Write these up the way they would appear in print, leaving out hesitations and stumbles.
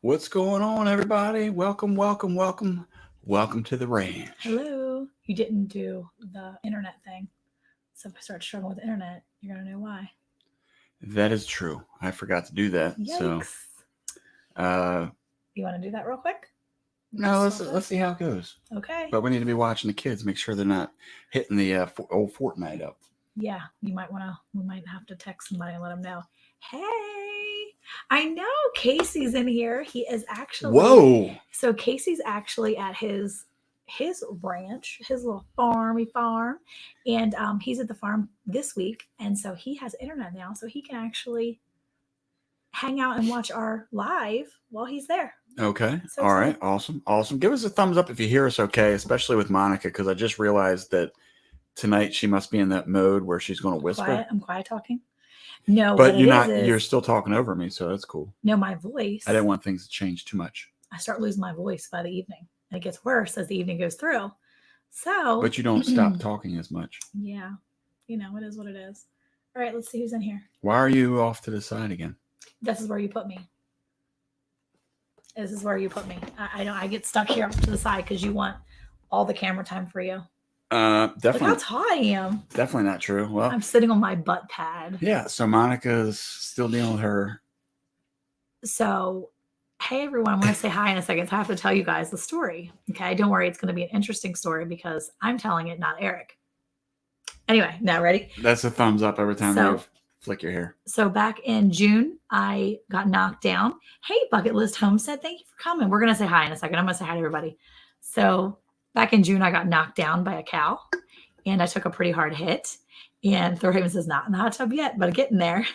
What's going on, everybody? Welcome to the ranch. Hello. You didn't do the internet thing. So if I start struggling with the internet, you're going to know why. That is true. I forgot to do that. Yikes. So, You want to do that real quick? no, Just let's see how it goes. Okay. But we need to be watching the kids, make sure they're not hitting the old Fortnite up. Yeah, we might have to text somebody and let them know. Hey, I know Casey's in here. He is actually. Whoa! So Casey's actually at his ranch, his little farm, and he's at the farm this week, and so he has internet now, so he can actually hang out and watch our live while he's there. Okay. So All right. excited. Awesome. Give us a thumbs up if you hear us okay, especially with Monica, because I just realized that tonight she must be in that mode where she's going to whisper. I'm quiet talking. No, But what you're it not. is You're still talking over me, so that's cool. no, my voice. I didn't want things to change too much. I start losing my voice by the evening. And it gets worse as the evening goes through. So But you don't stop talking as much. Yeah. It is what it is. All right, let's see who's in here. Why are you off to the side again? This is where you put me. This is where you put me. I get stuck here to the side because you want all the camera time for you. Definitely. Look how tall I am. Definitely not true. Well, I'm sitting on my butt pad. yeah. So Monica's still dealing with her. So, hey everyone, I want to say hi in a second. So I have to tell you guys the story. Okay, don't worry, it's going to be an interesting story because I'm telling it, not Eric. Anyway, now ready? That's a thumbs up every time you flick your hair. So back in June, I got knocked down. Hey, Bucket List Homestead, thank you for coming. We're going to say hi in a second. I'm going to say hi to everybody. So back in June, I got knocked down by a cow, and I took a pretty hard hit. And Thor Haven says, not in the hot tub yet, but getting there.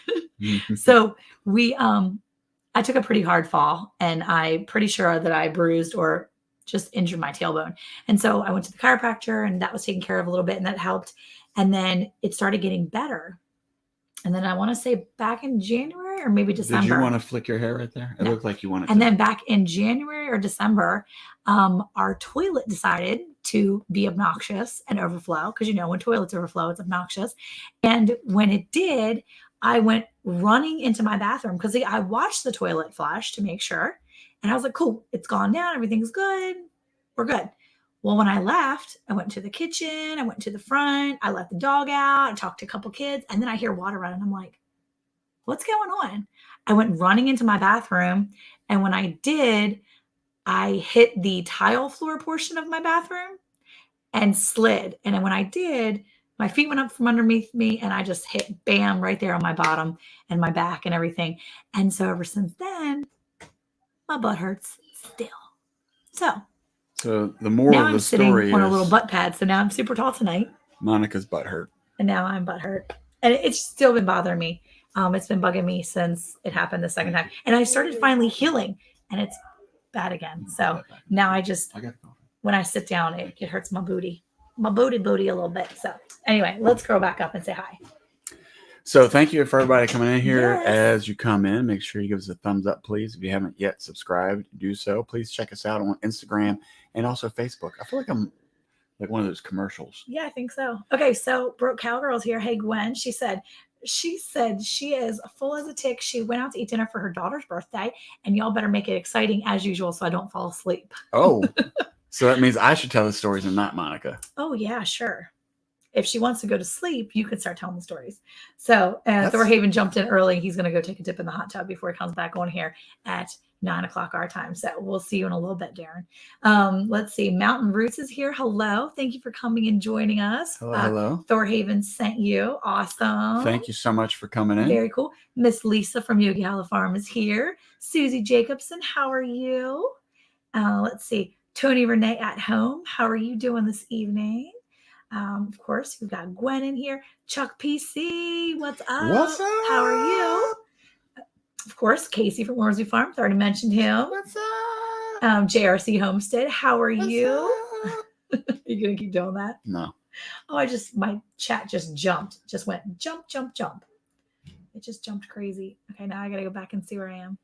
So I took a pretty hard fall, and I'm pretty sure that I bruised or just injured my tailbone. And so I went to the chiropractor, and that was taken care of a little bit, and that helped. And then it started getting better. And then I want to say back in January or maybe December. Did you want to flick your hair right there? It looked like you wanted to. And then back in January or December, our toilet decided to be obnoxious and overflow. Because, when toilets overflow, it's obnoxious. And when it did, I went running into my bathroom because I watched the toilet flush to make sure. And I was like, cool, it's gone down. Everything's good. We're good. Well, when I left, I went to the kitchen, I went to the front, I let the dog out, I talked to a couple kids, and then I hear water running. I'm like, what's going on? I went running into my bathroom, and when I did, I hit the tile floor portion of my bathroom and slid. And then when I did, my feet went up from underneath me, and I just hit bam right there on my bottom and my back and everything. And so ever since then, my butt hurts still. So the moral of the story is... Now I'm sitting on a little butt pad, so now I'm super tall tonight. Monica's butt hurt. And now I'm butt hurt. And it's still been bothering me. It's been bugging me since it happened the second time. And I started finally healing, and it's bad again. So now when I sit down, it hurts my booty. My booty a little bit. So anyway, let's go back up and say hi. So thank you for everybody coming in here. Yes. As you come in, make sure you give us a thumbs up, please. If you haven't yet subscribed, do so. Please check us out on Instagram and also Facebook. I feel like I'm like one of those commercials. Yeah, I think so. Okay, so Brooke Cowgirl's here. Hey, Gwen. She said she is full as a tick. She went out to eat dinner for her daughter's birthday, and y'all better make it exciting as usual so I don't fall asleep. Oh, so that means I should tell the stories and not Monica. Oh, yeah, sure. If she wants to go to sleep, you can start telling the stories. So Thor Haven jumped in early. He's going to go take a dip in the hot tub before he comes back on here at 9:00 our time. So we'll see you in a little bit, Darren. Let's see. Mountain Roots is here. Hello. Thank you for coming and joining us. Hello. Thor Haven sent you. Awesome. Thank you so much for coming in. Very cool. Miss Lisa from Yogi Hollow Farm is here. Susie Jacobson, how are you? Let's see. Tony Renee at home. How are you doing this evening? Of course, we've got Gwen in here. Chuck PC, what's up? What's up? How are you? Of course, Casey from Farmersdo Farm. I already mentioned him. What's up? JRC Homestead. How are you? You gonna keep doing that? No. Oh, my chat just jumped. Just went jump, jump, jump. It just jumped crazy. Okay, now I gotta go back and see where I am.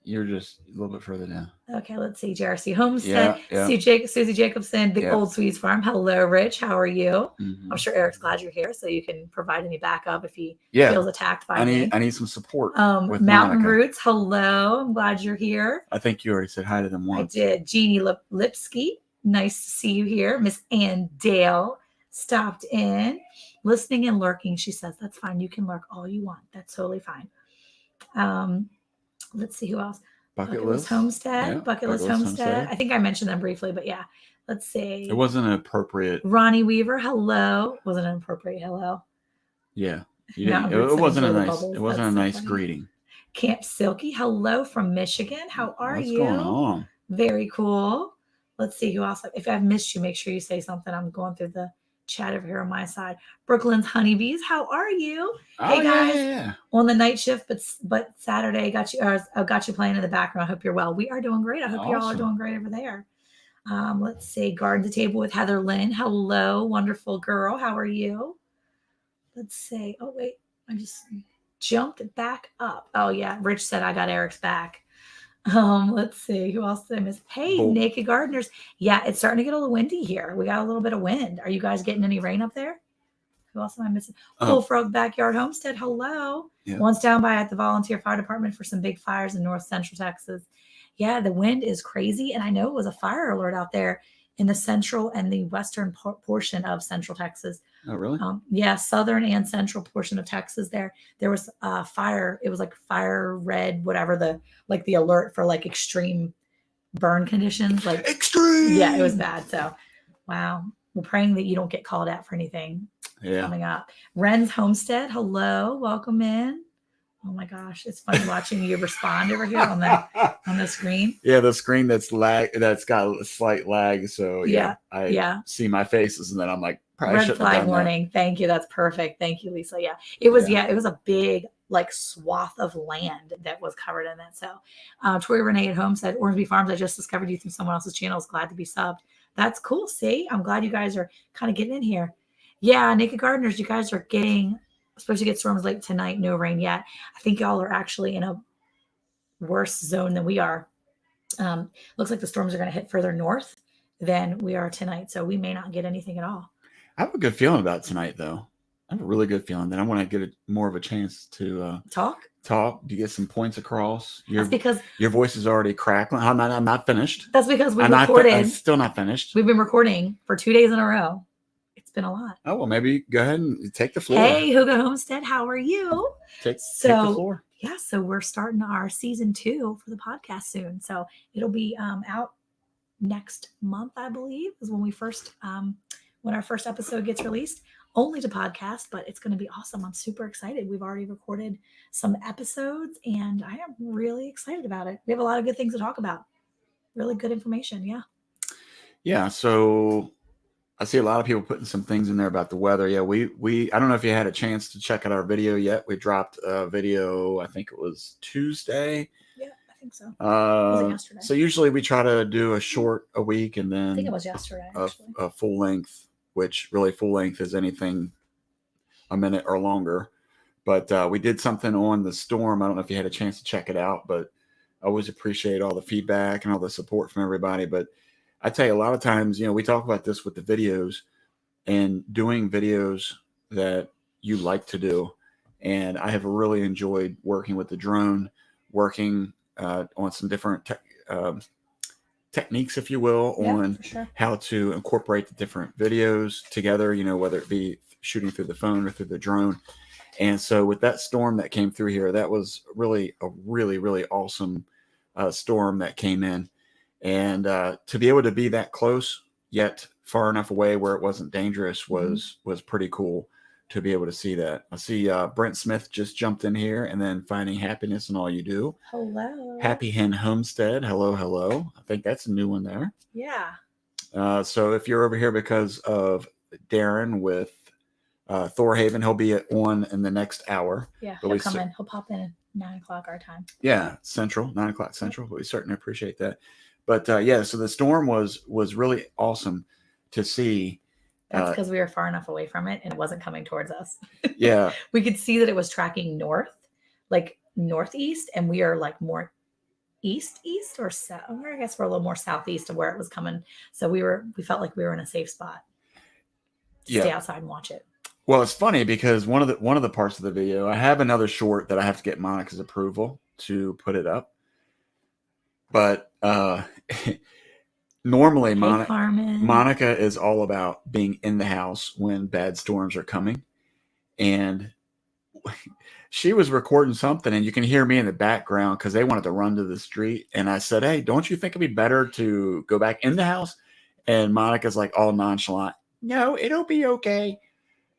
You're just a little bit further down. Okay, let's see. JRC Homestead, Yeah. Susie Jacobson, the Yeah. Old Swedes Farm. Hello, Rich. How are you? Mhm. I'm sure Eric's glad you're here, so you can provide any backup if he Yeah. feels attacked by me. I need some support. With Mountain Monica. Roots. Hello. I'm glad you're here. I think you already said hi to them once. I did. Jeannie Lipsky. Nice to see you here. Miss Ann Dale stopped in, listening and lurking. She says that's fine. You can lurk all you want. That's totally fine. Let's see who else. Bucket List Homestead. Yeah, Bucket List Homestead. I think I mentioned them briefly, but yeah. Let's see. It wasn't an appropriate. Ronnie Weaver. Hello. Wasn't an appropriate hello. Yeah. It wasn't a nice. It wasn't a nice greeting. Camp Silky. Hello from Michigan. How are you? What's going on? Very cool. Let's see who else. If I've missed you, make sure you say something. I'm going through the chat over here on my side. Brooklyn's Honeybees. How are you? Hey guys. Yeah. On the night shift, but Saturday got you playing in the background. I hope you're well. We are doing great. I hope you all are doing great over there. Let's see. Garden to Table with Heather Lynn. Hello, wonderful girl. How are you? Let's see. Oh wait, I just jumped back up. Oh yeah, Rich said I got Eric's back. Let's see. Who else did I miss? Hey, Naked Gardeners. Yeah, it's starting to get a little windy here. We got a little bit of wind. Are you guys getting any rain up there? Who else am I missing? Bullfrog Backyard Homestead. Hello. Yeah. Once down by at the volunteer fire department for some big fires in North Central Texas. Yeah, the wind is crazy. And I know it was a fire alert out there in the central and the western portion of Central Texas. Oh, really? Yeah, southern and central portion of Texas. There was a fire. It was like fire red, whatever the alert for like extreme burn conditions. Like extreme. Yeah, it was bad. So, wow. We're praying that you don't get called out for anything coming up. Ren's Homestead. Hello, welcome in. Oh my gosh, it's funny watching you respond over here on the screen. Yeah, the screen that's got a slight lag. So I see my faces and then I'm like, red flag warning. Thank you. That's perfect. Thank you, Lisa. Yeah, it was a big like swath of land that was covered in that. So Troy Renee at home said, Ormsby Farms, I just discovered you through someone else's channel. Is glad to be subbed. That's cool. See, I'm glad you guys are kind of getting in here. Yeah, Naked Gardeners, you guys are supposed to get storms late tonight. No rain yet. I think y'all are actually in a worse zone than we are. Looks like the storms are going to hit further north than we are tonight. So we may not get anything at all. I have a good feeling about tonight, though. I have a really good feeling that I want to get more of a chance to talk, to get some points across. That's because your voice is already crackling. I'm not finished. That's because we recorded. I'm still not finished. We've been recording for 2 days in a row. It's been a lot. Oh, well, maybe go ahead and take the floor. Hey, Hugo Homestead, how are you? Take the floor. Yeah, so we're starting our season 2 for the podcast soon. So it'll be out next month, I believe, is when when our first episode gets released. Only to podcast, but it's going to be awesome. I'm super excited. We've already recorded some episodes and I am really excited about it. We have a lot of good things to talk about. Really good information. Yeah. Yeah. So I see a lot of people putting some things in there about the weather. Yeah. I don't know if you had a chance to check out our video yet. We dropped a video. I think it was Tuesday. Yeah, I think so. Was it yesterday? So usually we try to do a week and then I think it was yesterday. A full length, which really full length is anything a minute or longer. But we did something on the storm. I don't know if you had a chance to check it out, but I always appreciate all the feedback and all the support from everybody. But I tell you, a lot of times, we talk about this with the videos and doing videos that you like to do. And I have really enjoyed working with the drone, working on some different techniques, if you will, on how to incorporate the different videos together, whether it be shooting through the phone or through the drone. And so with that storm that came through here, that was really a really, really awesome storm that came in. And to be able to be that close, yet far enough away where it wasn't dangerous was pretty cool to be able to see that. I see Brent Smith just jumped in here, and then Finding Happiness in All You Do. Hello. Happy Hen Homestead. Hello, hello. I think that's a new one there. Yeah. So if you're over here because of Darren with Thor Haven, he'll be on in the next hour. Yeah, he'll come in. He'll pop in at 9 o'clock our time. Yeah, Central, 9 o'clock Central. But we certainly appreciate that. But yeah, so the storm was really awesome to see. That's because we were far enough away from it and it wasn't coming towards us. Yeah. We could see that it was tracking north, like northeast, and we are like more east or south. I guess we're a little more southeast of where it was coming. So we felt like we were in a safe spot to stay outside and watch it. Well, it's funny because one of the parts of the video, I have another short that I have to get Monica's approval to put it up. But normally Monica is all about being in the house when bad storms are coming. And she was recording something, and you can hear me in the background because they wanted to run to the street. And I said, hey, don't you think it'd be better to go back in the house? And Monica's like all nonchalant. No, it'll be okay.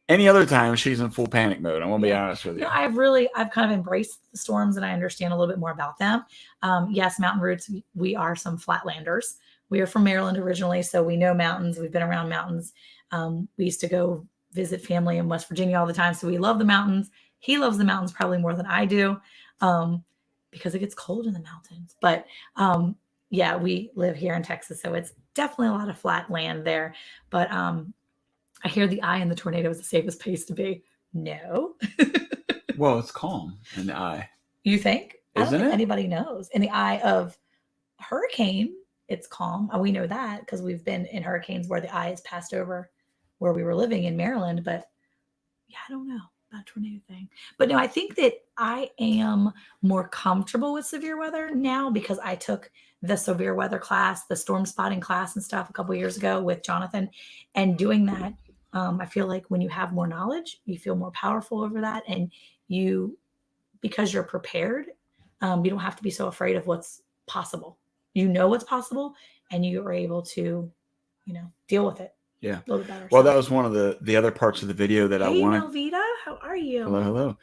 Any other time, she's in full panic mode. I want to be honest with you. I've kind of embraced the storms, and I understand a little bit more about them. Yes, mountain roots. We are some flatlanders. We are from Maryland originally, so we know mountains. We've been around mountains. We used to go visit family in West Virginia all the time, so we love the mountains. He loves the mountains probably more than I do, because it gets cold in the mountains. But yeah, we live here in Texas, so it's definitely a lot of flat land there. But I hear the eye in the tornado is the safest place to be. No. Well, it's calm in the eye. You think? Isn't I don't think it? anybody knows. In the eye of a hurricane, it's calm. And we know that because we've been in hurricanes where the eye has passed over where we were living in Maryland. But yeah, I don't know about tornado thing. But no, I think that I am more comfortable with severe weather now because I took the severe weather class, the storm spotting class and stuff a couple of years ago with Jonathan. And doing that, I feel like when you have more knowledge, you feel more powerful over that. And because you're prepared, you don't have to be so afraid of what's possible. You know what's possible, and you are able to, deal with it. Yeah. A little bit better. Well, that was one of the other parts of the video that I wanted. Hey, Melvita, how are you? Hello.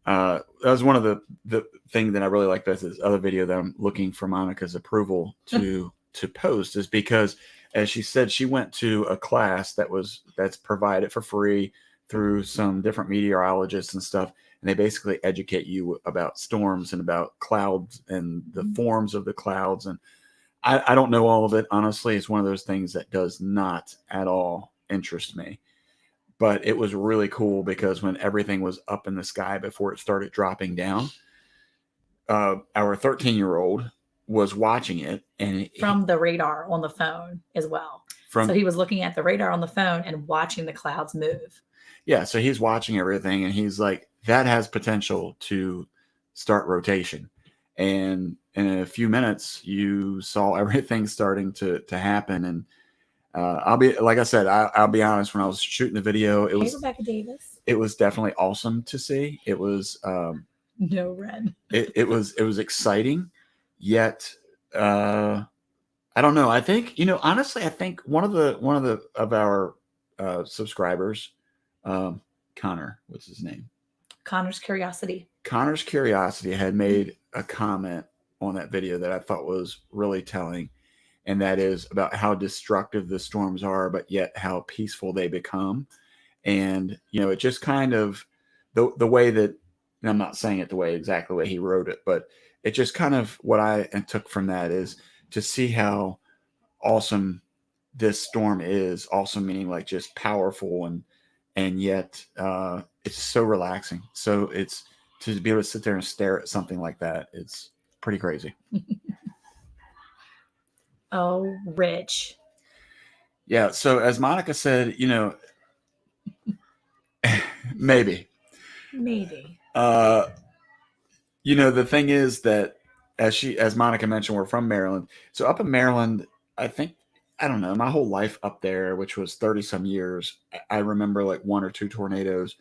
That was one of the thing that I really liked about this other video that I'm looking for Monica's approval to post is because, as she said, she went to a class that's provided for free through some different meteorologists and stuff, and they basically educate you about storms and about clouds and the forms of the clouds. And I don't know all of it, honestly. It's one of those things that does not at all interest me. But it was really cool because when everything was up in the sky before it started dropping down, our 13-year-old was watching it. And from the radar on the phone as well. So he was looking at the radar on the phone and watching the clouds move. Yeah, so he's watching everything, and he's like, that has potential to start rotation. And in a few minutes, you saw everything starting to happen. And I'll be, like I said, I'll be honest, when I was shooting the video, Rebecca Davis. It was definitely awesome to see. It was no red. It was exciting, yet I don't know. I think, honestly, I think one of our subscribers, Connor, what's his name? Connor's Curiosity had made a comment on that video that I thought was really telling. And that is about how destructive the storms are, but yet how peaceful they become. And, it just kind of the way that, and I'm not saying it exactly the way he wrote it, but it just kind of what I took from that is to see how awesome this storm is. Awesome meaning like just powerful and yet it's so relaxing. So it's to be able to sit there and stare at something like that. It's pretty crazy. Oh, Rich. Yeah. So as Monica said, maybe. The thing is that as Monica mentioned, we're from Maryland. So up in Maryland, I don't know, my whole life up there, which was 30 some years, I remember like one or two tornadoes,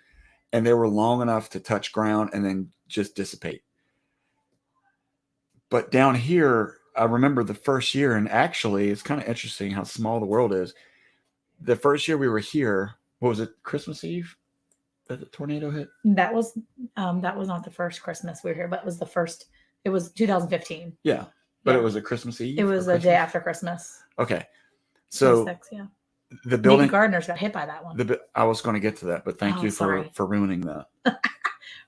and they were long enough to touch ground and then just dissipate. But down here, I remember the first year, and actually it's kind of interesting how small the world is. The first year we were here, what was it, Christmas Eve that the tornado hit? That was not the first Christmas we were here, but it was 2015. Yeah. But it was a Christmas Eve? It was a day after Christmas. Okay. So the building Nikki Gardner's got hit by that one. I was going to get to that, but thank you for ruining that.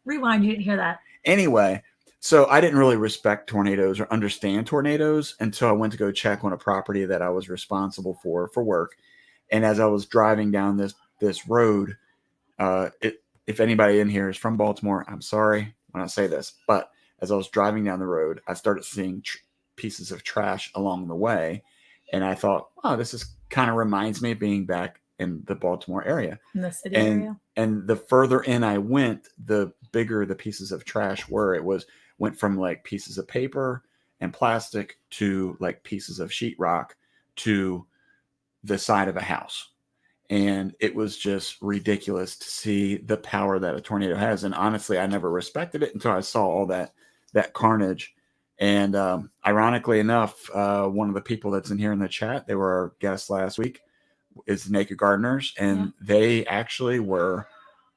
Rewind, you didn't hear that. Anyway, so I didn't really respect tornadoes or understand tornadoes until I went to go check on a property that I was responsible for work. And as I was driving down this road, if anybody in here is from Baltimore, I'm sorry when I say this, but as I was driving down the road, I started seeing pieces of trash along the way. And I thought, wow, this is kind of reminds me of being back in the Baltimore area. In the city And area. and the further in I went, the bigger the pieces of trash were. Went from like pieces of paper and plastic to like pieces of sheetrock to the side of a house. And it was just ridiculous to see the power that a tornado has. And honestly, I never respected it until I saw all that carnage. And ironically enough, one of the people that's in here in the chat, they were our guests last week, is the Naked Gardeners, and they actually were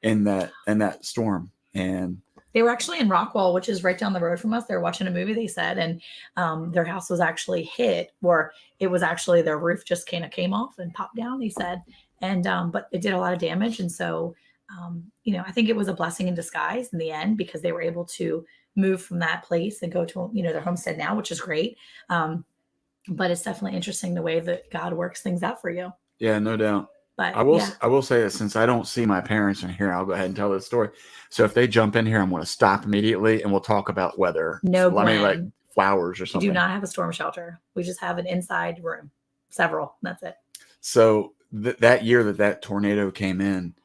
in that storm. And they were actually in Rockwall, which is right down the road from us. They were watching a movie, they said, and their house was actually hit, or it was actually their roof just kind of came off and popped down, they said. And but it did a lot of damage. And so, I think it was a blessing in disguise in the end, because they were able to move from that place and go to, their homestead now, which is great. But it's definitely interesting the way that God works things out for you. Yeah, no doubt. But I will say that since I don't see my parents in here, I'll go ahead and tell this story. So if they jump in here, I'm going to stop immediately and we'll talk about weather. No, I mean, like flowers or something. We do not have a storm shelter. We just have an inside room, several. That's it. So that year that tornado came in,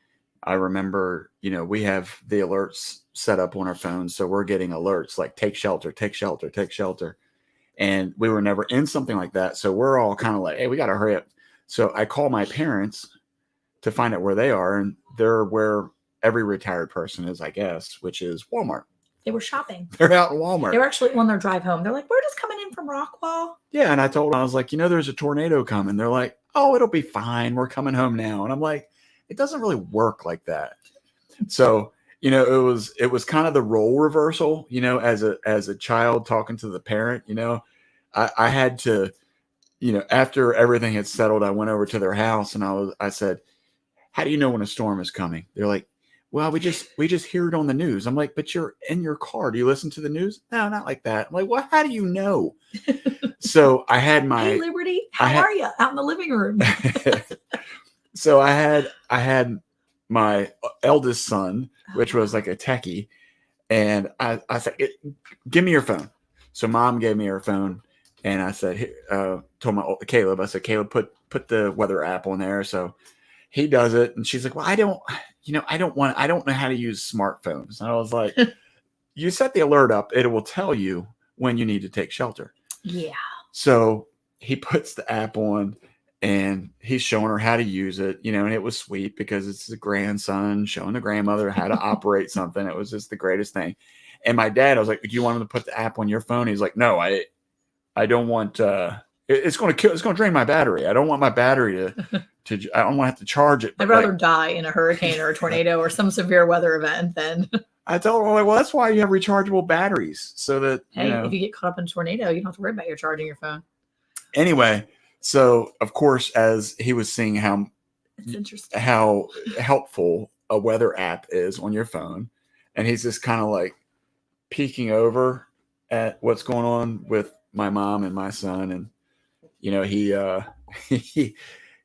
I remember, we have the alerts set up on our phones. So we're getting alerts like take shelter, take shelter, take shelter. And we were never in something like that. So we're all kind of like, hey, we got to hurry up. So I call my parents to find out where they are. And they're where every retired person is, I guess, which is Walmart. They were shopping. They're out in Walmart. They were actually on their drive home. They're like, we're just coming in from Rockwall. Yeah. And I told them, I was like, there's a tornado coming. They're like, oh, it'll be fine. We're coming home now. And I'm like, it doesn't really work like that. So, it was kind of the role reversal, as a child talking to the parent, I had to, after everything had settled, I went over to their house and I said, how do you know when a storm is coming? They're like, well, we just hear it on the news. I'm like, but you're in your car. Do you listen to the news? No, not like that. I'm like, well, how do you know? So I had my Hey, Liberty, how are you out in the living room? So I had my eldest son, which was like a techie, and I said, give me your phone. So mom gave me her phone, and I said, told Caleb, I said, Caleb, put the weather app on there. So he does it, and she's like, well, I don't know how to use smartphones. And I was like, you set the alert up, it will tell you when you need to take shelter. Yeah. So he puts the app on. And he's showing her how to use it, and it was sweet because it's the grandson showing the grandmother how to operate something. It was just the greatest thing. And my dad, I was like, do you want him to put the app on your phone? He's like, no, I don't want, it's going to drain my battery. I don't want my battery to I don't want to have to charge it. I'd rather die in a hurricane or a tornado or some severe weather event than. I told him, well, that's why you have rechargeable batteries so that, if you get caught up in a tornado, you don't have to worry about your charging your phone. Anyway. So, of course, as he was seeing how helpful a weather app is on your phone, and he's just kind of like peeking over at what's going on with my mom and my son, and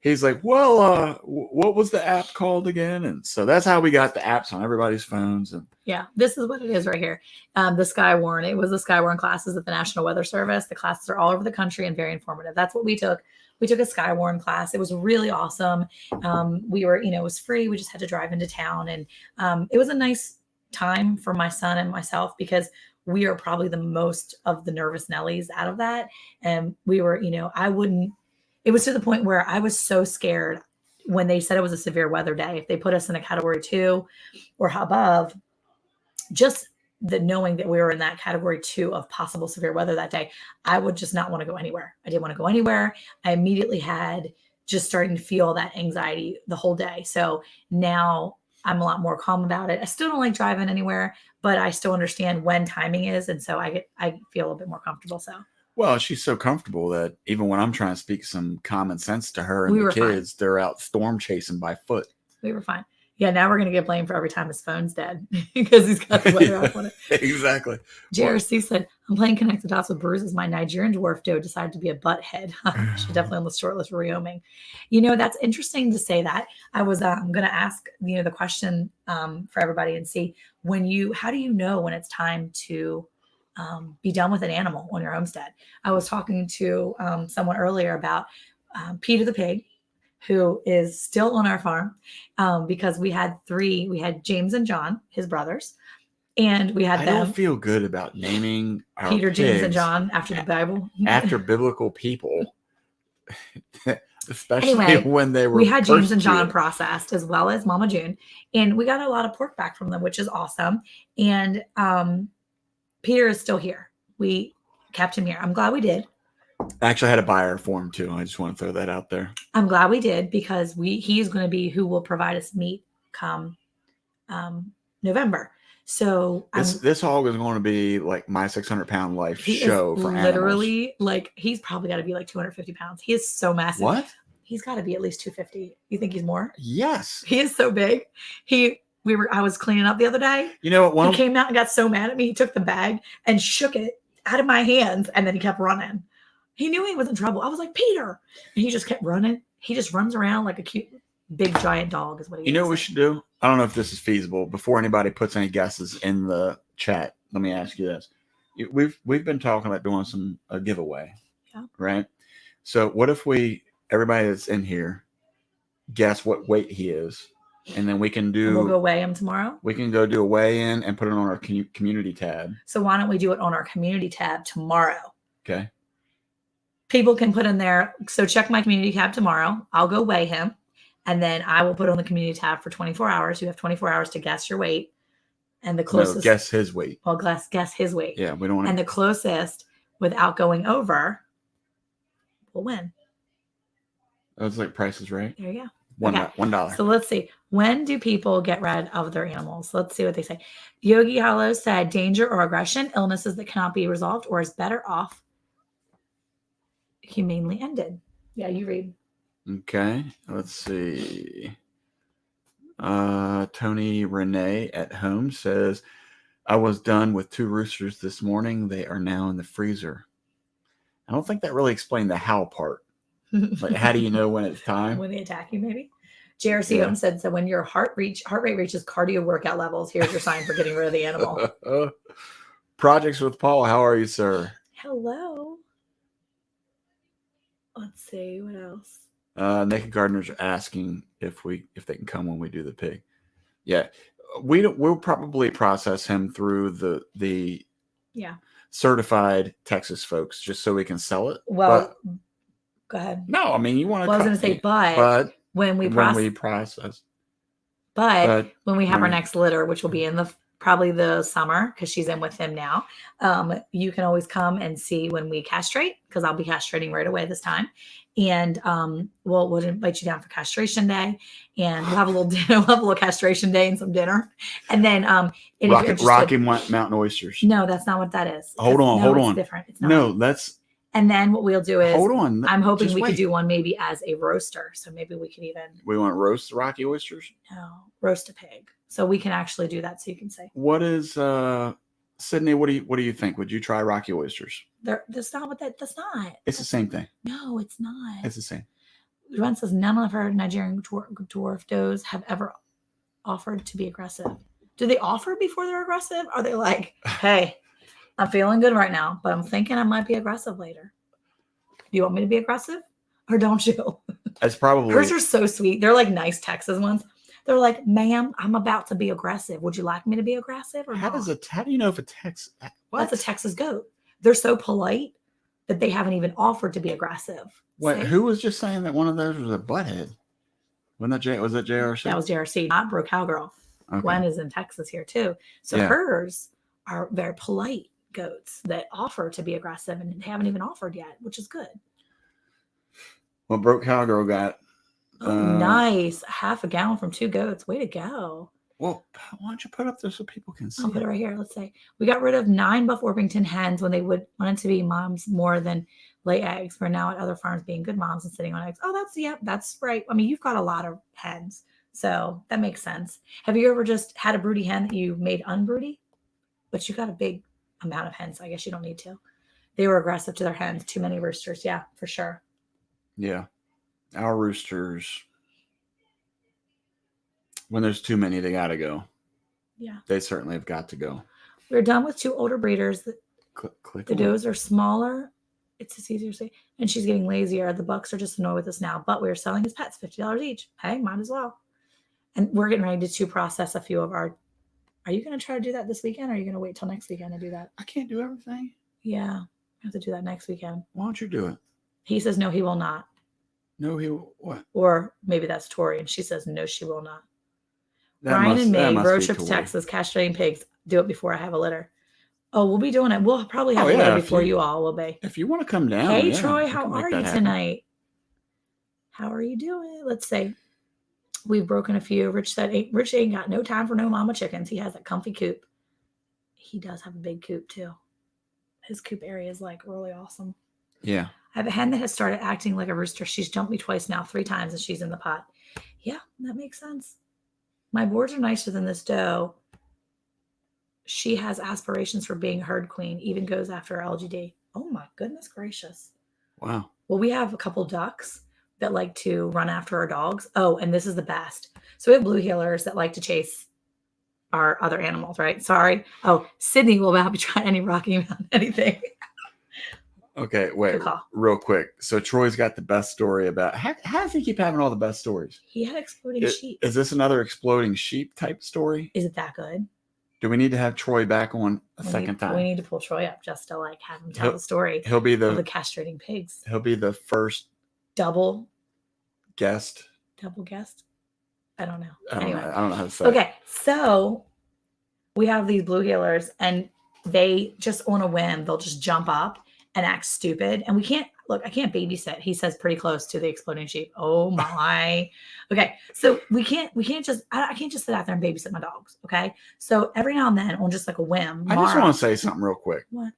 he's like, well, what was the app called again? And so that's how we got the apps on everybody's phones. And yeah, this is what it is right here. The Skywarn. It was the Skywarn classes at the National Weather Service. The classes are all over the country and very informative. That's what we took. We took a Skywarn class. It was really awesome. We were, it was free. We just had to drive into town. And it was a nice time for my son and myself because we are probably the most of the nervous Nellies out of that. And we were, it was to the point where I was so scared when they said it was a severe weather day. If they put us in a category 2 or above, just the knowing that we were in that category 2 of possible severe weather that day, I would just not want to go anywhere. I didn't want to go anywhere. I immediately had just starting to feel that anxiety the whole day. So now I'm a lot more calm about it. I still don't like driving anywhere, but I still understand when timing is. And so I feel a bit more comfortable. So. Well, she's so comfortable that even when I'm trying to speak some common sense to her and the kids, fine. They're out storm chasing by foot. We were fine. Yeah, now we're going to get blamed for every time his phone's dead because he's got the weather off on it. Exactly. JRC said, I'm playing Connect the Dots with bruises. My Nigerian dwarf doe decided to be a butthead. She's definitely on the short list for reoming. That's interesting to say that. I was going to ask, the question for everybody and see how do you know when it's time to be done with an animal on your homestead. I was talking to someone earlier about Peter the pig, who is still on our farm because we had three. We had James and John, his brothers, and we had I them. don't feel good about naming our Peter, James, and pigs John after the Bible. after biblical people, especially Anyway, when they were. We had James and John persecuted. processed as well as Mama June, and we got a lot of pork back from them, which is awesome. And Peter is still here. We kept him here. I'm glad we did. I actually had a buyer for him too. I just want to throw that out there. I'm glad we did because he's going to be who will provide us meat come November. So This hog is going to be like my 600-pound life he show is for literally animals. like he's probably got to be like 250 pounds. He is so massive. What? He's got to be at least 250. You think he's more? Yes. He is so big. I was cleaning up the other day. You know what? He came out and got so mad at me. He took the bag and shook it out of my hands, and then he kept running. He knew he was in trouble. I was like, Peter, and he just kept running. He just runs around like a cute, big, giant dog. Is what he. You know what we should do? I don't know if this is feasible. Before anybody puts any guesses in the chat, let me ask you this: we've been talking about doing a giveaway, right? So what if everybody that's in here guess what weight he is, and then we can do. We'll go weigh him tomorrow. We can go do a weigh-in and put it on our community tab. So why don't we do it on our community tab tomorrow? Okay. People can put in there. So check my community tab tomorrow. I'll go weigh him, and then I will put on the community tab for 24 hours. You have 24 hours to guess your weight, and the closest. No, guess his weight. Well, guess his weight. Yeah, we don't want. And the closest, without going over, will win. That's like Price is Right. There you go. $1. So let's see. When do people get rid of their animals? Let's see what they say. Yogi Hollow said danger or aggression, illnesses that cannot be resolved, or is better off humanely ended. Yeah, you read. Okay. Let's see. Tony Renee at home says, I was done with 2 roosters this morning. They are now in the freezer. I don't think that really explained the how part. Like, how do you know when it's time? When they attack you, maybe. JRC Holmes said, so when your heart rate reaches cardio workout levels, here's your sign for getting rid of the animal. Projects with Paul. How are you, sir? Hello. Let's see what else. Naked Gardeners are asking if they can come when we do the pig. Yeah, we'll probably process him through the certified Texas folks just so we can sell it. Well, go ahead. No, I mean you want to. Well, I was going to say, but when we process, but when we have our next litter, which will be in probably the summer because she's in with him now, you can always come and see when we castrate because I'll be castrating right away this time, and we'll invite you down for castration day, and we'll have a little dinner, we'll have a little castration day and some dinner, and then Rocky Mountain oysters. No, that's not what that is. Hold on. It's different. It's not. No, that's. And then what we'll do is, hold on. I'm hoping we could do one maybe as a roaster. So maybe we could even. We want to roast the Rocky oysters? No, roast a pig. So we can actually do that. So you can say. What is Sydney? What do you think? Would you try Rocky oysters? That's not what that's not. It's the same thing. No, it's not. It's the same. Ruan says none of her Nigerian dwarf does have ever offered to be aggressive. Do they offer before they're aggressive? Are they like, hey? I'm feeling good right now, but I'm thinking I might be aggressive later. You want me to be aggressive or don't you? That's probably. Hers are so sweet. They're like nice Texas ones. They're like, ma'am, I'm about to be aggressive. Would you like me to be aggressive or how not? do you know if a Texas? That's a Texas goat. They're so polite that they haven't even offered to be aggressive. Wait, who was just saying that one of those was a butthead? Was that JRC? That was JRC, not Bro Cowgirl. Okay. Gwen is in Texas here too. So hers are very polite goats that offer to be aggressive and they haven't even offered yet, which is good. Well, Broke Cowgirl got nice. Half a gallon from 2 goats. Way to go. Well, why don't you put up there so people can see? I'll put it right here. Let's say we got rid of 9 Buff Orpington hens when they wanted to be moms more than lay eggs. We're now at other farms being good moms and sitting on eggs. Oh, that's right. I mean, you've got a lot of hens, so that makes sense. Have you ever just had a broody hen that you made unbroody? But you got a big amount of hens, so I guess you don't need to. They were aggressive to their hens. Too many roosters. Yeah, for sure. Yeah. Our roosters, when there's too many, they got to go. Yeah. They certainly have got to go. We're done with 2 older breeders Click The away. does are smaller. It's just easier to say. And she's getting lazier. The bucks are just annoyed with us now, but we're selling his pets $50 each. Hey, might as well. And we're getting ready to process a few of our. Are you going to try to do that this weekend? Or are you going to wait till next weekend to do that? I can't do everything. Yeah, I have to do that next weekend. Why don't you do it? He says no, he will not. No, he what? Or maybe that's Tori, and she says no, she will not. That Ryan must, and that Meg, must road be trip to Tori. Texas, castrating pigs. Do it before I have a litter. Oh, we'll be doing it. We'll probably have Oh, a litter yeah, if before you- you all will be. If you want to come down, Hey, yeah, Troy, we how can make are that you happen. tonight? How are you doing? Let's see. We've broken a few. Rich ain't got no time for no mama chickens. He has a comfy coop. He does have a big coop too. His coop area is like really awesome. Yeah. I have a hen that has started acting like a rooster. She's jumped me twice now, 3 times, and she's in the pot. Yeah, that makes sense. My boards are nicer than this doe. She has aspirations for being herd queen, even goes after her LGD. Oh my goodness gracious. Wow. Well, we have a couple ducks that like to run after our dogs. Oh, and this is the best. So we have blue heelers that like to chase our other animals, right? Sorry. Oh, Sydney will not be trying any Rocky Mountain anything. Okay, wait, Good call. real quick. So Troy's got the best story about how does he keep having all the best stories? He had exploding sheep. Is this another exploding sheep type story? Is it that good? Do we need to have Troy back on a second time? We need to pull Troy up just to like have him tell the story He'll be of the castrating pigs. He'll be the first Double guest. I don't know. I don't know how to say. Okay, so we have these blue heelers, and they just on a whim they'll just jump up and act stupid. And we can't I can't babysit. He says pretty close to the exploding sheep. Oh my. Okay. So I can't just sit out there and babysit my dogs. Okay. So every now and then on just like a whim. I just want to say something real quick. What?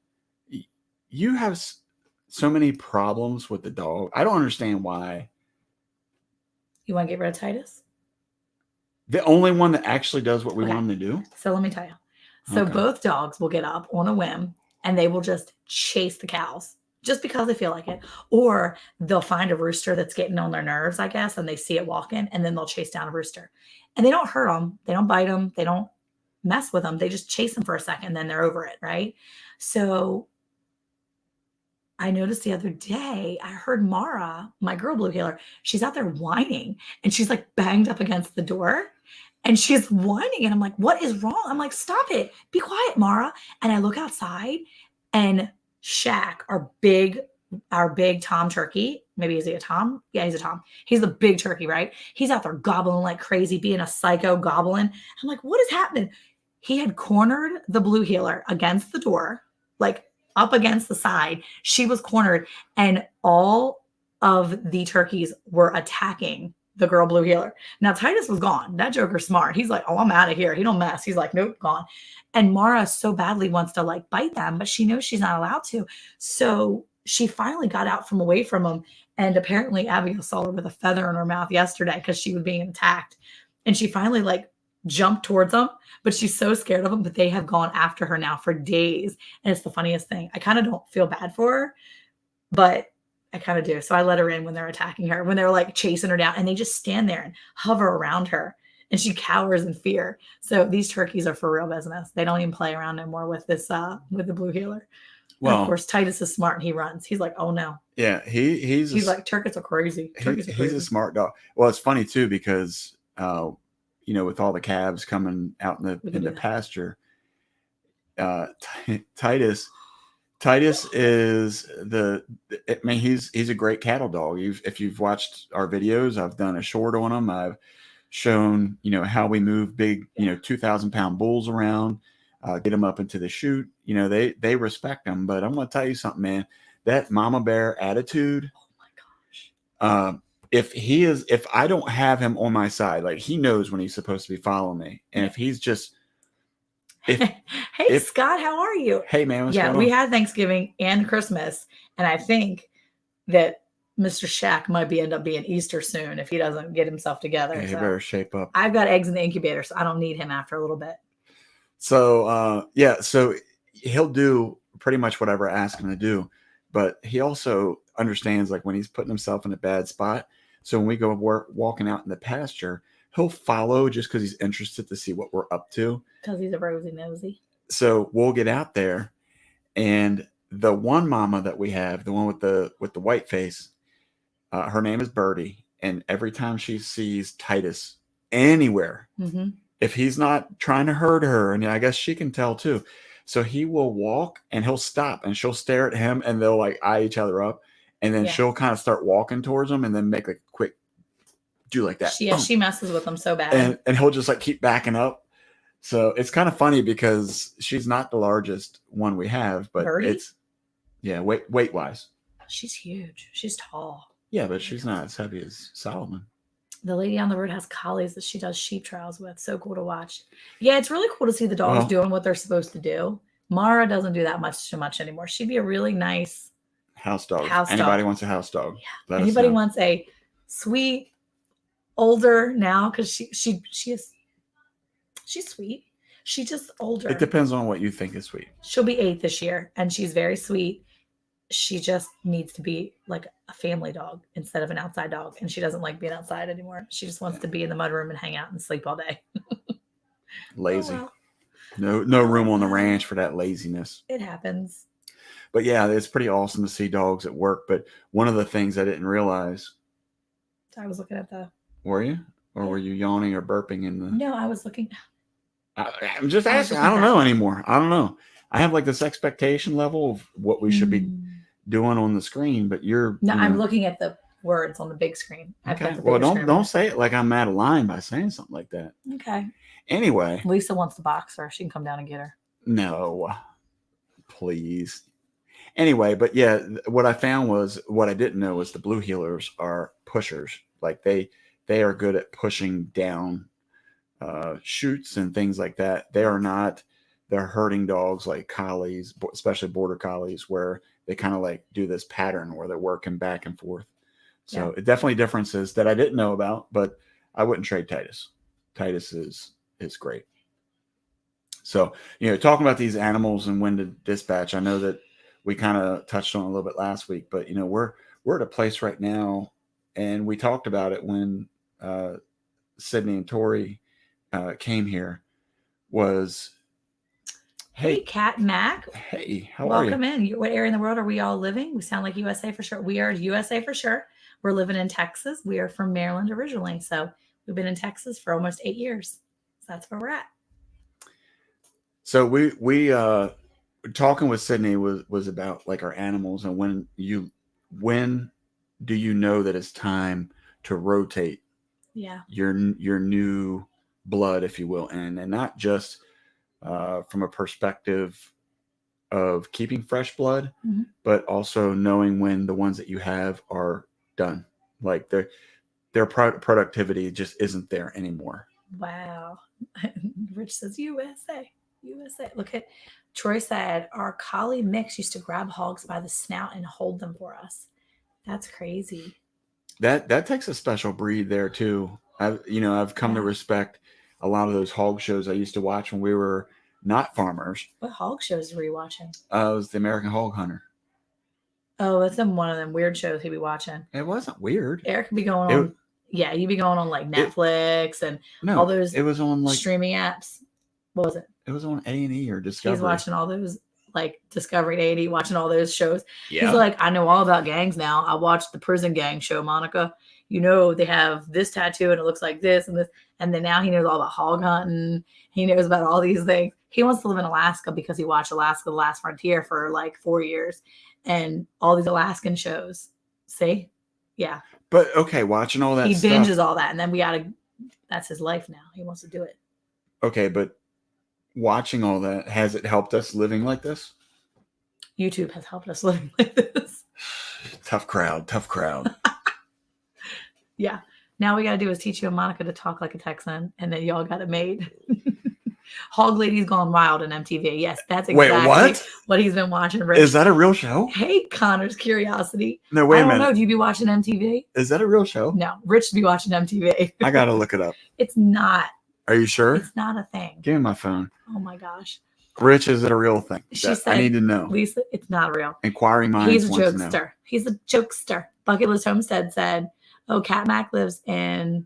You have so many problems with the dog. I don't understand why. You want to get rid of Titus? The only one that actually does what we want him to do? So let me tell you. So both dogs will get up on a whim and they will just chase the cows just because they feel like it. Or they'll find a rooster that's getting on their nerves, I guess, and they see it walking, and then they'll chase down a rooster. And they don't hurt them. They don't bite them. They don't mess with them. They just chase them for a second, and then they're over it, right? So I noticed the other day, I heard Mara, my girl blue heeler, she's out there whining, and she's like banged up against the door. And she's whining, and I'm like, what is wrong? I'm like, stop it. Be quiet, Mara. And I look outside, and Shaq, our big Tom turkey, maybe is he a Tom? Yeah, he's a Tom. He's the big turkey, right? He's out there gobbling like crazy, being a psycho gobbling. I'm like, what is happening? He had cornered the blue heeler against the door, like up against the side. She was cornered, and all of the turkeys were attacking the girl blue heeler. Now Titus was gone. That joker's smart. He's like, oh, I'm out of here. He don't mess. He's like, nope, gone. And Mara so badly wants to like bite them, but she knows she's not allowed to. So she finally got out from away from him. And apparently Abigail saw her with a feather in her mouth yesterday because she was being attacked. And she finally like jumped towards them, but she's so scared of them. But they have gone after her now for days. And it's the funniest thing. I kind of don't feel bad for her, but I kind of do. So I let her in when they're attacking her, when they're like chasing her down, and they just stand there and hover around her, and she cowers in fear. So these turkeys are for real business. They don't even play around no more with this, with the blue heeler. Well, and of course, Titus is smart and he runs. He's like, oh no. Yeah. He's like, turkeys are crazy. He's a smart dog. Well, it's funny too, because, with all the calves coming out in the pasture, Titus is he's a great cattle dog. If you've watched our videos, I've done a short on him. I've shown, how we move big, 2,000-pound bulls around, get them up into the chute. They respect them. But I'm going to tell you something, man, that mama bear attitude. Oh my gosh. If I don't have him on my side, like he knows when he's supposed to be following me. And if he's just, Hey, Scott, how are you? Hey, man. What's going on? We had Thanksgiving and Christmas, and I think that Mr. Shaq might end up being Easter soon if he doesn't get himself together. Yeah, he better shape up. I've got eggs in the incubator, so I don't need him after a little bit. So, so he'll do pretty much whatever I ask him to do, but he also understands like when he's putting himself in a bad spot. So when we go walking out in the pasture, he'll follow just because he's interested to see what we're up to. Because he's a rosy nosy. So we'll get out there, And the one mama that we have, the one with the white face, her name is Birdie. And every time she sees Titus anywhere, Mm-hmm. if he's not trying to hurt her, and I guess she can tell too, so he will walk and he'll stop and she'll stare at him and they'll like eye each other up, and then Yeah. she'll kind of start walking towards him and then make like a quick do like that. She messes with him so bad. And he'll just like keep backing up. So it's kind of funny because she's not the largest one we have, but Birdie? it's weight wise. She's huge. She's tall. Yeah, but she's not as heavy as Solomon. The lady on the road has collies that she does sheep trials with. So cool to watch. Yeah, it's really cool to see the dogs doing what they're supposed to do. Mara doesn't do that too much anymore. She'd be a really nice house dog. House Anybody dog. wants a house dog? Yeah. Anybody wants a sweet, older now, because she's sweet. She's just older. It depends on what you think is sweet. She'll be 8 this year, and she's very sweet. She just needs to be like a family dog instead of an outside dog. And she doesn't like being outside anymore. She just wants to be in the mudroom and hang out and sleep all day. Lazy. Oh, well. No room on the ranch for that laziness. It happens. But yeah, it's pretty awesome to see dogs at work. But one of the things I didn't realize. I was looking at the. Were you? Or were you yawning or burping in the. No, I was looking. I'm just asking. I don't know anymore. I don't know. I have like this expectation level of what we should be doing on the screen, but you're. No, I'm looking at the words on the big screen. Okay. Well, don't say it like I'm out of line by saying something like that. Okay. Anyway. Lisa wants the boxer. She can come down and get her. No, please. Anyway, but yeah, what I found was what I didn't know was the blue heelers are pushers. Like they are good at pushing down shoots and things like that. They are not. They're herding dogs like collies, especially border collies, where they kind of like do this pattern where they're working back and forth. So it definitely differences that I didn't know about, but I wouldn't trade Titus. Titus is great. So, talking about these animals and when to dispatch, I know that we kind of touched on it a little bit last week, but we're at a place right now, and we talked about it when Sydney and Tori came here. Was hey, Kat and Mac. Hey, how are you? Welcome in. What area in the world are we all living? We sound like USA for sure. We are USA for sure. We're living in Texas. We are from Maryland originally, so we've been in Texas for almost 8 years. So that's where we're at. So we talking with Sydney was about like our animals, and when do you know that it's time to rotate your new blood, if you will, and not just from a perspective of keeping fresh blood, but also knowing when the ones that you have are done, like their productivity just isn't there anymore. Wow. Rich says USA. Look at Troy said our collie mix used to grab hogs by the snout and hold them for us. That's crazy. That takes a special breed there too. I've come to respect a lot of those hog shows I used to watch when we were not farmers. What hog shows were you watching? It was the American Hog Hunter. Oh, that's one of them weird shows he'd be watching. It wasn't weird. Eric could be going on. You'd be going on like Netflix and all those. It was on like streaming apps. What was it? It was on A&E or Discovery. He's watching all those like Discovery and A&E, watching all those shows. Yeah. He's like, I know all about gangs now. I watched the prison gang show, Monica. They have this tattoo and it looks like this and this. And then now he knows all about hog hunting. He knows about all these things. He wants to live in Alaska because he watched Alaska: The Last Frontier for like 4 years and all these Alaskan shows. See? Yeah. But okay, watching all that he stuff. binges all that. And then that's his life now. He wants to do it. Okay, but watching all that, has it helped us living like this? YouTube has helped us living like this. Tough crowd. Yeah. Now we got to do is teach you and Monica to talk like a Texan, and then y'all got it made. Hog Lady's Gone Wild on MTV. Yes, that's exactly what he's been watching. Rich. Is that a real show? Hey, Connor's Curiosity. No, wait a minute. I don't know. Do you be watching MTV? Is that a real show? No. Rich be watching MTV. I got to look it up. It's not. Are you sure? It's not a thing. Give me my phone. Oh, my gosh. Rich, is it a real thing? She said, I need to know. Lisa, it's not real. Inquiring minds. He's a jokester. He's a jokester. Bucket List Homestead said, oh, Cat Mac lives in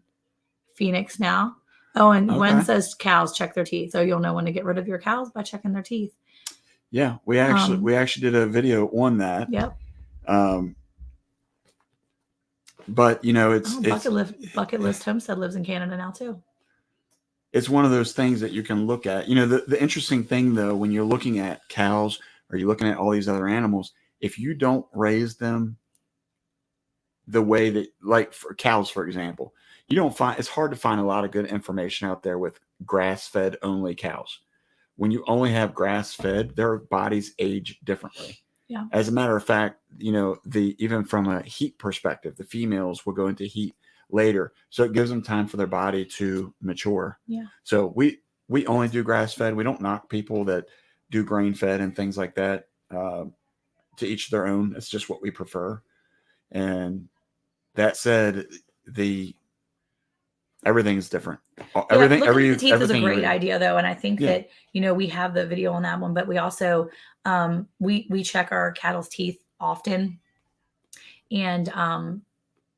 Phoenix now. Oh, and Gwen says cows check their teeth. So you'll know when to get rid of your cows by checking their teeth. Yeah, we actually did a video on that. Yep. But it's Bucket List Homestead lives in Canada now too. it's one of those things that you can look at. The interesting thing though, when you're looking at cows or you're looking at all these other animals, if you don't raise them the way that, like for cows, for example, it's hard to find a lot of good information out there with grass-fed only cows. When you only have grass-fed, their bodies age differently. Yeah. As a matter of fact, even from a heat perspective, the females will go into heat later, so it gives them time for their body to mature. Yeah. So we only do grass-fed. We don't knock people that do grain-fed and things like that. To each their own. It's just what we prefer. And that said, everything's different. Looking at the teeth is a great idea, though, and I think that we have the video on that one, but we also we check our cattle's teeth often, and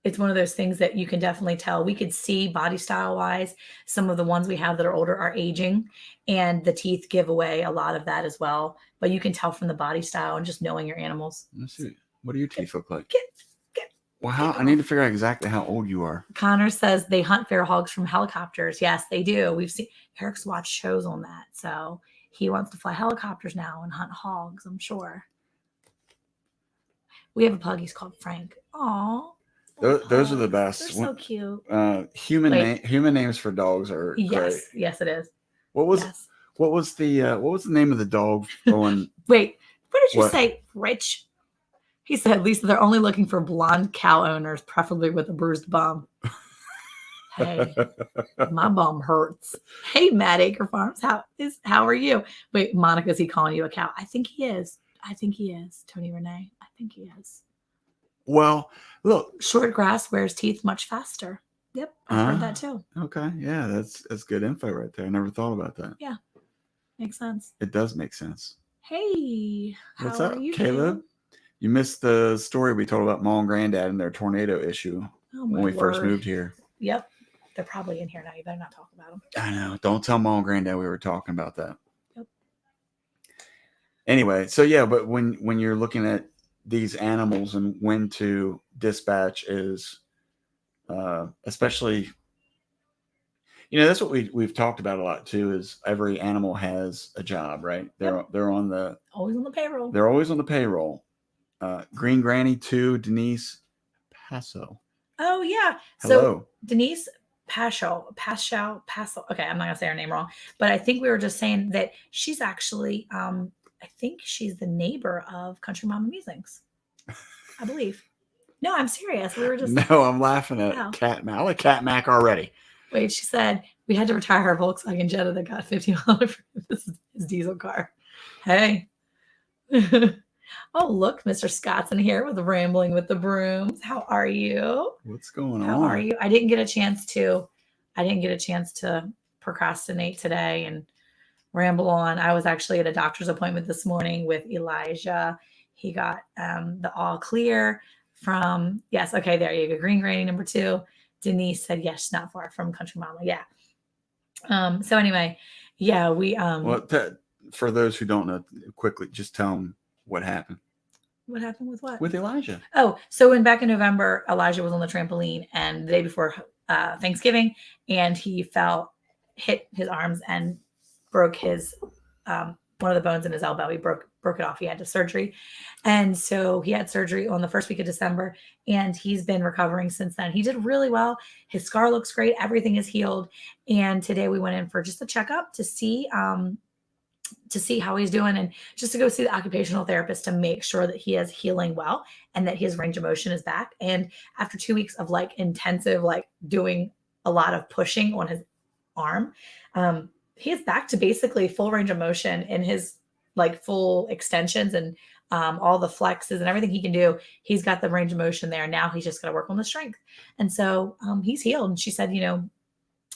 it's one of those things that you can definitely tell. We could see body style wise, some of the ones we have that are older are aging, and the teeth give away a lot of that as well. But you can tell from the body style and just knowing your animals. Let's see. What do your teeth look like? Wow, I need to figure out exactly how old you are. Connor says they hunt feral hogs from helicopters. Yes, they do. We've seen Eric's watched shows on that, so he wants to fly helicopters now and hunt hogs. I'm sure. We have a pug. He's called Frank. Aww. Those are the best. They're so cute. Human names for dogs are great. Yes, it is. What was the name of the dog on? Wait, what did you say, Rich? He said, Lisa, they're only looking for blonde cow owners, preferably with a bruised bum. Hey, my bum hurts. Hey, Matt Acre Farms, how are you? Wait, Monica, is he calling you a cow? I think he is. Tony Renee, I think he is. Well, look. Short grass wears teeth much faster. Yep, I've heard that too. Okay, yeah, that's good info right there. I never thought about that. Yeah, makes sense. It does make sense. Hey, what's up, Caleb? You missed the story we told about Mom and Granddad and their tornado issue when we first moved here. Yep. They're probably in here now. You better not talk about them. I know. Don't tell Mom and Granddad we were talking about that. Yep. Anyway, so yeah, but when you're looking at these animals and when to dispatch is especially, that's what we've talked about a lot too, is every animal has a job, right? They're always on the payroll. They're always on the payroll. Green Granny 2, Denise Passo. Oh yeah. Hello. So Denise Passo. Okay, I'm not gonna say her name wrong, but I think we were just saying that she's actually, I think she's the neighbor of Country Mama Musings. I believe. No, I'm serious. We were just. No, I'm laughing at Cat Mac. I like Cat Mac already. Wait, she said we had to retire her Volkswagen Jetta that got $50 for his diesel car. Hey. Oh, look, Mr. Scott's in here with Rambling with the Brooms. How are you? What's going on? How are you? I didn't get a chance to procrastinate today and ramble on. I was actually at a doctor's appointment this morning with Elijah. He got the all clear from, yes, okay, there you go. Green Granny number 2. Denise said, yes, not far from Country Mama. Yeah. So anyway, yeah, we. Well, for those who don't know, quickly, just tell them what happened. What happened with what? With Elijah. Oh, so back in November, Elijah was on the trampoline, and the day before Thanksgiving, and he hit his arms and broke his one of the bones in his elbow. He broke it off. He had surgery, and so he had surgery on the first week of December, and he's been recovering since then. He did really well. His scar looks great. Everything is healed, and today we went in for just a checkup to see how he's doing, and just to go see the occupational therapist to make sure that he is healing well and that his range of motion is back. And after 2 weeks of intensive, doing a lot of pushing on his arm, he is back to basically full range of motion in his full extensions and all the flexes and everything he can do. He's got the range of motion there. Now he's just got to work on the strength. And so he's healed. And she said,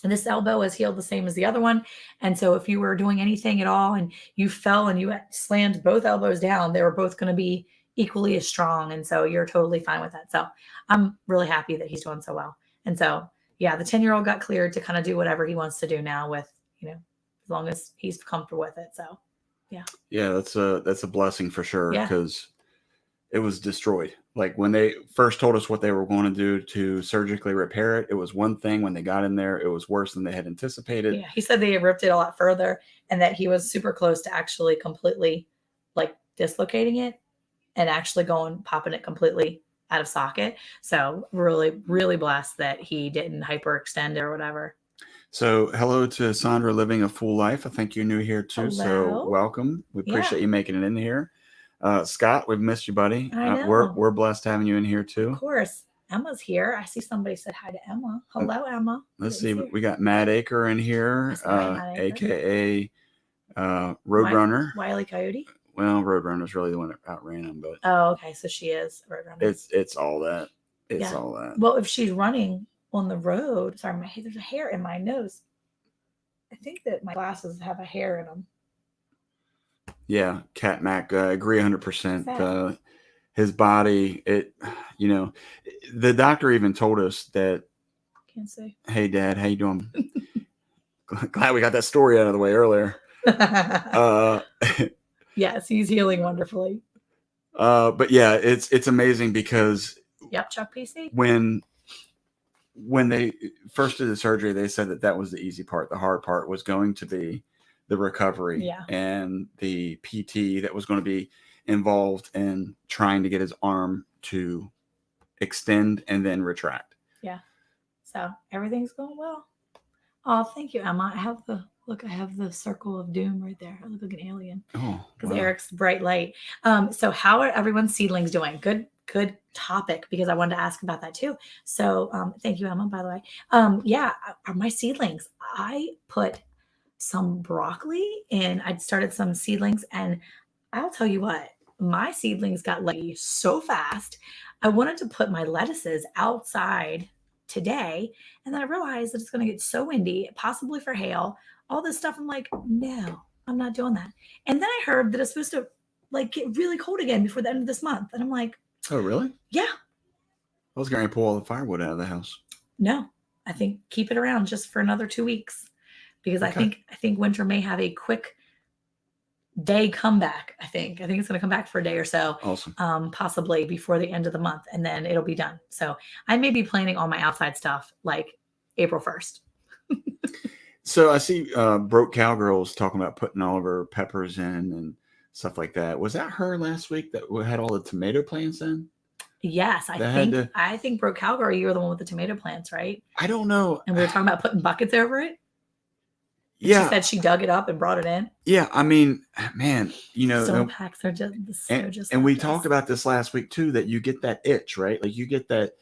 and this elbow is healed the same as the other one. And so if you were doing anything at all and you fell and you slammed both elbows down, they were both going to be equally as strong. And so you're totally fine with that. So I'm really happy that he's doing so well. And so, yeah, the 10-year-old got cleared to kind of do whatever he wants to do now with, as long as he's comfortable with it. So Yeah, that's a blessing for sure, Yeah. because it was destroyed. Like when they first told us what they were going to do to surgically repair it, it was one thing. When they got in there, it was worse than they had anticipated. Yeah. He said they ripped it a lot further and that he was super close to actually completely like dislocating it and actually popping it completely out of socket. So really, really blessed that he didn't hyperextend it or whatever. So hello to Sandra living a full life. I think you're new here too. So Hello. welcome. We appreciate Yeah. you making it in here. Scott, we've missed you, buddy. I know. We're blessed having you in here too. Of course. Emma's here. I see somebody said hi to Emma. Hello, Emma. Let's see. We got Matt Aker in here, Matt Aker. aka Roadrunner. Wile E. Coyote. Well, Roadrunner's really the one that outran him, but Oh, okay. So she is Roadrunner. It's all that. It's all that. Well, if she's running on the road, sorry, there's a hair in my nose. I think that my glasses have a hair in them. Yeah, Cat Mac, agree 100%. His body, the doctor even told us that. Can't say. Hey, Dad, how you doing? Glad we got that story out of the way earlier. Yes, he's healing wonderfully. But yeah, it's amazing because. Yep, Chuck PC. When they first did the surgery, they said that was the easy part. The hard part was going to be the recovery and the PT that was going to be involved in trying to get his arm to extend and then retract. Yeah. So everything's going well. Oh, thank you, Emma. I have the circle of doom right there. I look like an alien. Oh, because Eric's bright light. So how are everyone's seedlings doing? Good topic, because I wanted to ask about that too. So thank you, Emma, by the way. Yeah, my seedlings. I put some broccoli and I'd started some seedlings, and I'll tell you what, my seedlings got leggy so fast. I wanted to put my lettuces outside today, and then I realized that it's going to get so windy, possibly for hail, all this stuff. I'm like, no, I'm not doing that. And then I heard that it's supposed to like get really cold again before the end of this month, and I'm like, oh, really? Yeah. I was going to pull all the firewood out of the house. No, I think keep it around just for another 2 weeks, because okay. I think winter may have a quick day comeback. I think it's going to come back for a day or so. Awesome. Possibly before the end of the month, and then it'll be done. So I may be planning all my outside stuff like April 1st. So I see Broke Cowgirls talking about putting all of her peppers in and stuff like that. Was that her last week that had all the tomato plants in? Yes, I think Broke Cowgirl, you were the one with the tomato plants, right? I don't know. And we were talking about putting buckets over it. Yeah. She said she dug it up and brought it in. Yeah, I mean, man, stone packs are just and we talked about this last week too, that you get that itch, right? Like you get that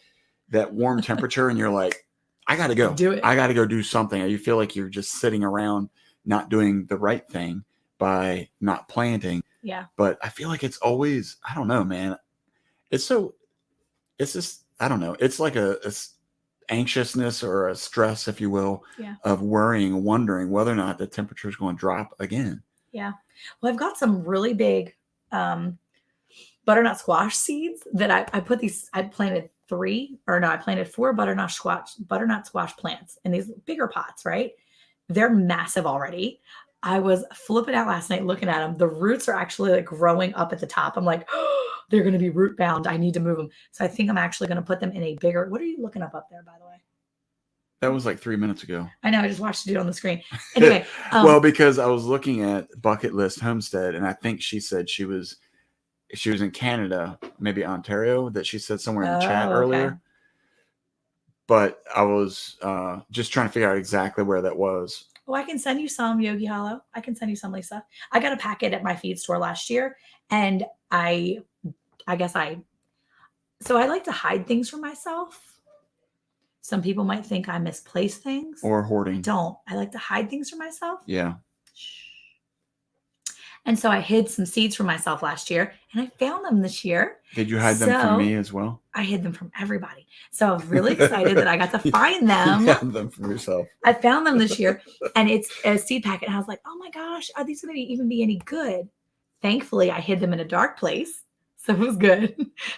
warm temperature and you're like, I got to go. Do it. I got to go do something. Or you feel like you're just sitting around not doing the right thing by not planting. Yeah. But I feel like it's always, I don't know, man. It's just, I don't know. It's like a anxiousness or a stress, if you will, of worrying and wondering whether or not the temperature is going to drop again. Yeah. Well, I've got some really big butternut squash seeds that I put these, I planted 4 butternut squash plants in these bigger pots, right? They're massive already. I was flipping out last night looking at them. The roots are actually like growing up at the top. I'm like, oh, they're going to be root bound. I need to move them. So I think I'm actually going to put them in a bigger, what are you looking up there, by the way? That was like 3 minutes ago. I know. I just watched it on the screen. Anyway. Well, because I was looking at Bucket List Homestead, and I think she said she was in Canada, maybe Ontario, that she said somewhere in the chat earlier. But I was just trying to figure out exactly where that was. Oh, I can send you some, Yogi Hollow. I can send you some, Lisa. I got a packet at my feed store last year, and I like to hide things from myself. Some people might think I misplace things. Or hoarding. I don't. I like to hide things from myself. Yeah. And so I hid some seeds from myself last year, and I found them this year. Did you hide them from me as well? I hid them from everybody. So I was really excited that I got to find them. You found them from yourself. I found them this year, and it's a seed packet. And I was like, oh my gosh, are these going to even be any good? Thankfully, I hid them in a dark place So it was good.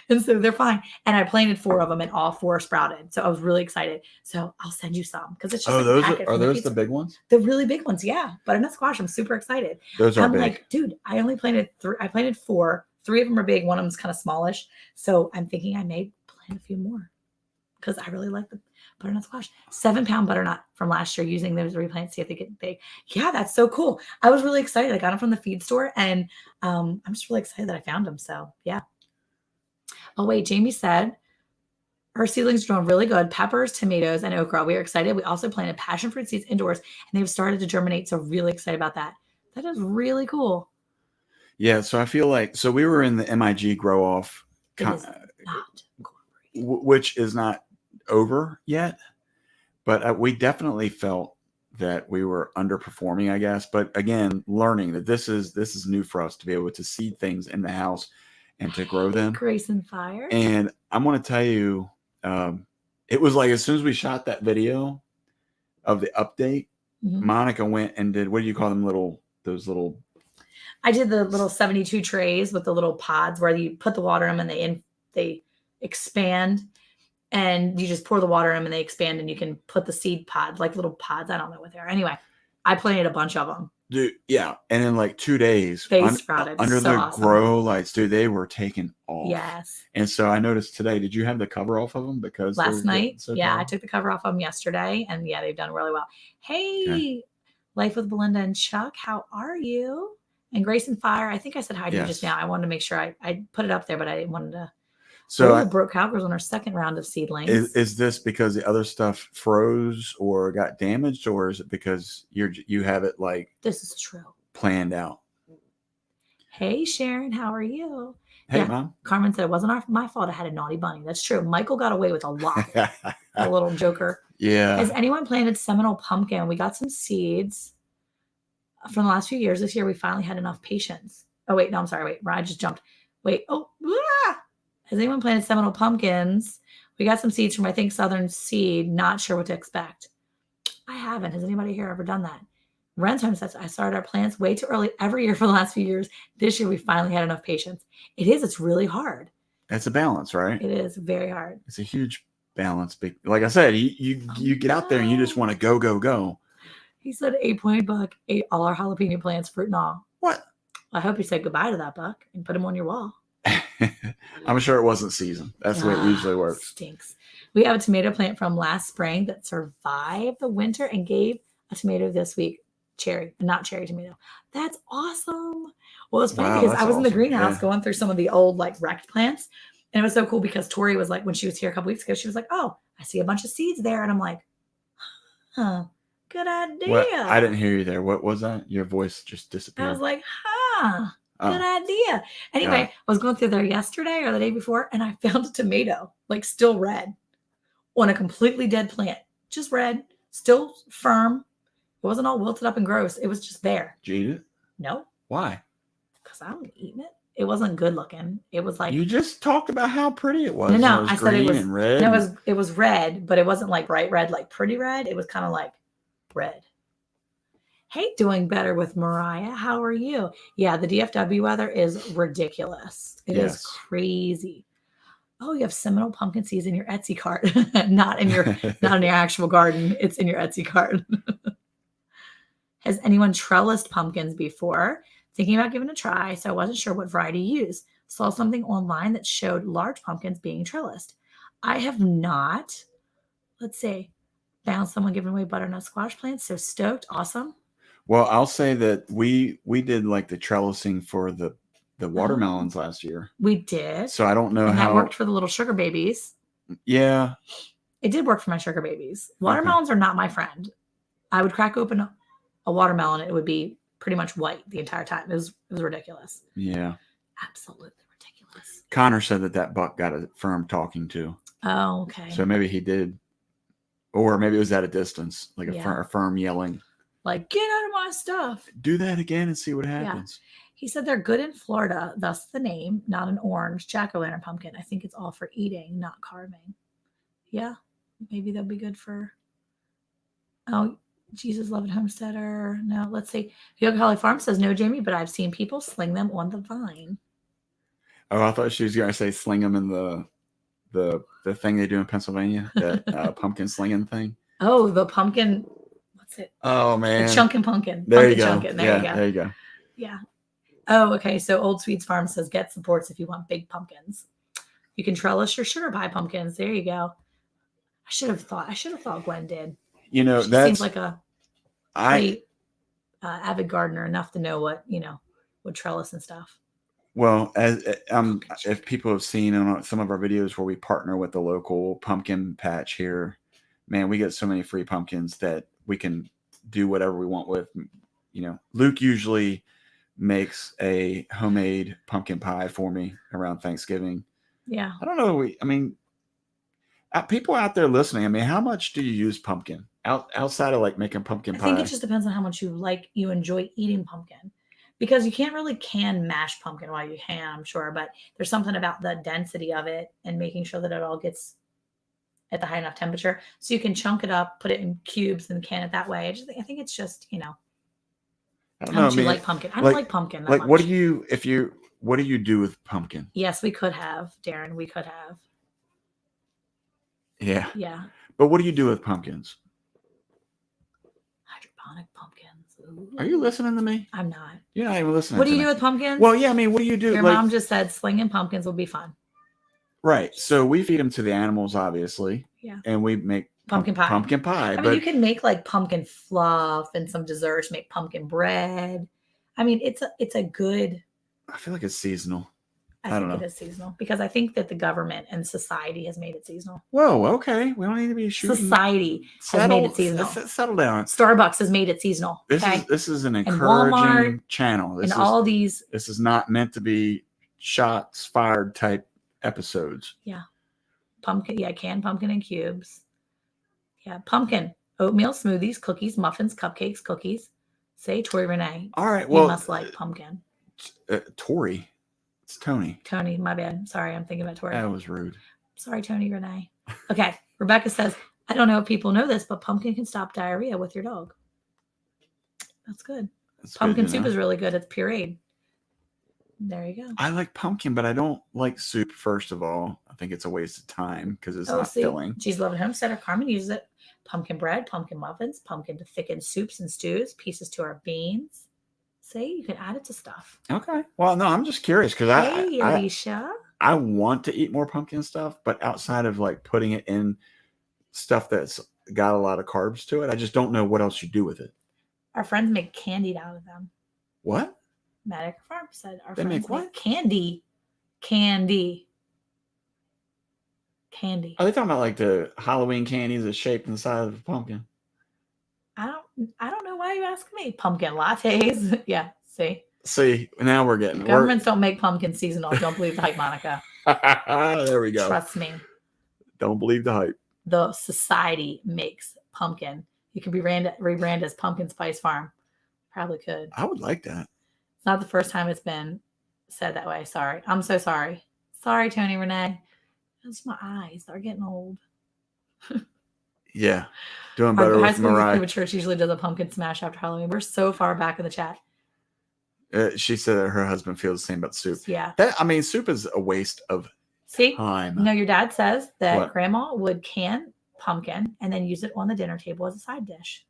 And so they're fine. And I planted 4 of them and all 4 sprouted. So I was really excited. So I'll send you some because it's just Oh, like a those packet are from the those feed the store. big ones? The really big ones, yeah. Butternut squash. I'm super excited. Those And are I'm big. like, dude, I only planted 3. I planted 4. 3 of them are big. One of them's kind of smallish. So I'm thinking I may plant a few more because I really like the butternut squash. 7-pound butternut from last year using those replants, see if they get big. Yeah, that's so cool. I was really excited. I got them from the feed store and I'm just really excited that I found them. So yeah. Oh, wait, Jamie said our seedlings are doing really good. Peppers, tomatoes, and okra. We are excited. We also planted passion fruit seeds indoors and they've started to germinate. So really excited about that. That is really cool. Yeah, so I feel like we were in the MIG grow off, It is not which is not over yet, but we definitely felt that we were underperforming, I guess. But again, learning that this is new for us to be able to seed things in the house and to grow them. Grace and fire. And I'm going to tell you, it was like as soon as we shot that video of the update, Monica went and did, what do you call them, those little. I did the little 72 trays with the little pods where you put the water in them and they expand and you just pour the water in them and they expand and you can put the seed pod, like little pods. I don't know what they are. Anyway, I planted a bunch of them. Dude, yeah. And in like 2 days, they sprouted under so the awesome. grow lights, dude, they were taking off. Yes. And so I noticed today, did you have the cover off of them? Because last night, I took the cover off of them yesterday and yeah, they've done really well. Hey, Life with Belinda and Chuck, how are you? And Grace and Fire, I think I said hi to you just now. I wanted to make sure I put it up there, but I didn't want to. So broke cowgirls on our second round of seedlings. Is this because the other stuff froze or got damaged, or is it because you have it like this is true planned out? Hey Sharon, how are you? Hey Mom. Carmen said it wasn't my fault. I had a naughty bunny. That's true. Michael got away with a lot. A little joker. Yeah. Has anyone planted Seminole pumpkin? We got some seeds from the last few years. This year we finally had enough patience. Oh wait, no, I'm sorry. Wait, I just jumped. Wait. Oh. Ah! Has anyone planted Seminole pumpkins? We got some seeds from, I think, Southern Seed. Not sure what to expect. I haven't. Has anybody here ever done that? Ren's home says, I started our plants way too early every year for the last few years. This year, we finally had enough patience. It is. It's really hard. It's a balance, right? It is very hard. It's a huge balance. Like I said, you get out there and you just want to go, go, go. He said 8-point buck ate all our jalapeno plants, fruit and all. What? I hope you said goodbye to that buck and put him on your wall. I'm sure it wasn't seasoned. That's the way it usually works. Stinks. We have a tomato plant from last spring that survived the winter and gave a tomato this week. Not cherry tomato. That's awesome. Well, it's funny because I was in the greenhouse going through some of the old like wrecked plants. And it was so cool because Tori was like, when she was here a couple weeks ago, she was like, oh, I see a bunch of seeds there. And I'm like, huh, good idea. What? I didn't hear you there. What was that? Your voice just disappeared. I was like, huh. Good idea. Anyway, I was going through there yesterday or the day before, and I found a tomato, like still red, on a completely dead plant. Just red, still firm. It wasn't all wilted up and gross. It was just there. Did you eat it? No. Why? Because I wasn't eating it. It wasn't good looking. It was like, you just talked about how pretty it was. No, it was I said it was and red. It was red, but it wasn't like bright red, like pretty red. It was kind of like red. Hey, doing better with Mariah. How are you? Yeah, the DFW weather is ridiculous. It is crazy. Oh, you have Seminole pumpkin seeds in your Etsy cart. not in your actual garden. It's in your Etsy cart. Has anyone trellised pumpkins before? Thinking about giving it a try, so I wasn't sure what variety to use. Saw something online that showed large pumpkins being trellised. I have not. Let's see. Found someone giving away butternut squash plants. So stoked. Awesome. Well, I'll say that we did like the trellising for the watermelons last year. We did. So I don't know how that worked for the little sugar babies. Yeah. It did work for my sugar babies. Watermelons are not my friend. I would crack open a watermelon. It would be pretty much white the entire time. It was ridiculous. Yeah. Absolutely ridiculous. Connor said that buck got a firm talking to. Oh, okay. So maybe he did. Or maybe it was at a distance, like a firm yelling. Like, get out of my stuff. Do that again and see what happens. Yeah. He said they're good in Florida, thus the name, not an orange jack-o'-lantern pumpkin. I think it's all for eating, not carving. Yeah, maybe they'll be good for... Oh, Jesus Loving Homesteader. No, let's see. Yoga Holly Farm says, no, Jamie, but I've seen people sling them on the vine. Oh, I thought she was going to say sling them in the thing they do in Pennsylvania, that pumpkin slinging thing. Oh, the pumpkin. What's it? Oh The man, chunkin' pumpkin. there you Pumpkin go. chunkin'. There you Yeah, go. there you go. Yeah. Oh, okay. So Old Sweets Farm says get supports if you want big pumpkins. You can trellis your sugar pie pumpkins. There you go. I should have thought Gwen did. You know, She that's seems like a pretty avid gardener enough to know what would trellis and stuff. well, as if people have seen on some of our videos where we partner with the local pumpkin patch here, man, we get so many free pumpkins that we can do whatever we want with. You know, Luke usually makes a homemade pumpkin pie for me around Thanksgiving. Yeah. I don't know. I mean, people out there listening, I mean, how much do you use pumpkin outside of like making pumpkin pie? I think it just depends on how much you enjoy eating pumpkin, because you can't really can mashed pumpkin while you can, I'm sure, but there's something about the density of it and making sure that it all gets at the high enough temperature so you can chunk it up, put it in cubes, and can it that way. I think it's just I don't how know. much I mean, you like pumpkin. I don't like pumpkin that much. what do you do with pumpkin? Yes, we could have, Darren. We could have. Yeah. Yeah. But what do you do with pumpkins? Hydroponic pumpkins. Ooh. Are you listening to me? I'm not. You're not even listening. What do to you me. do with pumpkins? Well, yeah. I mean, what do you do? Your mom just said slinging pumpkins will be fun. Right. So we feed them to the animals, obviously. Yeah. And we make pumpkin pie. Pumpkin pie. I mean, you can make like pumpkin fluff and some desserts. Make pumpkin bread. I mean, it's a good. I feel like it's seasonal. I think it is seasonal because I think that the government and society has made it seasonal. Whoa, okay. We don't need to be shooting. Society has made it seasonal. Settle down. Starbucks has made it seasonal. This is an encouraging Walmart, channel. This is not meant to be shots fired type episodes. Yeah. Pumpkin, canned pumpkin in cubes. Yeah, pumpkin, oatmeal smoothies, cookies, muffins, cupcakes, cookies. Say Tori Renee. All right, well, you must like pumpkin. Tori. It's Tony. Tony, my bad. Sorry, I'm thinking about Tori. That was rude. Sorry, Tony Renee. Okay, Rebecca says, I don't know if people know this, but pumpkin can stop diarrhea with your dog. That's good. Pumpkin soup is really good. It's pureed. There you go. I like pumpkin, but I don't like soup, first of all. I think it's a waste of time because it's not filling. She's loving homesteader. Carmen uses it. Pumpkin bread, pumpkin muffins, pumpkin to thicken soups and stews, pieces to our beans. See, you can add it to stuff. Okay. Well, no, I'm just curious because Alicia. I want to eat more pumpkin stuff, but outside of like putting it in stuff that's got a lot of carbs to it, I just don't know what else you do with it. Our friends make candied out of them. What? Medic Farm said our friends make what? Candy. Are they talking about like the Halloween candies that's shaped inside of a pumpkin? I don't know why you ask me. Pumpkin lattes. Yeah, See, now we're getting governments don't make pumpkin seasonal. Don't believe the hype, Monica. There we go. Trust me. Don't believe the hype. The society makes pumpkin. You could be rebranded as Pumpkin Spice Farm. Probably could. I would like that. It's not the first time it's been said that way. Sorry. I'm so sorry. Sorry, Tony Renee. It's my eyes. They're getting old. Yeah. Doing better Our high with school Mariah. church usually does a pumpkin smash after Halloween. We're so far back in the chat. She said that her husband feels the same about soup. Yeah. Soup is a waste of time. No, your dad says that grandma would can pumpkin and then use it on the dinner table as a side dish.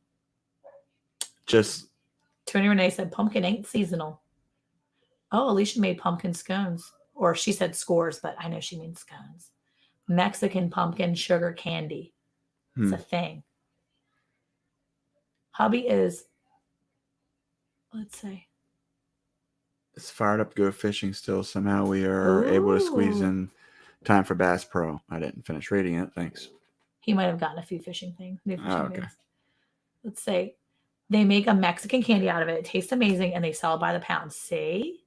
Tony Renee said pumpkin ain't seasonal. Oh, Alicia made pumpkin scones. Or she said scores, but I know she means scones. Mexican pumpkin sugar candy. It's a thing. Hubby is, let's say. It's fired up to go fishing still. Somehow we are able to squeeze in time for Bass Pro. I didn't finish reading it. Thanks. He might have gotten a few fishing things. Okay. Let's say they make a Mexican candy out of it. It tastes amazing, and they sell it by the pound. See?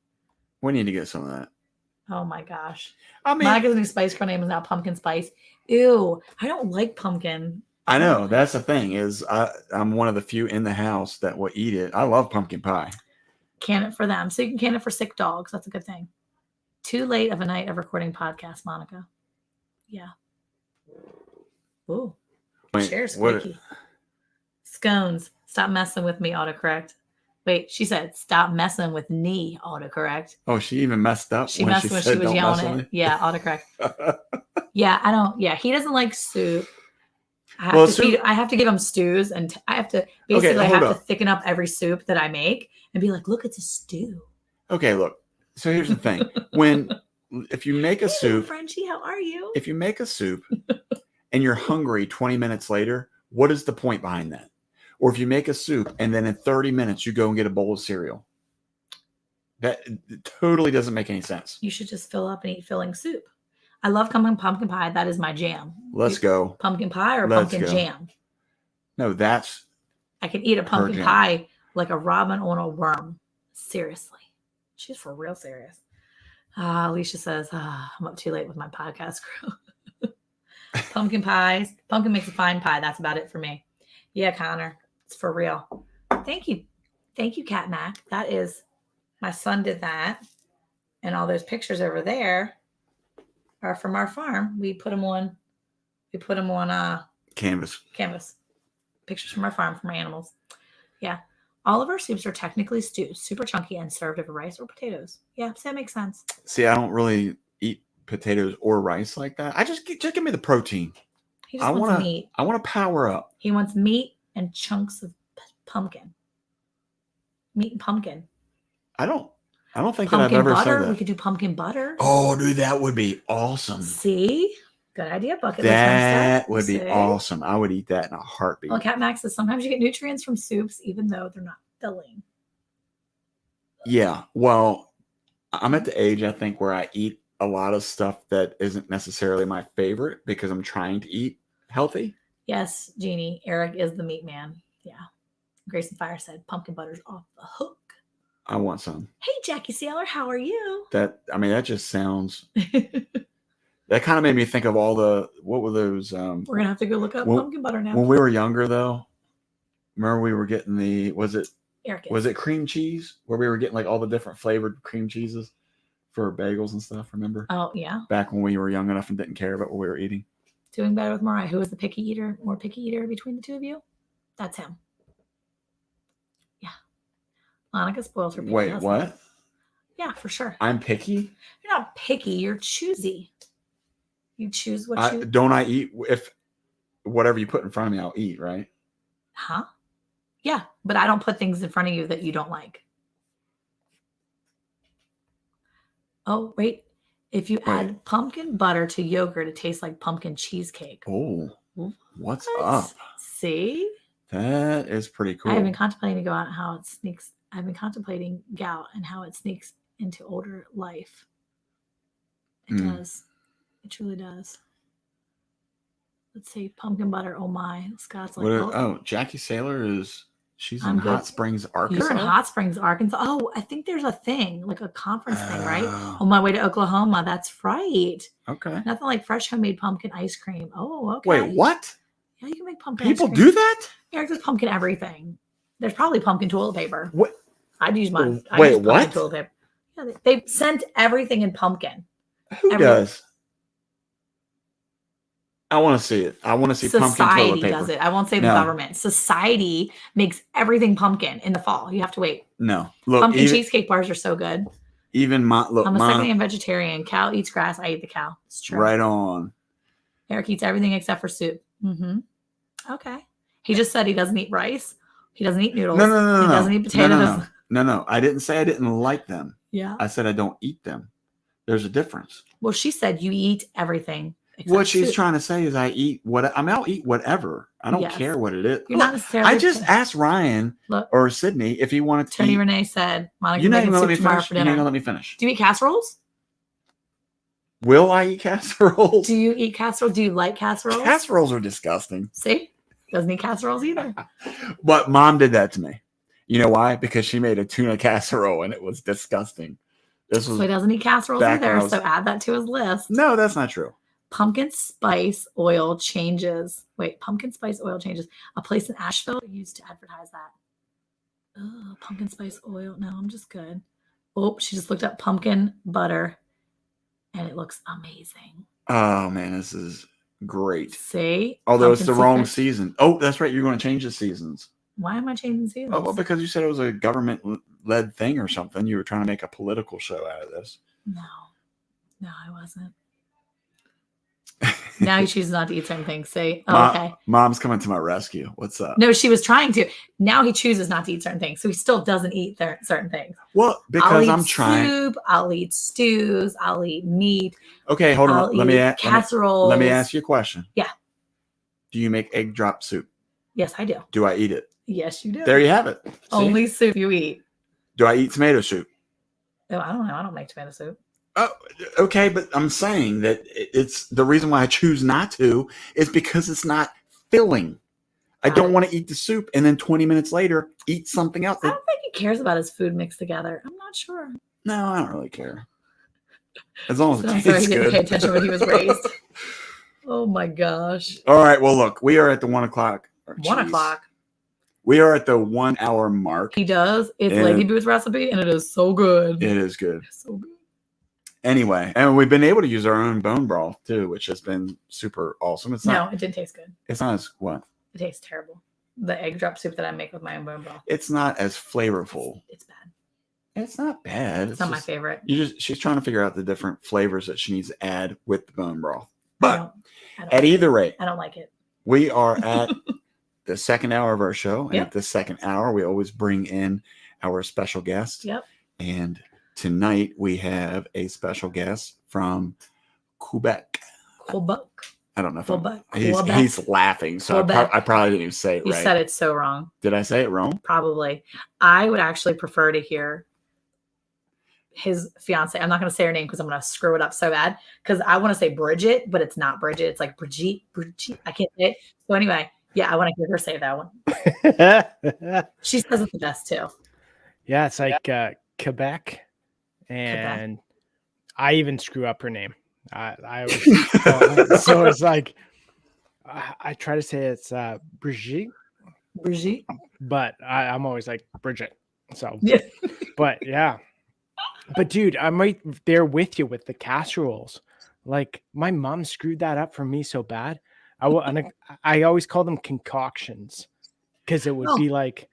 We need to get some of that. Oh my gosh. I mean, Monica's new spice girl name is now Pumpkin Spice. Ew. I don't like pumpkin. I know. That's the thing is I'm one of the few in the house that will eat it. I love pumpkin pie. Can it for them. So you can can it for sick dogs. That's a good thing. Too late of a night of recording podcast, Monica. Yeah. Ooh. Chair squeaky. Scones. Stop messing with me, autocorrect. Wait, she said, stop messing with knee, autocorrect. Oh, she even messed up She when messed she when said she was don't yelling mess with it. Yeah, autocorrect. me. Yeah, he doesn't like soup. Well, I have to give him stews, and I have to Okay, I hold have to up. thicken up every soup that I make and be like, look, it's a stew. Okay, look. So here's the thing. If you make a Hey, soup, Frenchie, how are you? if you make a soup and you're hungry 20 minutes later, what is the point behind that? Or if you make a soup and then in 30 minutes you go and get a bowl of cereal. That totally doesn't make any sense. You should just fill up and eat filling soup. I love pumpkin pie. That is my jam. Let's go. Pumpkin pie or Let's pumpkin go. jam? No, that's I can eat a pumpkin jam. pie like a robin on a worm. Seriously. She's for real serious. Alicia says, I'm up too late with my podcast crew. Pumpkin pies. Pumpkin makes a fine pie. That's about it for me. Yeah, Connor. It's for real. Thank you. Thank you, Cat Mac. That is, my son did that. And all those pictures over there are from our farm. We put them on canvas. Pictures from our farm, from our animals. Yeah. All of our soups are technically stews, super chunky and served over rice or potatoes. Yeah, so that makes sense. See, I don't really eat potatoes or rice like that. I just give me the protein. He just wants meat. I want to power up. He wants meat and chunks of pumpkin. Meat and pumpkin. I don't think pumpkin that I've ever butter. said that. We could do pumpkin butter. Oh, dude, that would be awesome. See? Good idea, bucket. That would be awesome. I would eat that in a heartbeat. Well, Cat Max says sometimes you get nutrients from soups, even though they're not filling. Yeah. Well, I'm at the age, I think, where I eat a lot of stuff that isn't necessarily my favorite because I'm trying to eat healthy. Yes, Jeannie. Eric is the meat man. Yeah. Grayson Fire said pumpkin butter's off the hook. I want some. Hey, Jackie Sailor, how are you? That just sounds... That kind of made me think of all what were those? We're going to have to go look up pumpkin butter now. When we were younger, though, remember we were getting was it cream cheese? Where we were getting like all the different flavored cream cheeses for bagels and stuff, remember? Oh, yeah. Back when we were young enough and didn't care about what we were eating. Doing better with Mariah. Who is the more picky eater between the two of you? That's him. Yeah. Monica spoils her picky. Wait, what? Yeah, for sure. I'm picky? You're not picky. You're choosy. You choose what you... Don't I eat... If whatever you put in front of me, I'll eat, right? Huh? Yeah, but I don't put things in front of you that you don't like. Oh, wait. If you add pumpkin butter to yogurt, it tastes like pumpkin cheesecake. Oh, what's up? See? That is pretty cool. I've been contemplating gout and how it sneaks into older life. It does. It truly does. Let's see. Pumpkin butter. Oh my. Scott's like, Jackie Sailor she's in Hot Springs, Arkansas. You're in Hot Springs, Arkansas. Oh, I think there's a thing, like a conference thing, right? On my way to Oklahoma. That's right. Okay. Nothing like fresh homemade pumpkin ice cream. Oh, okay. Wait, what? Yeah, you can make pumpkin People ice cream. do that? Eric does pumpkin everything. There's probably pumpkin toilet paper. What? I'd use mine. Wait, what? Toilet paper. Yeah, they sent everything in pumpkin. Who does? I want to see it. I want to see pumpkin toilet paper. Society does it. I won't say the government. Society makes everything pumpkin in the fall. You have to wait. No. Look, pumpkin cheesecake bars are so good. I'm a second-hand vegetarian. Cal eats grass. I eat the cow. It's true. Right on. Eric eats everything except for soup. Mm-hmm. Okay. He just said he doesn't eat rice. He doesn't eat noodles. No. He doesn't eat potatoes. No. I didn't say I didn't like them. Yeah. I said I don't eat them. There's a difference. Well, she said you eat everything. What she's trying to say is I'll eat whatever. I don't care what it is. You're not necessarily. I just asked Ryan or Sydney if he wanted to Tony eat. Renee said, Monica, you're not even let me finish. Do you eat casseroles? Will I eat casseroles? Do you eat casserole? Do you like casseroles? Casseroles are disgusting. See? Doesn't eat casseroles either. But Mom did that to me. You know why? Because she made a tuna casserole and it was disgusting. So he doesn't eat casseroles either. So add that to his list. No, that's not true. Pumpkin spice oil changes. Pumpkin spice oil changes. A place in Asheville used to advertise that. Oh, pumpkin spice oil. No, I'm just good. Oh, she just looked up pumpkin butter and it looks amazing. Oh, man, this is great. See? Although it's the wrong season. Oh, that's right. You're going to change the seasons. Why am I changing Oh, seasons? well, because you said it was a government-led thing or something. You were trying to make a political show out of this. No, I wasn't. Now he chooses not to eat certain things. Say, okay. Mom's coming to my rescue. What's up? No, she was trying to. Now he chooses not to eat certain things. So he still doesn't eat certain things. Well, because I'm trying. Soup, I'll eat stews. I'll eat meat. Okay, hold on. Let me casseroles. Let me ask you a question. Yeah. Do you make egg drop soup? Yes, I do. Do I eat it? Yes, you do. There you have it. See? Only soup you eat. Do I eat tomato soup? Oh, I don't know. I don't make tomato soup. Oh, okay, but I'm saying that it's the reason why I choose not to is because it's not filling. I don't want to eat the soup and then 20 minutes later eat something else. I don't think he cares about his food mixed together. I'm not sure. No, I don't really care. As long as it I'm tastes sorry, he good. didn't pay attention when he was raised. Oh my gosh. All right, well, look, we are at the 1 o'clock. 1 o'clock. We are at the 1 hour mark. He does. It's Lady Boo's recipe, and it is so good. It is good. It's so good. Anyway, and we've been able to use our own bone broth too, which has been super awesome. It's not. No, it didn't taste good. It's not as what? It tastes terrible. The egg drop soup that I make with my own bone broth. It's not as flavorful. It's bad. It's not bad. It's not my favorite. She's trying to figure out the different flavors that she needs to add with the bone broth. But I don't at either rate, I don't like it. We are at the second hour of our show. And Yep. at the second hour, we always bring in our special guest. Yep. And tonight we have a special guest from Quebec. Quebec. I don't know if Quebec. he's laughing, so I probably didn't even say it right. You said it so wrong. Did I say it wrong? Probably. I would actually prefer to hear his fiance. I'm not going to say her name because I'm going to screw it up so bad. Because I want to say Bridget, but it's not Bridget. It's like Brigitte. I can't say it. So anyway, yeah, I want to hear her say that one. She says it the best too. Yeah, it's like Quebec, and I even screw up her name. I always, so it's like I try to say it's Brigitte, but I'm always like Bridget. So, yeah. But dude, I'm right there with you with the casseroles. Like my mom screwed that up for me so bad. I always call them concoctions because it would be like,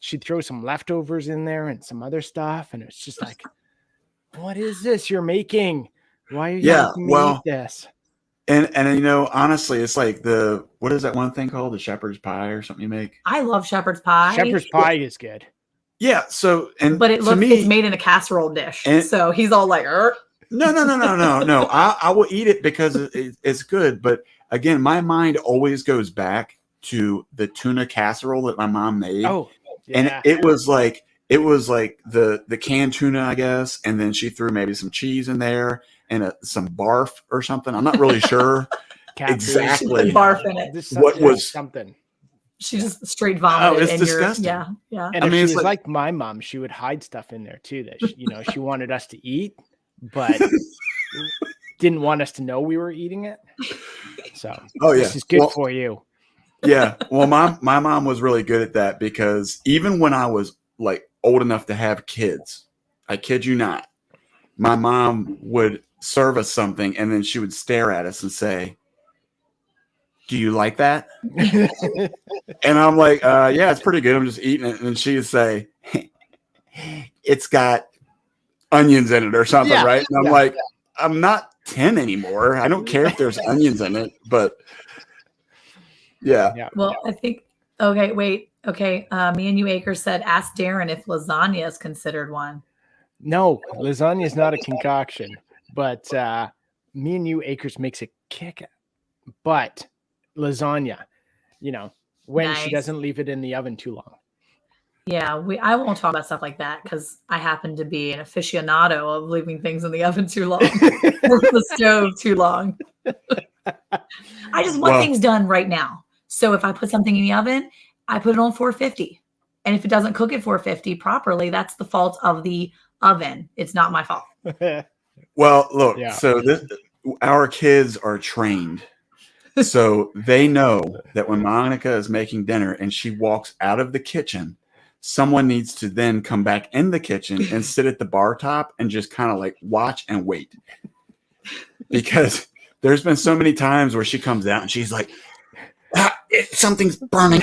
she'd throw some leftovers in there and some other stuff, and it's just like, what is this you're making? Why are you making me eat this? And honestly, it's like what is that one thing called? The shepherd's pie or something you make? I love shepherd's pie. Shepherd's pie is good. Yeah. So, but it's made in a casserole dish. So he's all like, No. I will eat it because it's good. But again, my mind always goes back to the tuna casserole that my mom made. Oh, yeah. And it was like the canned tuna, I guess, and then she threw maybe some cheese in there and some barf or something. I'm not really sure exactly. She put barf in it. What was something? She just straight vomited. Oh, it's disgusting. Yeah. And I mean, it's like my mom. She would hide stuff in there too that she wanted us to eat, but didn't want us to know we were eating it. So, this is good for you. Yeah. Well, my mom was really good at that because even when I was like old enough to have kids, I kid you not, my mom would serve us something and then she would stare at us and say, "Do you like that?" And I'm like, yeah, it's pretty good. I'm just eating it. And she would say, "It's got onions in it or something," right? And I'm like, I'm not 10 anymore. I don't care if there's onions in it, but yeah. Well, I think, okay, wait. Okay. Me and you, Acres said, ask Darren if lasagna is considered one. No, lasagna is not a concoction, but me and you, Acres makes a kick. But lasagna, when she doesn't leave it in the oven too long. Yeah, I won't talk about stuff like that because I happen to be an aficionado of leaving things in the oven too long, or the stove too long. I just want things done right now. So if I put something in the oven, I put it on 450. And if it doesn't cook at 450 properly, that's the fault of the oven. It's not my fault. Well, look, so our kids are trained. So they know that when Monica is making dinner and she walks out of the kitchen, someone needs to then come back in the kitchen and sit at the bar top and just kind of like watch and wait. Because there's been so many times where she comes out and she's like, something's burning.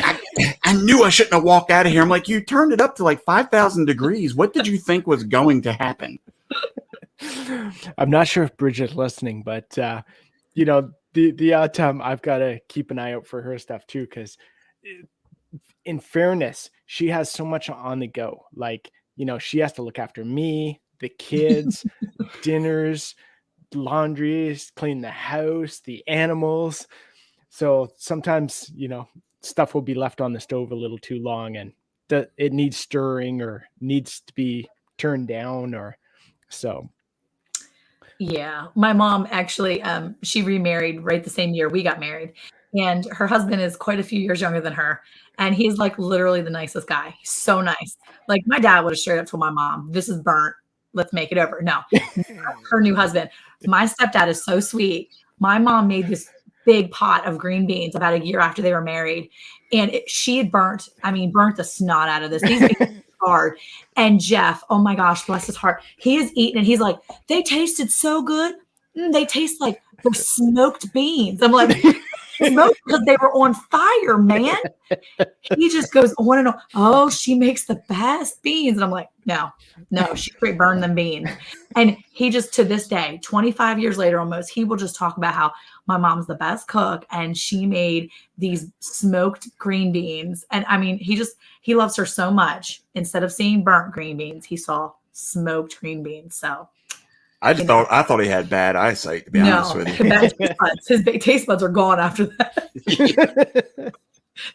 I knew I shouldn't have walked out of here. I'm like, you turned it up to like 5,000 degrees. What did you think was going to happen? I'm not sure if Bridget's listening, but the odd time I've got to keep an eye out for her stuff too, because in fairness, she has so much on the go. Like, she has to look after me, the kids, dinners, laundries, clean the house, the animals. So sometimes, stuff will be left on the stove a little too long and it needs stirring or needs to be turned down or so. Yeah. My mom actually, she remarried right the same year we got married. And her husband is quite a few years younger than her. And he's like literally the nicest guy. He's so nice. Like my dad would have straight up told my mom, this is burnt. Let's make it over. No, her new husband. My stepdad is so sweet. My mom made this big pot of green beans about a year after they were married. And she had burnt the snot out of this. These beans hard. And Jeff, oh my gosh, bless his heart. He is eating and he's like, they tasted so good. They taste like the smoked beans. I'm like, smoked because they were on fire, man. He just goes on and on. Oh, she makes the best beans. And I'm like, no, she straight burned them beans. And he just, to this day, 25 years later almost, he will just talk about how my mom's the best cook and she made these smoked green beans. And I mean, he loves her so much. Instead of seeing burnt green beans, he saw smoked green beans. So I thought he had bad eyesight, to be honest with you. His big taste buds are gone after that.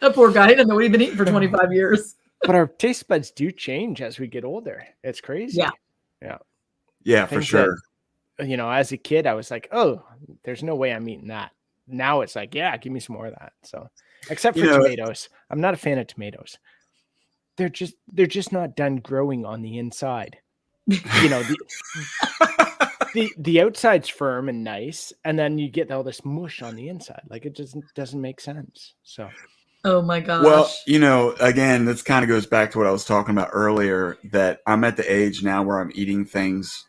That poor guy, he didn't know what he'd been eating for 25 years. But our taste buds do change as we get older. It's crazy. Yeah, for sure. As a kid, I was like, oh, there's no way I'm eating that. Now it's like, yeah, give me some more of that. So, except for tomatoes. I'm not a fan of tomatoes. They're just not done growing on the inside. The outside's firm and nice, and then you get all this mush on the inside. Like it just doesn't make sense. So, oh my gosh. Well, again, this kind of goes back to what I was talking about earlier, that I'm at the age now where I'm eating things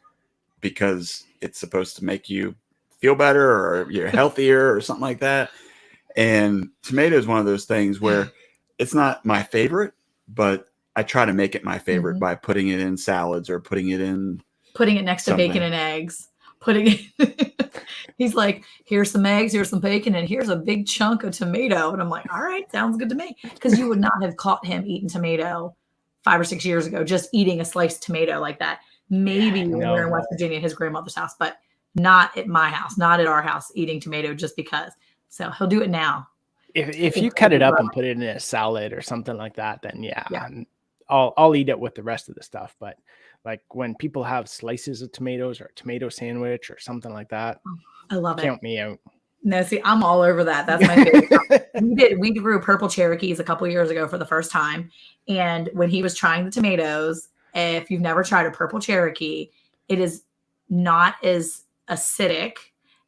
because it's supposed to make you feel better or you're healthier or something like that. And tomato is one of those things where it's not my favorite, but I try to make it my favorite by putting it in salads or putting it next to bacon and eggs. He's like, here's some eggs, here's some bacon, and here's a big chunk of tomato. And I'm like, all right, sounds good to me. Because you would not have caught him eating tomato 5 or 6 years ago, just eating a sliced tomato like that. Maybe when we were in West Virginia at his grandmother's house, but not at my house, not at our house, eating tomato just because. So he'll do it now. If you cut it up and put it in a salad or something like that, then I'll eat it with the rest of the stuff. But like when people have slices of tomatoes or a tomato sandwich or something like that, I love it. Count me out. No, see, I'm all over that. That's my favorite. We grew purple Cherokees a couple years ago for the first time. And when he was trying the tomatoes, if you've never tried a purple Cherokee, it is not as acidic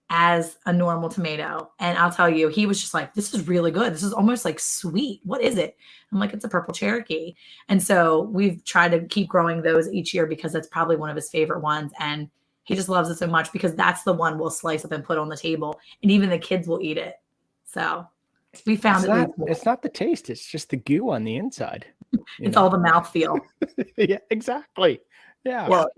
as a normal tomato. And I'll tell you, he was just like, this is really good. This is almost like sweet. What is it? I'm like, it's a purple Cherokee. And so we've tried to keep growing those each year because that's probably one of his favorite ones. And he just loves it so much because that's the one we'll slice up and put on the table. And even the kids will eat it. So we found it's not the taste. It's just the goo on the inside. It's all the mouthfeel. Yeah, exactly. Yeah. Well,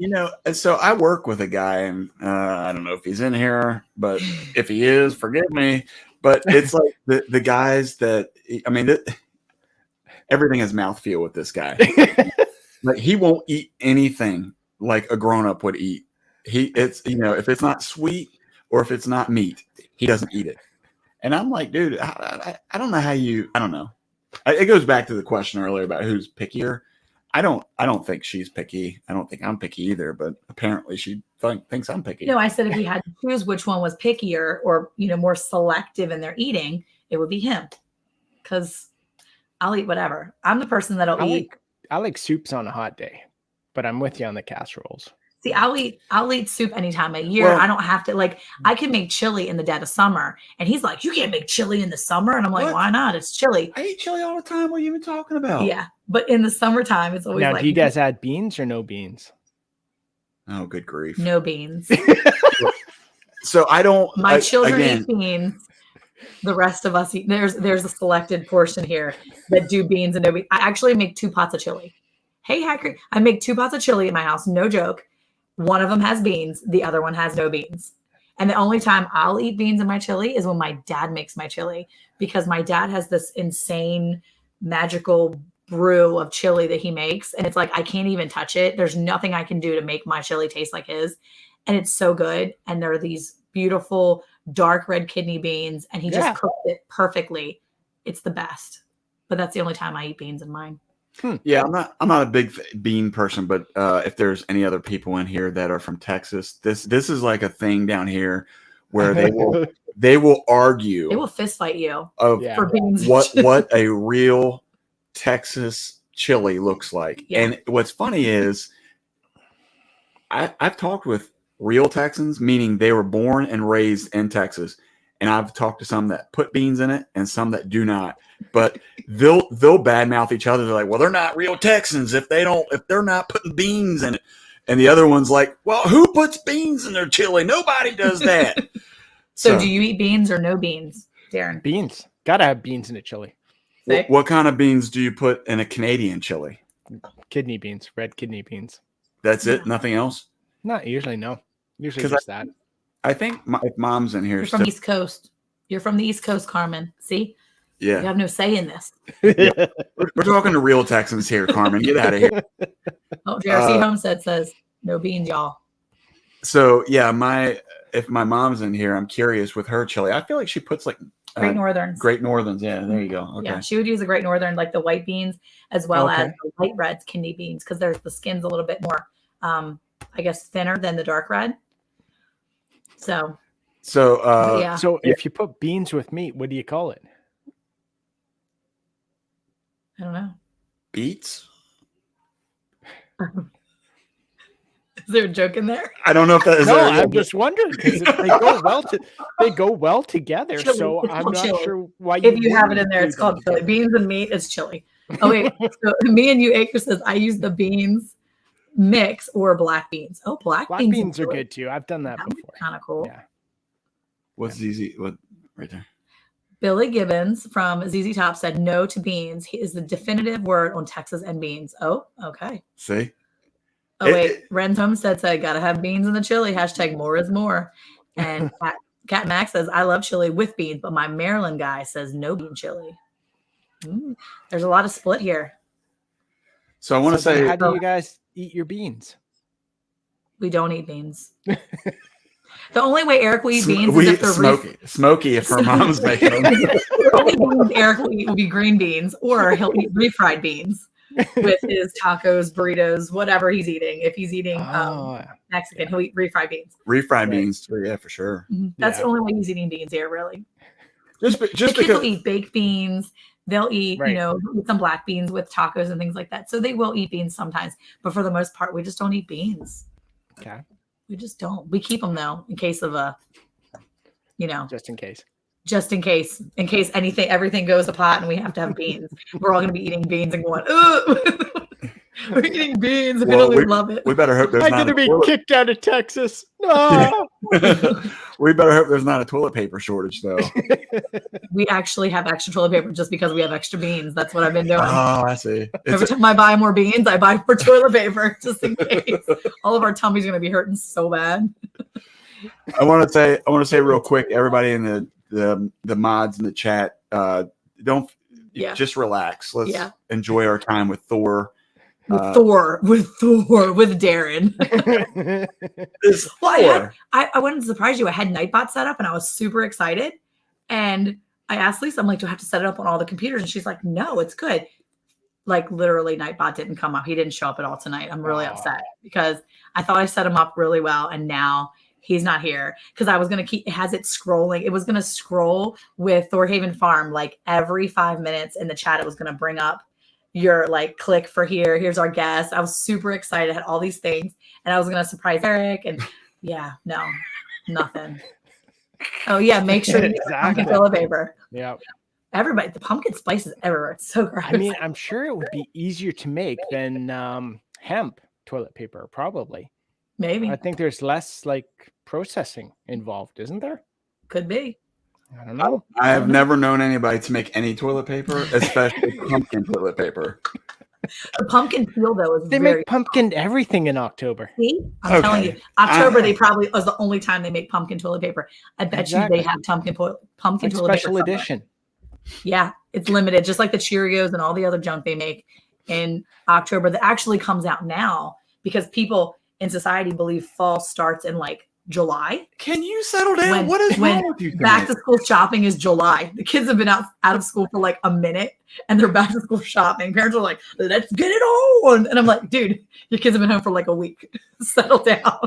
so I work with a guy, and I don't know if he's in here, but if he is, forgive me. But it's like the guys that, everything has mouthfeel with this guy. Like he won't eat anything like a grown-up would eat. If it's not sweet or if it's not meat, he doesn't eat it. And I'm like, dude, I don't know I don't know. It goes back to the question earlier about who's pickier. I don't think she's picky. I don't think I'm picky either, but apparently she thinks I'm picky. I said if he had to choose which one was pickier or, more selective in their eating, it would be him. Because I'll eat whatever. I'm the person that'll eat. I like soups on a hot day, but I'm with you on the casseroles. See, I'll eat soup any time of year. Well, I don't have to, I can make chili in the dead of summer. And he's like, you can't make chili in the summer. And I'm like, why not? It's chili. I eat chili all the time. What are you even talking about? Yeah. But in the summertime, it's always do you guys add beans or no beans? Oh, good grief. No beans. So I don't. My children eat beans. The rest of us eat. There's a selected portion here that do beans and no beans. I actually make 2 pots of chili. Hey, Hacker, I make 2 pots of chili in my house. No joke. One of them has beans. The other one has no beans. And the only time I'll eat beans in my chili is when my dad makes my chili, because my dad has this insane magical brew of chili that he makes. And it's like, I can't even touch it. There's nothing I can do to make my chili taste like his. And it's so good. And there are these beautiful dark red kidney beans, and he just cooked it perfectly. It's the best. But that's the only time I eat beans in mine. Yeah, I'm not a big bean person, but if there's any other people in here that are from Texas, this is like a thing down here where they will argue. They will fist fight you for beans. What a real Texas chili looks like. Yeah. And what's funny is I've talked with real Texans, meaning they were born and raised in Texas. And I've talked to some that put beans in it and some that do not. But they'll badmouth each other. They're like, well, they're not real Texans if they're not putting beans in it. And the other one's like, well, who puts beans in their chili? Nobody does that. So do you eat beans or no beans, Darren? Beans. Gotta have beans in a chili. What kind of beans do you put in a Canadian chili? Kidney beans, red kidney beans. That's it? Nothing else? Not usually, no. Usually just that. I think if Mom's in here. You're from the East Coast. You're from the East Coast, Carmen. See? Yeah. You have no say in this. Yeah. We're talking to real Texans here, Carmen. Get out of here. Oh, JRC Homestead says, no beans, y'all. So, yeah, if my mom's in here, I'm curious with her chili. I feel like she puts like Great Northerns. Great Northerns. Yeah, there you go. Okay. Yeah, she would use a Great Northern, like the white beans, as well as the light red kidney beans, because there's the skin's a little bit more, I guess, thinner than the dark red. So yeah. So if you put beans with meat, what do you call it? I don't know. Beets? Is there a joke in there? I don't know if that is. No, I'm just wondering because they go well together. Chili. So I'm not sure why. If you have it in there, it's called chili. Beans and meat is chili. Oh wait, so me and you, Acre says I use the beans mix or black beans. Oh, black beans are good too. I've done that before. Kind of cool. Yeah. What's ZZ? What right there? Billy Gibbons from ZZ Top said no to beans. He is the definitive word on Texas and beans. Oh, okay. See? Oh, wait. Ren's Homestead said, gotta have beans in the chili. # more is more. And Cat Max says, I love chili with beans, but my Maryland guy says no bean chili. There's a lot of split here. So I want to say, how do you guys eat your beans? We don't eat beans. The only way Eric will eat beans is if they're smoky if her mom's making them. The only beans Eric will eat will be green beans, or he'll eat refried beans with his tacos, burritos, whatever he's eating. If he's eating Mexican, he'll eat refried beans. Refried beans, yeah, for sure. That's the only way he's eating beans here, really. Just because they'll eat baked beans. They'll eat, some black beans with tacos and things like that. So they will eat beans sometimes, but for the most part, we just don't eat beans. Okay. We just don't. We keep them though, in case of just in case, everything goes to pot and we have to have beans. We're all going to be eating beans and going, we're eating beans. Well, we love it. We better hope there's not. I'm going to be kicked out of Texas. No. We better hope there's not a toilet paper shortage though. We actually have extra toilet paper just because we have extra beans. That's what I've been doing. Oh, I see. Every time I buy more beans, I buy more toilet paper just in case. All of our tummy's going to be hurting so bad. I want to say real quick, everybody in the mods in the chat, just relax. Let's enjoy our time with Thor. With Darren. I wanted to surprise you. I had Nightbot set up and I was super excited. And I asked Lisa, I'm like, do I have to set it up on all the computers? And she's like, no, it's good. Like literally Nightbot didn't come up. He didn't show up at all tonight. I'm really upset because I thought I set him up really well. And now he's not here because I was going to keep, it has it scrolling. It was going to scroll with Thor Haven Farm. Like every 5 minutes in the chat, it was going to bring up your click for here's our guest. I was super excited. I had all these things and I was going to surprise Eric and nothing. Oh yeah. Make sure you get pumpkin toilet paper. Yeah. Everybody, the pumpkin spice is everywhere. It's so gross. I mean, I'm sure it would be easier to make than hemp toilet paper, probably. Maybe. I think there's less processing involved, isn't there? Could be. I don't know. I have never known anybody to make any toilet paper, especially pumpkin toilet paper. The pumpkin peel though is They very make pumpkin everything in October. See, I'm telling Okay. you, October they probably was the only time they make pumpkin toilet paper. I bet Exactly. you they have pumpkin It's toilet like paper special somewhere. edition. Yeah, it's limited, just like the Cheerios and all the other junk they make in October that actually comes out now because people in society believe fall starts in like July. Can you settle down? What is when wrong with you? back to school shopping is July. The kids have been out of school for like a minute and they're back to school shopping. Parents are like, let's get it on. And I'm like, dude, your kids have been home for like a week. Settle down.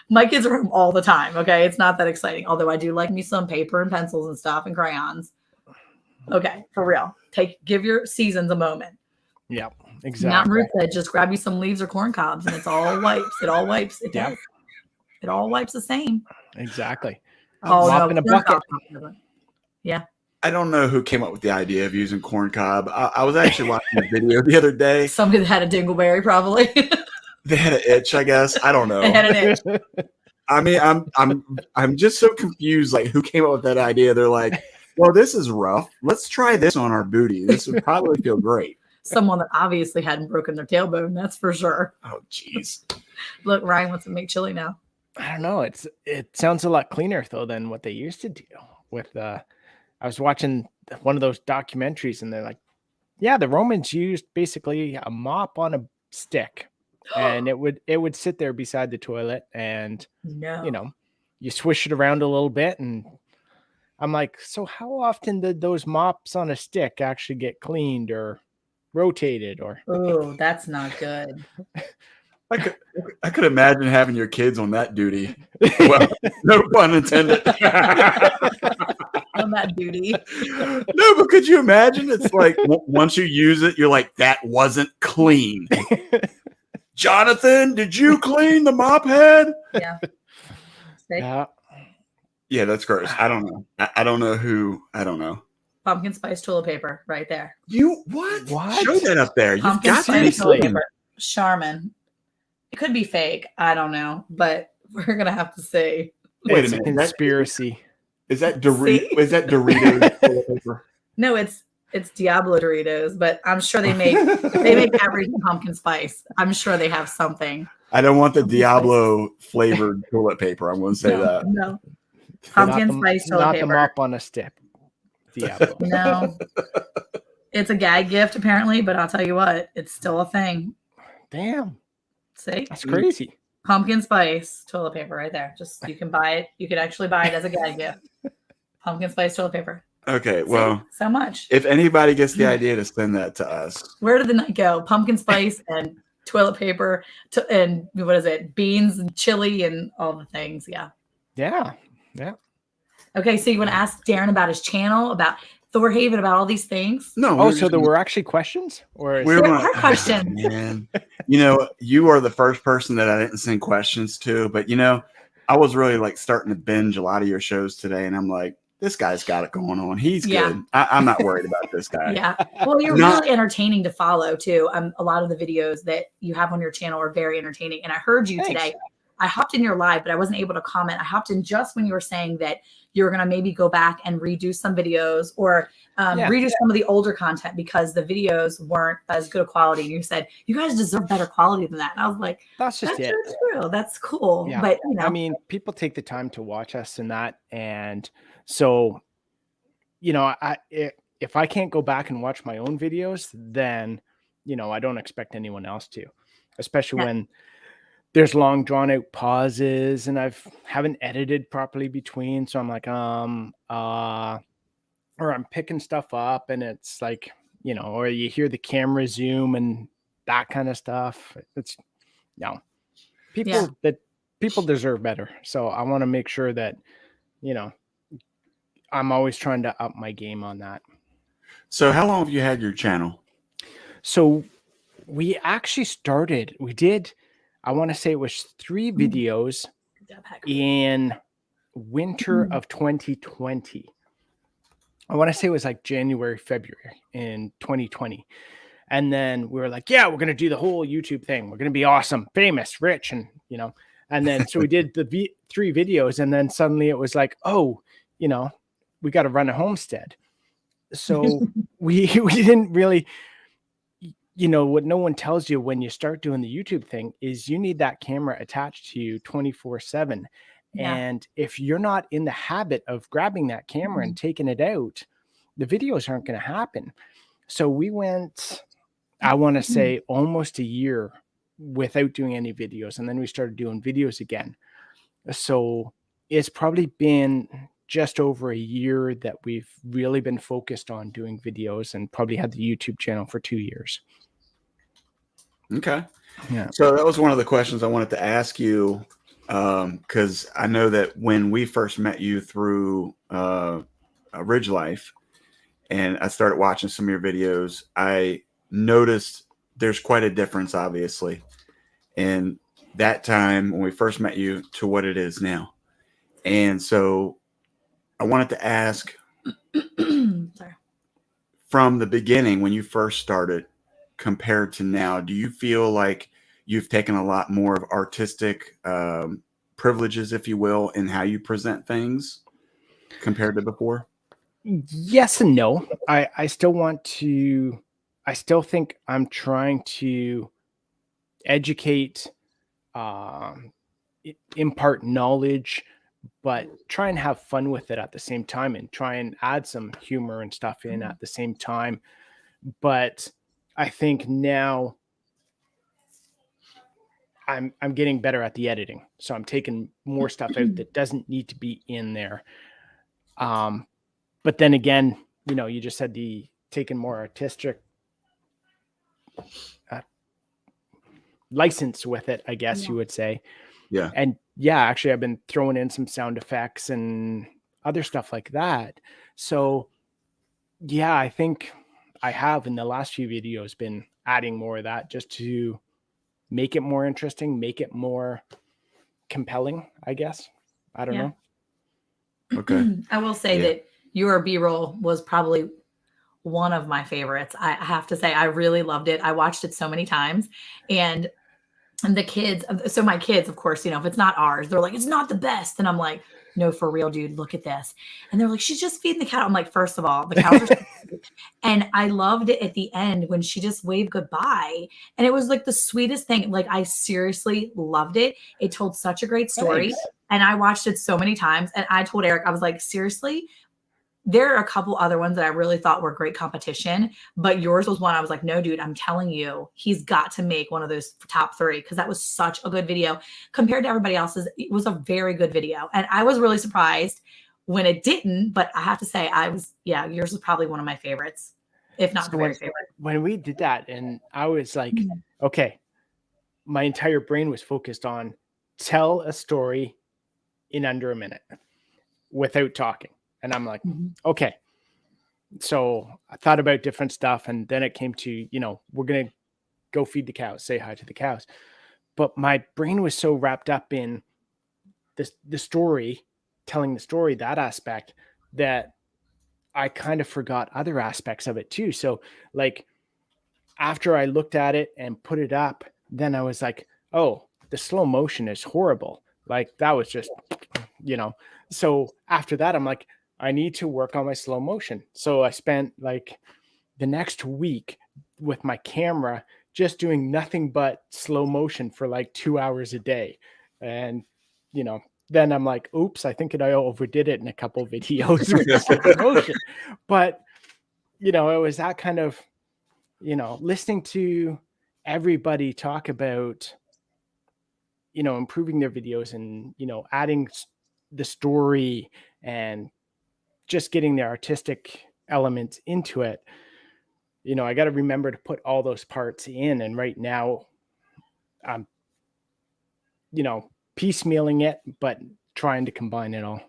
My kids are home all the time. Okay. It's not that exciting. Although I do like me some paper and pencils and stuff and crayons. Okay. For real. Give your seasons a moment. Yeah, exactly. Mountain Root said, just grab you some leaves or corn cobs and it's all wipes. It all wipes. It does. It all wipes the same. Exactly. Oh, Mop in a corn bucket. cobs. Yeah. I don't know who came up with the idea of using corn cob. I was actually watching a video the other day. Somebody that had a dingleberry, probably. They had an itch, I guess. I don't know. They had an itch. I mean, I'm just so confused. Like, who came up with that idea? They're like, well, this is rough. Let's try this on our booty. This would probably feel great. Someone that obviously hadn't broken their tailbone, that's for sure. Oh, jeez. Look, Ryan wants to make chili now. I don't know. It sounds a lot cleaner though than what they used to do. With I was watching one of those documentaries, and they're like, yeah, the Romans used basically a mop on a stick, and it would sit there beside the toilet, and you swish it around a little bit, and I'm like, so how often did those mops on a stick actually get cleaned or rotated? Or oh, that's not good. I could imagine having your kids on that duty. Well, no pun intended. On that duty. No, but could you imagine? It's like once you use it, you're like, that wasn't clean. Jonathan, did you clean the mop head? Yeah. Yeah, that's gross. I don't know. I don't know who. I don't know. Pumpkin spice toilet paper right there. You what? Show that up there. You've Pumpkin got spice to toilet paper. Charmin. It could be fake. I don't know, but we're gonna have to see. Wait it's a a minute. conspiracy. Is that Doritos? Is that Doritos toilet paper? No, it's Diablo Doritos, but I'm sure they make everything pumpkin spice. I'm sure they have something. I don't want the Diablo flavored toilet paper. I'm going to say that. No. Pumpkin spice toilet not paper. the mop on a stick. Diablo. No. It's a gag gift apparently, but I'll tell you what, it's still a thing. Damn. See? That's crazy. Pumpkin spice toilet paper right there. Just you can buy it. You could actually buy it as a gag gift. Pumpkin spice toilet paper. Okay, well, so much. If anybody gets the idea to send that to us. Where did the night go? Pumpkin spice and toilet paper and what is it? Beans and chili and all the things. Yeah. Yeah. Yeah. Okay, so you want to ask Darren about his channel, about Thor Haven, about all these things? No. So there were actually questions? Or there are questions. Man. You are the first person that I didn't send questions to, but I was really like starting to binge a lot of your shows today, and I'm like, this guy's got it going on. He's good. I'm not worried about this guy. Yeah. Well, you're really entertaining to follow too. A lot of the videos that you have on your channel are very entertaining. And I heard you today. I hopped in your live, but I wasn't able to comment. I hopped in just when you were saying that you were going to maybe go back and redo some videos or redo some of the older content because the videos weren't as good a quality. And you said, you guys deserve better quality than that. And I was like, that's just it. True. That's cool. Yeah. But I mean, people take the time to watch us and that. And so, if I can't go back and watch my own videos, then, I don't expect anyone else to, especially when there's long drawn out pauses and haven't edited properly between. So I'm like, or I'm picking stuff up and it's like, or you hear the camera zoom and that kind of stuff. It's people deserve better. So I want to make sure that, I'm always trying to up my game on that. So how long have you had your channel? So we actually I want to say it was 3 videos in winter of 2020. I want to say it was like January, February in 2020. And then we were like, we're going to do the whole YouTube thing. We're going to be awesome, famous, rich. And, and then, so we did the 3 videos and then suddenly it was like, you know, we got to run a homestead. So we didn't really, you know, what no one tells you when you start doing the YouTube thing is you need that camera attached to you 24/7. Yeah. And if you're not in the habit of grabbing that camera and taking it out, the videos aren't going to happen. So we went, I want to say, almost a year without doing any videos. And then we started doing videos again. So it's probably been just over a year that we've really been focused on doing videos, and probably had the YouTube channel for 2 years. Okay. Yeah. So that was one of the questions I wanted to ask you, because I know that when we first met you through Ridge Life, and I started watching some of your videos, I noticed there's quite a difference, obviously, in that time when we first met you to what it is now. And so I wanted to ask, Sorry. from the beginning when you first started compared to now, do you feel like you've taken a lot more of artistic privileges, if you will, in how you present things compared to before? Yes and no. I still want to, I still think I'm trying to educate, impart knowledge, but try and have fun with it at the same time, and try and add some humor and stuff in at the same time. But I think now I'm getting better at the editing. So I'm taking more stuff out that doesn't need to be in there. But then again, you know, you just said the taking more artistic license with it, I guess you would say. Yeah. And yeah, actually, I've been throwing in some sound effects and other stuff like that. So yeah, I think I have in the last few videos been adding more of that just to make it more interesting, make it more compelling, I guess. I don't know. Okay. I will say that your B-roll was probably one of my favorites. I have to say, I really loved it. I watched it so many times, and the kids, so my kids, of course, you know, if it's not ours, they're like, it's not the best. And I'm like, no, for real, dude, look at this. And they're like, she's just feeding the cow. I'm like, first of all, the cows are so cute. And I loved it at the end when she just waved goodbye. And it was like the sweetest thing. Like, I seriously loved it. It told such a great story. Thanks. And I watched it so many times. And I told Eric, I was like, seriously, there are a couple other ones that I really thought were great competition, but yours was one I was like, no, dude, I'm telling you, he's got to make one of those top 3, because that was such a good video compared to everybody else's. It was a very good video. And I was really surprised when it didn't, but I have to say yours was probably one of my favorites, if not the very favorite. When we did that, and I was like, okay, my entire brain was focused on tell a story in under a minute without talking. And I'm like, okay. So I thought about different stuff. And then it came to, you know, we're going to go feed the cows, say hi to the cows. But my brain was so wrapped up in the story, telling the story, that aspect, that I kind of forgot other aspects of it too. So like after I looked at it and put it up, then I was like, oh, the slow motion is horrible. Like that was just, you know. So after that, I'm like, I need to work on my slow motion. So I spent like the next week with my camera just doing nothing but slow motion for like 2 hours a day. And, you know, then I'm like, oops, I think I overdid it in a couple of videos with the slow motion. But, you know, it was that kind of, you know, listening to everybody talk about, you know, improving their videos and, you know, adding the story and just getting the artistic elements into it. You know, I got to remember to put all those parts in. And right now I'm, you know, piecemealing it, but trying to combine it all.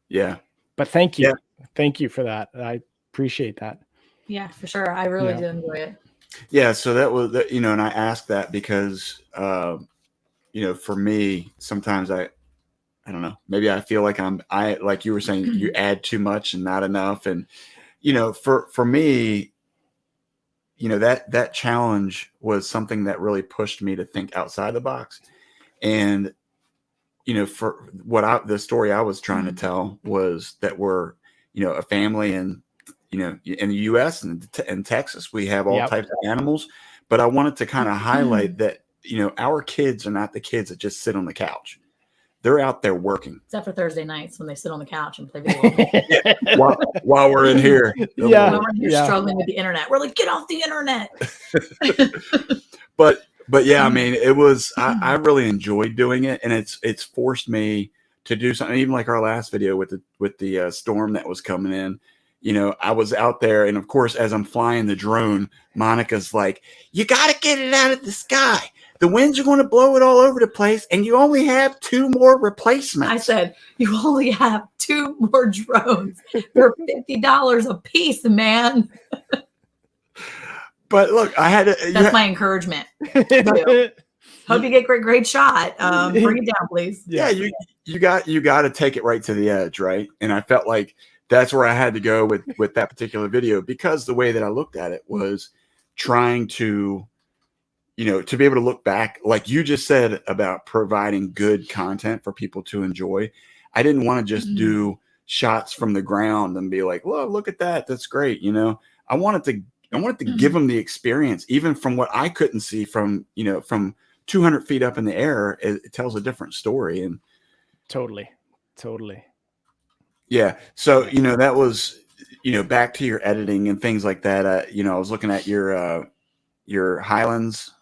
Yeah. But thank you. Yeah. Thank you for that. I appreciate that. Yeah, for sure. I really did enjoy it. Yeah. So that was, you know, and I asked that because, you know, for me, sometimes I don't know, maybe I feel like like you were saying, you add too much and not enough. And, you know, for me, you know, that challenge was something that really pushed me to think outside the box. And, for the story I was trying to tell was that we're, a family, and, in the U.S. and Texas, we have all types of animals. But I wanted to kind of highlight that, our kids are not the kids that just sit on the couch. They're out there working. Except for Thursday nights when they sit on the couch and play video games. while we're in here. While we're here struggling with the internet. We're like, get off the internet. But yeah, I mean, it was, I really enjoyed doing it, and it's forced me to do something. Even like our last video with the storm that was coming in, I was out there, and of course, as I'm flying the drone, Monica's like, you got to get it out of the sky. The winds are going to blow it all over the place, and you only have 2 more replacements. I said, you only have 2 more drones. They're $50 a piece, man. But look, I had to. That's my encouragement. Hope you get great shot. Bring it down, please. Yeah, you got to take it right to the edge, right? And I felt like that's where I had to go with that particular video, because the way that I looked at it was trying to, to be able to look back, like you just said about providing good content for people to enjoy. I didn't want to just do shots from the ground and be like, well, look at that. That's great. I wanted to give them the experience, even from what I couldn't see from 200 feet up in the air. It tells a different story. And Totally. Yeah. So, that was, back to your editing and things like that. I was looking at your Highlands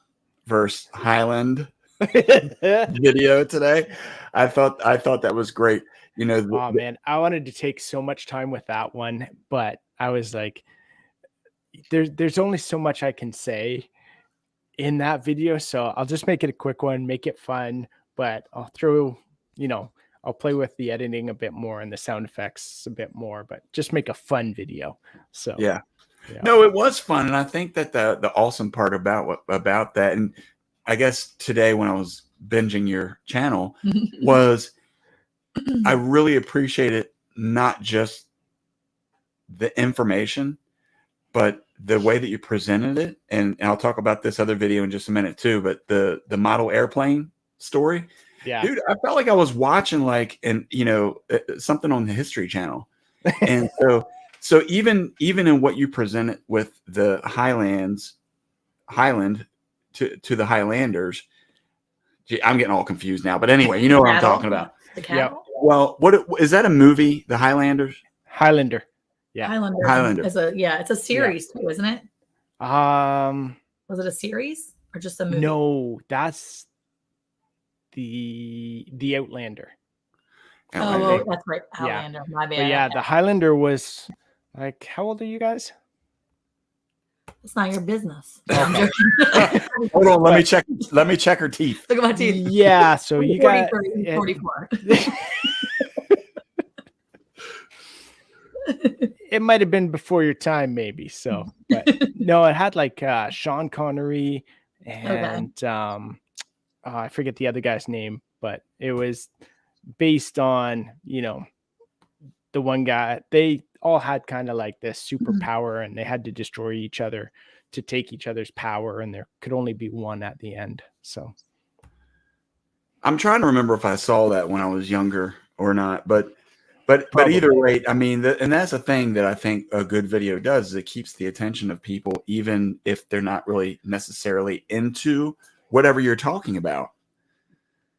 versus Highland video today. I thought that was great. Oh man, I wanted to take so much time with that one, but I was like, there's only so much I can say in that video. So I'll just make it a quick one, make it fun, but I'll throw, I'll play with the editing a bit more and the sound effects a bit more, but just make a fun video. So yeah. No, it was fun. And I think that the awesome part about that, and I guess today when I was binging your channel, was I really appreciated not just the information, but the way that you presented it. And I'll talk about this other video in just a minute too, but the model airplane story. Yeah, dude, I felt like I was watching something on the History Channel. And so even in what you presented with the Highland to the Highlanders, gee, I'm getting all confused now. But anyway, you know what I'm talking about. The cattle? Well, is that a movie, The Highlanders? Highlander. Yeah. Highlander. It's a series too, isn't it? Was it a series or just a movie? No, that's the Outlander. Oh, that's right. Outlander. Yeah. My bad. But yeah, the Highlander was like, how old are you guys? It's not your business. Hold on, let me check her teeth. Look at my teeth. Yeah, so you got 44. It might have been before your time, maybe. So, but no, it had like Sean Connery and I forget the other guy's name, but it was based on the one guy. They all had kind of like this superpower, and they had to destroy each other to take each other's power, and there could only be one at the end. So I'm trying to remember if I saw that when I was younger or not, but either way, I mean, and that's a thing that I think a good video does, is it keeps the attention of people, even if they're not really necessarily into whatever you're talking about.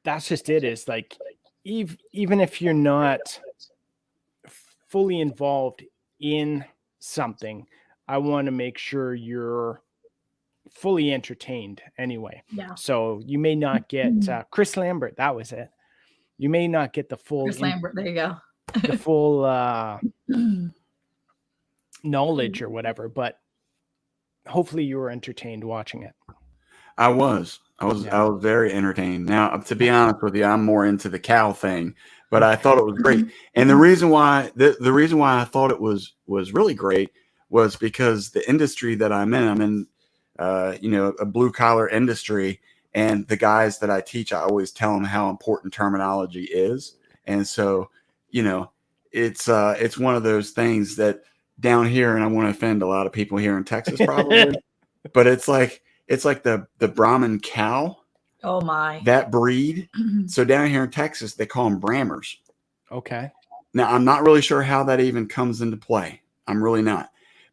That's just it. Is like, even if you're not fully involved in something, I want to make sure you're fully entertained anyway. Yeah. So you may not get Chris Lambert. That was it. You may not get the full Chris Lambert. There you go. The full knowledge or whatever, but hopefully you were entertained watching it. I was very entertained. Now, to be honest with you, I'm more into the cow thing, but I thought it was great. And the reason why I thought it was really great was because the industry that I'm in, a blue collar industry, and the guys that I teach, I always tell them how important terminology is. And so, it's one of those things that down here, and I want to offend a lot of people here in Texas probably, but it's like the Brahmin cow. Oh my. That breed. So down here in Texas, they call them Brammers. Okay. Now, I'm not really sure how that even comes into play. I'm really not.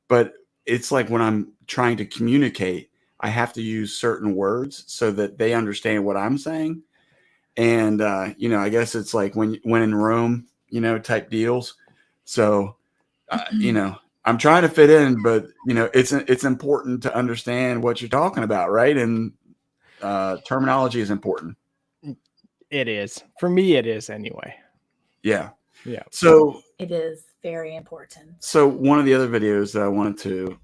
But it's like when I'm trying to communicate, I have to use certain words so that they understand what I'm saying. And, I guess it's like when in Rome, type deals. So, I'm trying to fit in, but, it's important to understand what you're talking about, right? And terminology is important. It is. For me, it is anyway. Yeah. Yeah. So it is very important. So one of the other videos that I wanted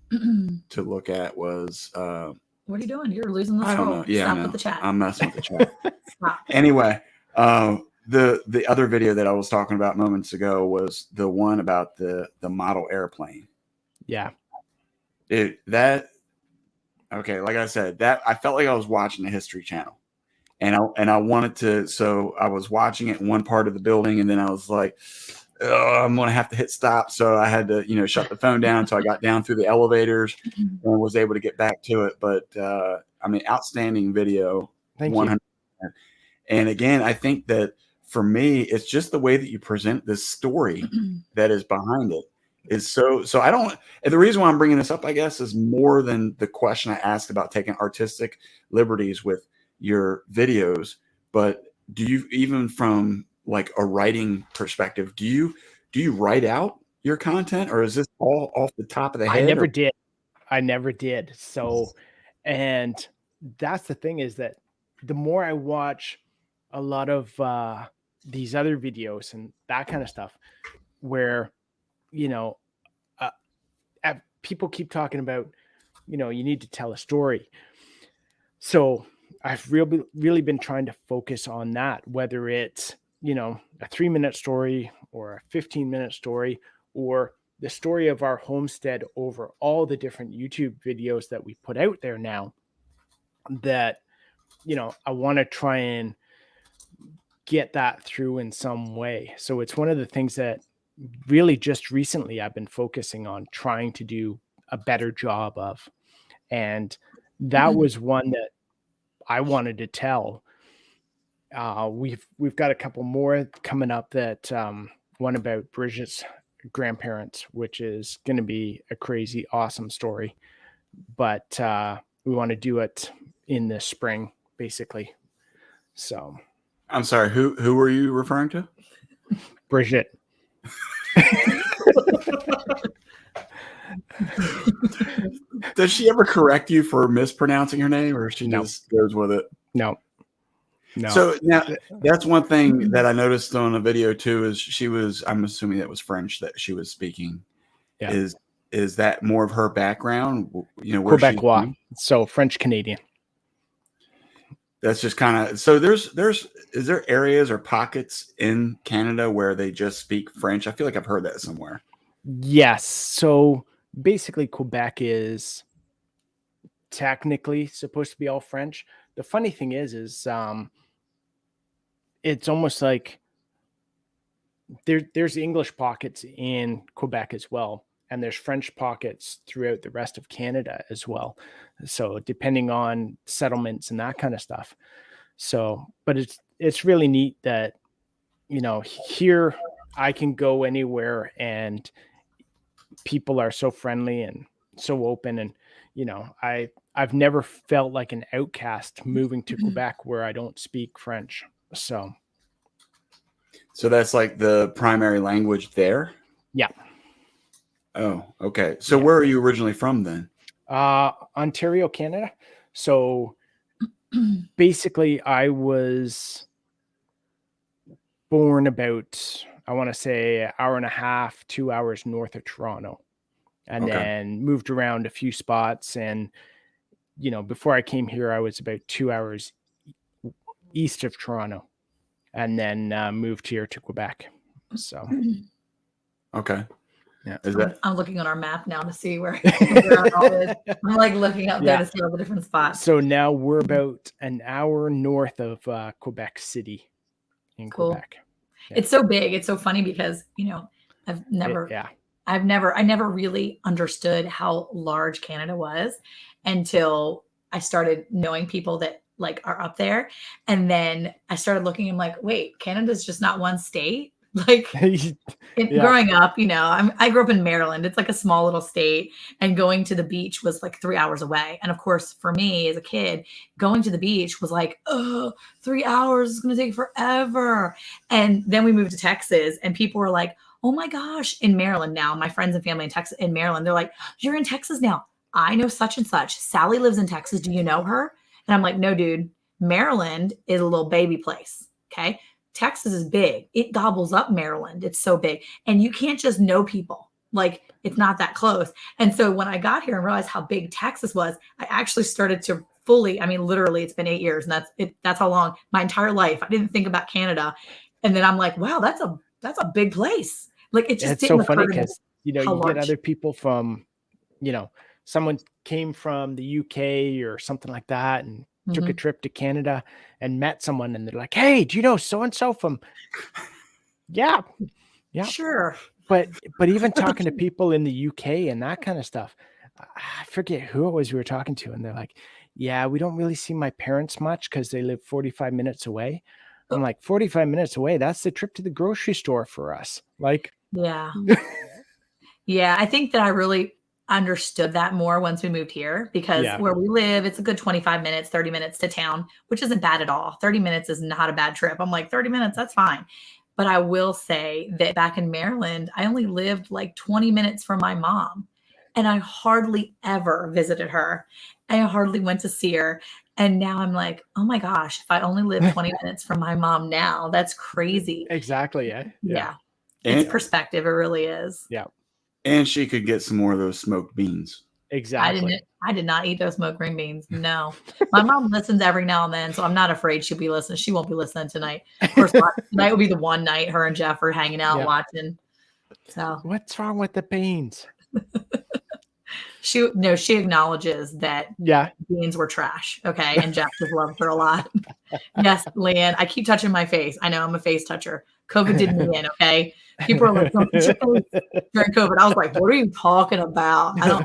to look at was what are you doing? You're losing the I don't scroll. know. Yeah, Stop I know. with the chat. I'm messing with the chat. Stop. Anyway, the other video that I was talking about moments ago was the one about the model airplane. Yeah. Okay, like I said, that I felt like I was watching the History Channel. And I wanted to, so I was watching it in one part of the building, and then I was like, oh, I'm gonna have to hit stop. So I had to, shut the phone down. So I got down through the elevators and was able to get back to it. But outstanding video. Thank 100%. you. And again, I think that for me, it's just the way that you present this story that is behind it is so. I don't. And the reason why I'm bringing this up, I guess, is more than the question I asked about taking artistic liberties with your videos. But do you, even from like a writing perspective, do you write out your content, or is this all off the top of the head? I never did. So, and that's the thing, is that the more I watch a lot of these other videos and that kind of stuff, where, people keep talking about, you need to tell a story. So I've really been trying to focus on that, whether it's, a 3-minute story or a 15-minute story, or the story of our homestead over all the different YouTube videos that we put out there now, that, I want to try and get that through in some way. So it's one of the things that really just recently I've been focusing on trying to do a better job of. And that was one that I wanted to tell. We've got a couple more coming up, that one about Bridget's grandparents, which is going to be a crazy, awesome story. But we want to do it in the spring, basically. So I'm sorry, who were you referring to? Bridget. Does she ever correct you for mispronouncing her name, or she No. just goes with it? No. So now that's one thing that I noticed on a video too, is I'm assuming that was French that she was speaking. Yeah. Is that more of her background? Where Quebecois, so French Canadian. That's just kind of, so is there areas or pockets in Canada where they just speak French? I feel like I've heard that somewhere. Yes. So basically Quebec is technically supposed to be all French. The funny thing is it's almost like there's English pockets in Quebec as well, and there's French pockets throughout the rest of Canada as well. So depending on settlements and that kind of stuff. So, but it's really neat that, here I can go anywhere and people are so friendly and so open. And, I've never felt like an outcast moving to Quebec where I don't speak French. So that's like the primary language there? Yeah. Oh, okay. So where are you originally from then? Ontario, Canada. So basically I was born about, I want to say, an hour and a half, 2 hours north of Toronto, and then moved around a few spots. And, before I came here, I was about 2 hours east of Toronto, and then moved here to Quebec. So, okay. Yeah. I'm looking on our map now to see where all is. I'm like looking up there to see all the different spots. So now we're about an hour north of Quebec City in Quebec. Yeah. It's so big. It's so funny because, I never really understood how large Canada was until I started knowing people that like are up there. And then I started looking, I'm like, wait, Canada's just not one state. Like Yeah. growing up, I grew up in Maryland. It's like a small little state, and going to the beach was like 3 hours away. And of course, for me as a kid, going to the beach was like, oh, 3 hours is going to take forever. And then we moved to Texas, and people were like, oh my gosh, in Maryland now, my friends and family in Texas, in Maryland, they're like, you're in Texas now. I know such and such. Sally lives in Texas. Do you know her? And I'm like, no, dude, Maryland is a little baby place. Okay. Texas is big. It gobbles up Maryland. It's so big. And you can't just know people. Like, it's not that close. And so when I got here and realized how big Texas was, I actually started to fully, I mean, literally it's been 8 years, and that's it. That's how long, my entire life. I didn't think about Canada. And then I'm like, wow, that's a big place. Like, it just It's didn't so occur funny to me because, you how get large. other people from, someone came from the UK or something like that and took a Mhm. trip to Canada and met someone, and they're like, hey, do you know so-and-so from, yeah. Sure. But even talking to people in the UK and that kind of stuff, I forget who it was we were talking to, and they're like, yeah, we don't really see my parents much because they live 45 minutes away. I'm like, 45 minutes away? That's the trip to the grocery store for us. Like, Yeah. Yeah. I think that I really understood that more once we moved here, because Yeah. where we live, it's a good 25 minutes, 30 minutes to town, which isn't bad at all. 30 minutes is not a bad trip. I'm like, 30 minutes, that's fine. But I will say that back in Maryland, I only lived like 20 minutes from my mom, and I hardly ever visited her. I hardly went to see her. And now I'm like, oh my gosh, if I only live 20 minutes from my mom now, that's crazy. exactly. Yeah. Yeah. And, It's perspective. It really is. Yeah. and she could get some more of those smoked beans. Exactly. I did not eat those smoked green beans. No. My mom listens every now and then, so I'm not afraid she'll be listening. She won't be listening tonight. Of course, tonight will be the one night her and Jeff are hanging out Yeah. watching. So What's wrong with the beans? she acknowledges that Yeah. beans were trash. Okay. And Jeff just loves her a lot. Yes, Leanne, I keep touching my face. I know I'm a face toucher. COVID did me in. Okay. People are like, "Don't touch your face during COVID." I was like, what are you talking about? I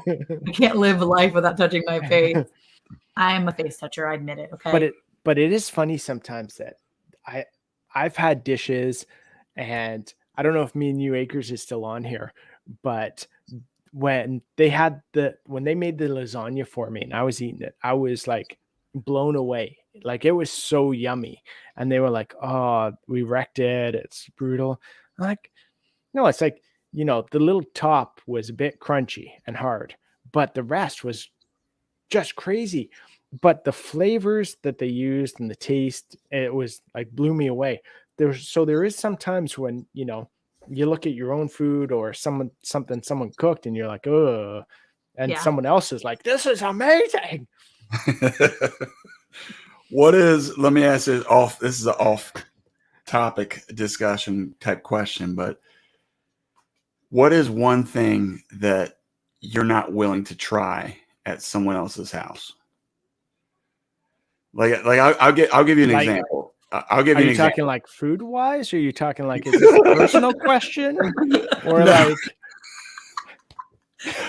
can't live life without touching my face. I am a face toucher. I admit it. Okay. But it is funny sometimes that I've had dishes, and I don't know if me and you Acres is still on here, but when they made the lasagna for me and I was eating it, I was like blown away. Like, it was so yummy. And they were like, oh, we wrecked it. It's brutal. I'm like, no, it's like, the little top was a bit crunchy and hard, but the rest was just crazy. But the flavors that they used and the taste, it was like blew me away. There is sometimes when, you look at your own food or something someone cooked and you're like, oh, and Yeah. someone else is like, this is amazing. Let me ask you this is an off topic discussion type question, but what is one thing that you're not willing to try at someone else's house? Like I'll give you an example. I'll give you an example. Are you talking like food wise, or are you talking like, is this a personal question, or like?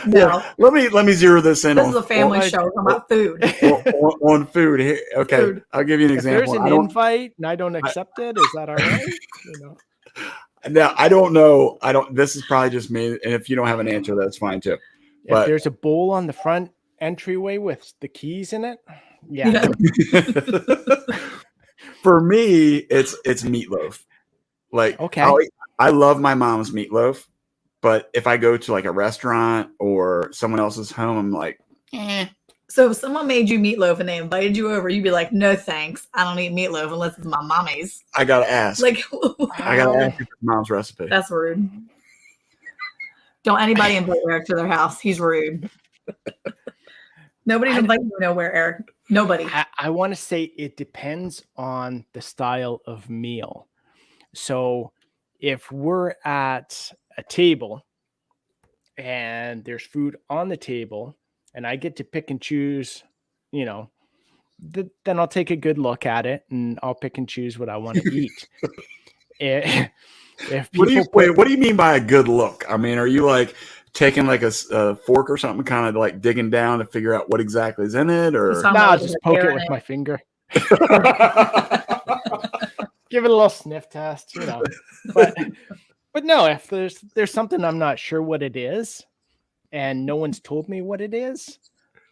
No. Let me zero this in. This is a family show about food. On food. Here, okay, Food. I'll give you an If example. there's an invite and I don't accept it, is that all right? Now, I don't know. This is probably just me. And if you don't have an answer, that's fine too. If there's a bowl on the front entryway with the keys in it, yeah. For me, it's meatloaf. Like, okay, I love my mom's meatloaf, but if I go to like a restaurant or someone else's home, I'm like, eh. So if someone made you meatloaf and they invited you over, you'd be like, no thanks, I don't eat meatloaf unless it's my mommy's. I gotta ask. Like, I gotta ask if it's mom's recipe. That's rude. Don't anybody invite Eric to their house. He's rude. Nobody's inviting you nowhere, Eric. Nobody. I want to say it depends on the style of meal. So if we're at a table and there's food on the table and I get to pick and choose, then I'll take a good look at it and I'll pick and choose what I want to eat. What do you mean by a good look? I mean, are you like taking like a fork or something, kind of like digging down to figure out what exactly is in it, or I'll just poke it with my finger? Give it a little sniff test, you know. But no, if there's something I'm not sure what it is, and no one's told me what it is,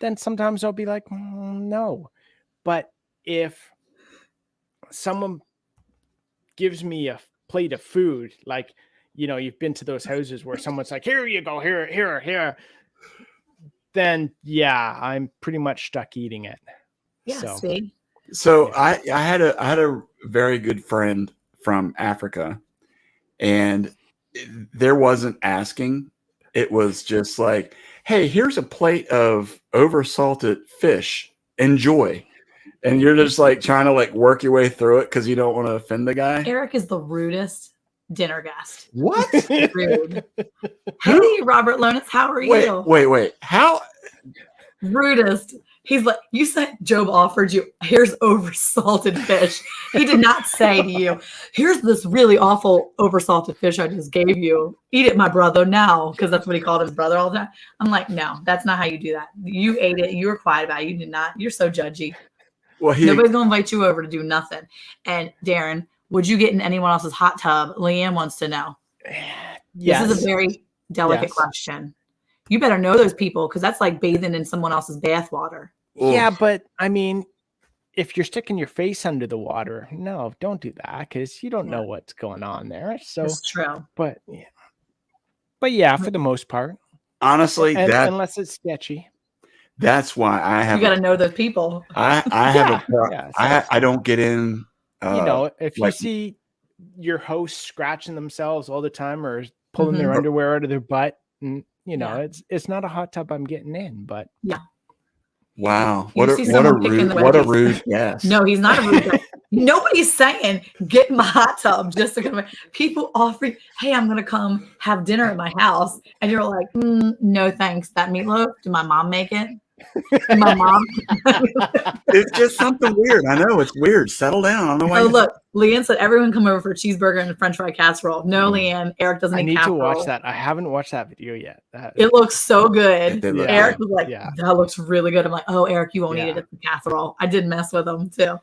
then sometimes I'll be like, no. But if someone gives me a plate of food, like, you know, you've been to those houses where someone's like, here you go, here, then yeah, I'm pretty much stuck eating it. Yeah, So, see? So I had a very good friend from Africa, and there wasn't asking. It was just like, hey, here's a plate of oversalted fish. Enjoy. And you're just like trying to like work your way through it because you don't want to offend the guy. Eric is the rudest dinner guest. What? Rude. Hey, Robert Lonis, how are you? Wait. How? Rudest. He's like, you said Job offered you, here's oversalted fish. He did not say to you, here's this really awful oversalted fish I just gave you. Eat it, my brother, now. Because that's what he called his brother all the time. I'm like, no, that's not how you do that. You ate it. You were quiet about it. You did not. You're so judgy. Well, Nobody's going to invite you over to do nothing. And Darren, would you get in anyone else's hot tub? Leanne wants to know. yes. This is a very delicate question. You better know those people because that's like bathing in someone else's bathwater. Yeah, but I mean, if you're sticking your face under the water, no, don't do that because you don't know what's going on there. So That's true. But yeah, for the most part, honestly, unless it's sketchy, that's why I have. You got to know those people. I have I don't get in. You know, if you see your host scratching themselves all the time or pulling their underwear out of their butt, and you know, it's not a hot tub I'm getting in, but yeah. Wow, what a rude yes. No, he's not a rude guy. Nobody's saying get in my hot tub just to come. People offering, hey, I'm gonna come have dinner at my house, and you're like, no thanks. That meatloaf, did my mom make it? My mom. It's just something weird. I know it's weird. Settle down. I don't know why. Oh, look, Leanne said everyone come over for a cheeseburger and a French fry casserole. No, Leanne, Eric doesn't. I eat need casserole. to watch that. I haven't watched that video yet. It looks so good. Eric good. was like, that looks really good. I'm like, oh, Eric, you won't eat it at the casserole. I did mess with him too.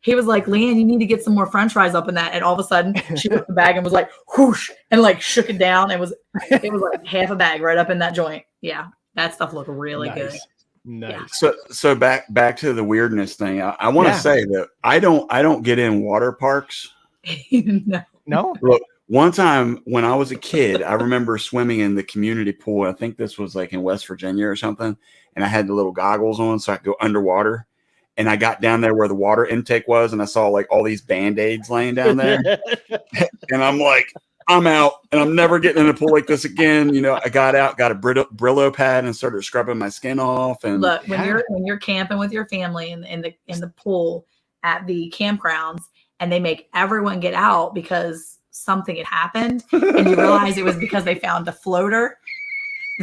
He was like, Leanne, you need to get some more French fries up in that. And all of a sudden, she took the bag and was like, whoosh, and like shook it down. It was like half a bag right up in that joint. Yeah, that stuff looked really good. Nice. Yeah. So back to the weirdness thing. I want to say that I don't get in water parks. No. Look, one time when I was a kid, I remember swimming in the community pool. I think this was like in West Virginia or something, and I had the little goggles on so I could go underwater. And I got down there where the water intake was, and I saw like all these Band-Aids laying down there. And I'm like, I'm out, and I'm never getting in a pool like this again. You know, I got out, got a Brillo pad, and started scrubbing my skin off. And look, when you're camping with your family in the pool at the campgrounds, and they make everyone get out because something had happened, and you realize it was because they found a floater.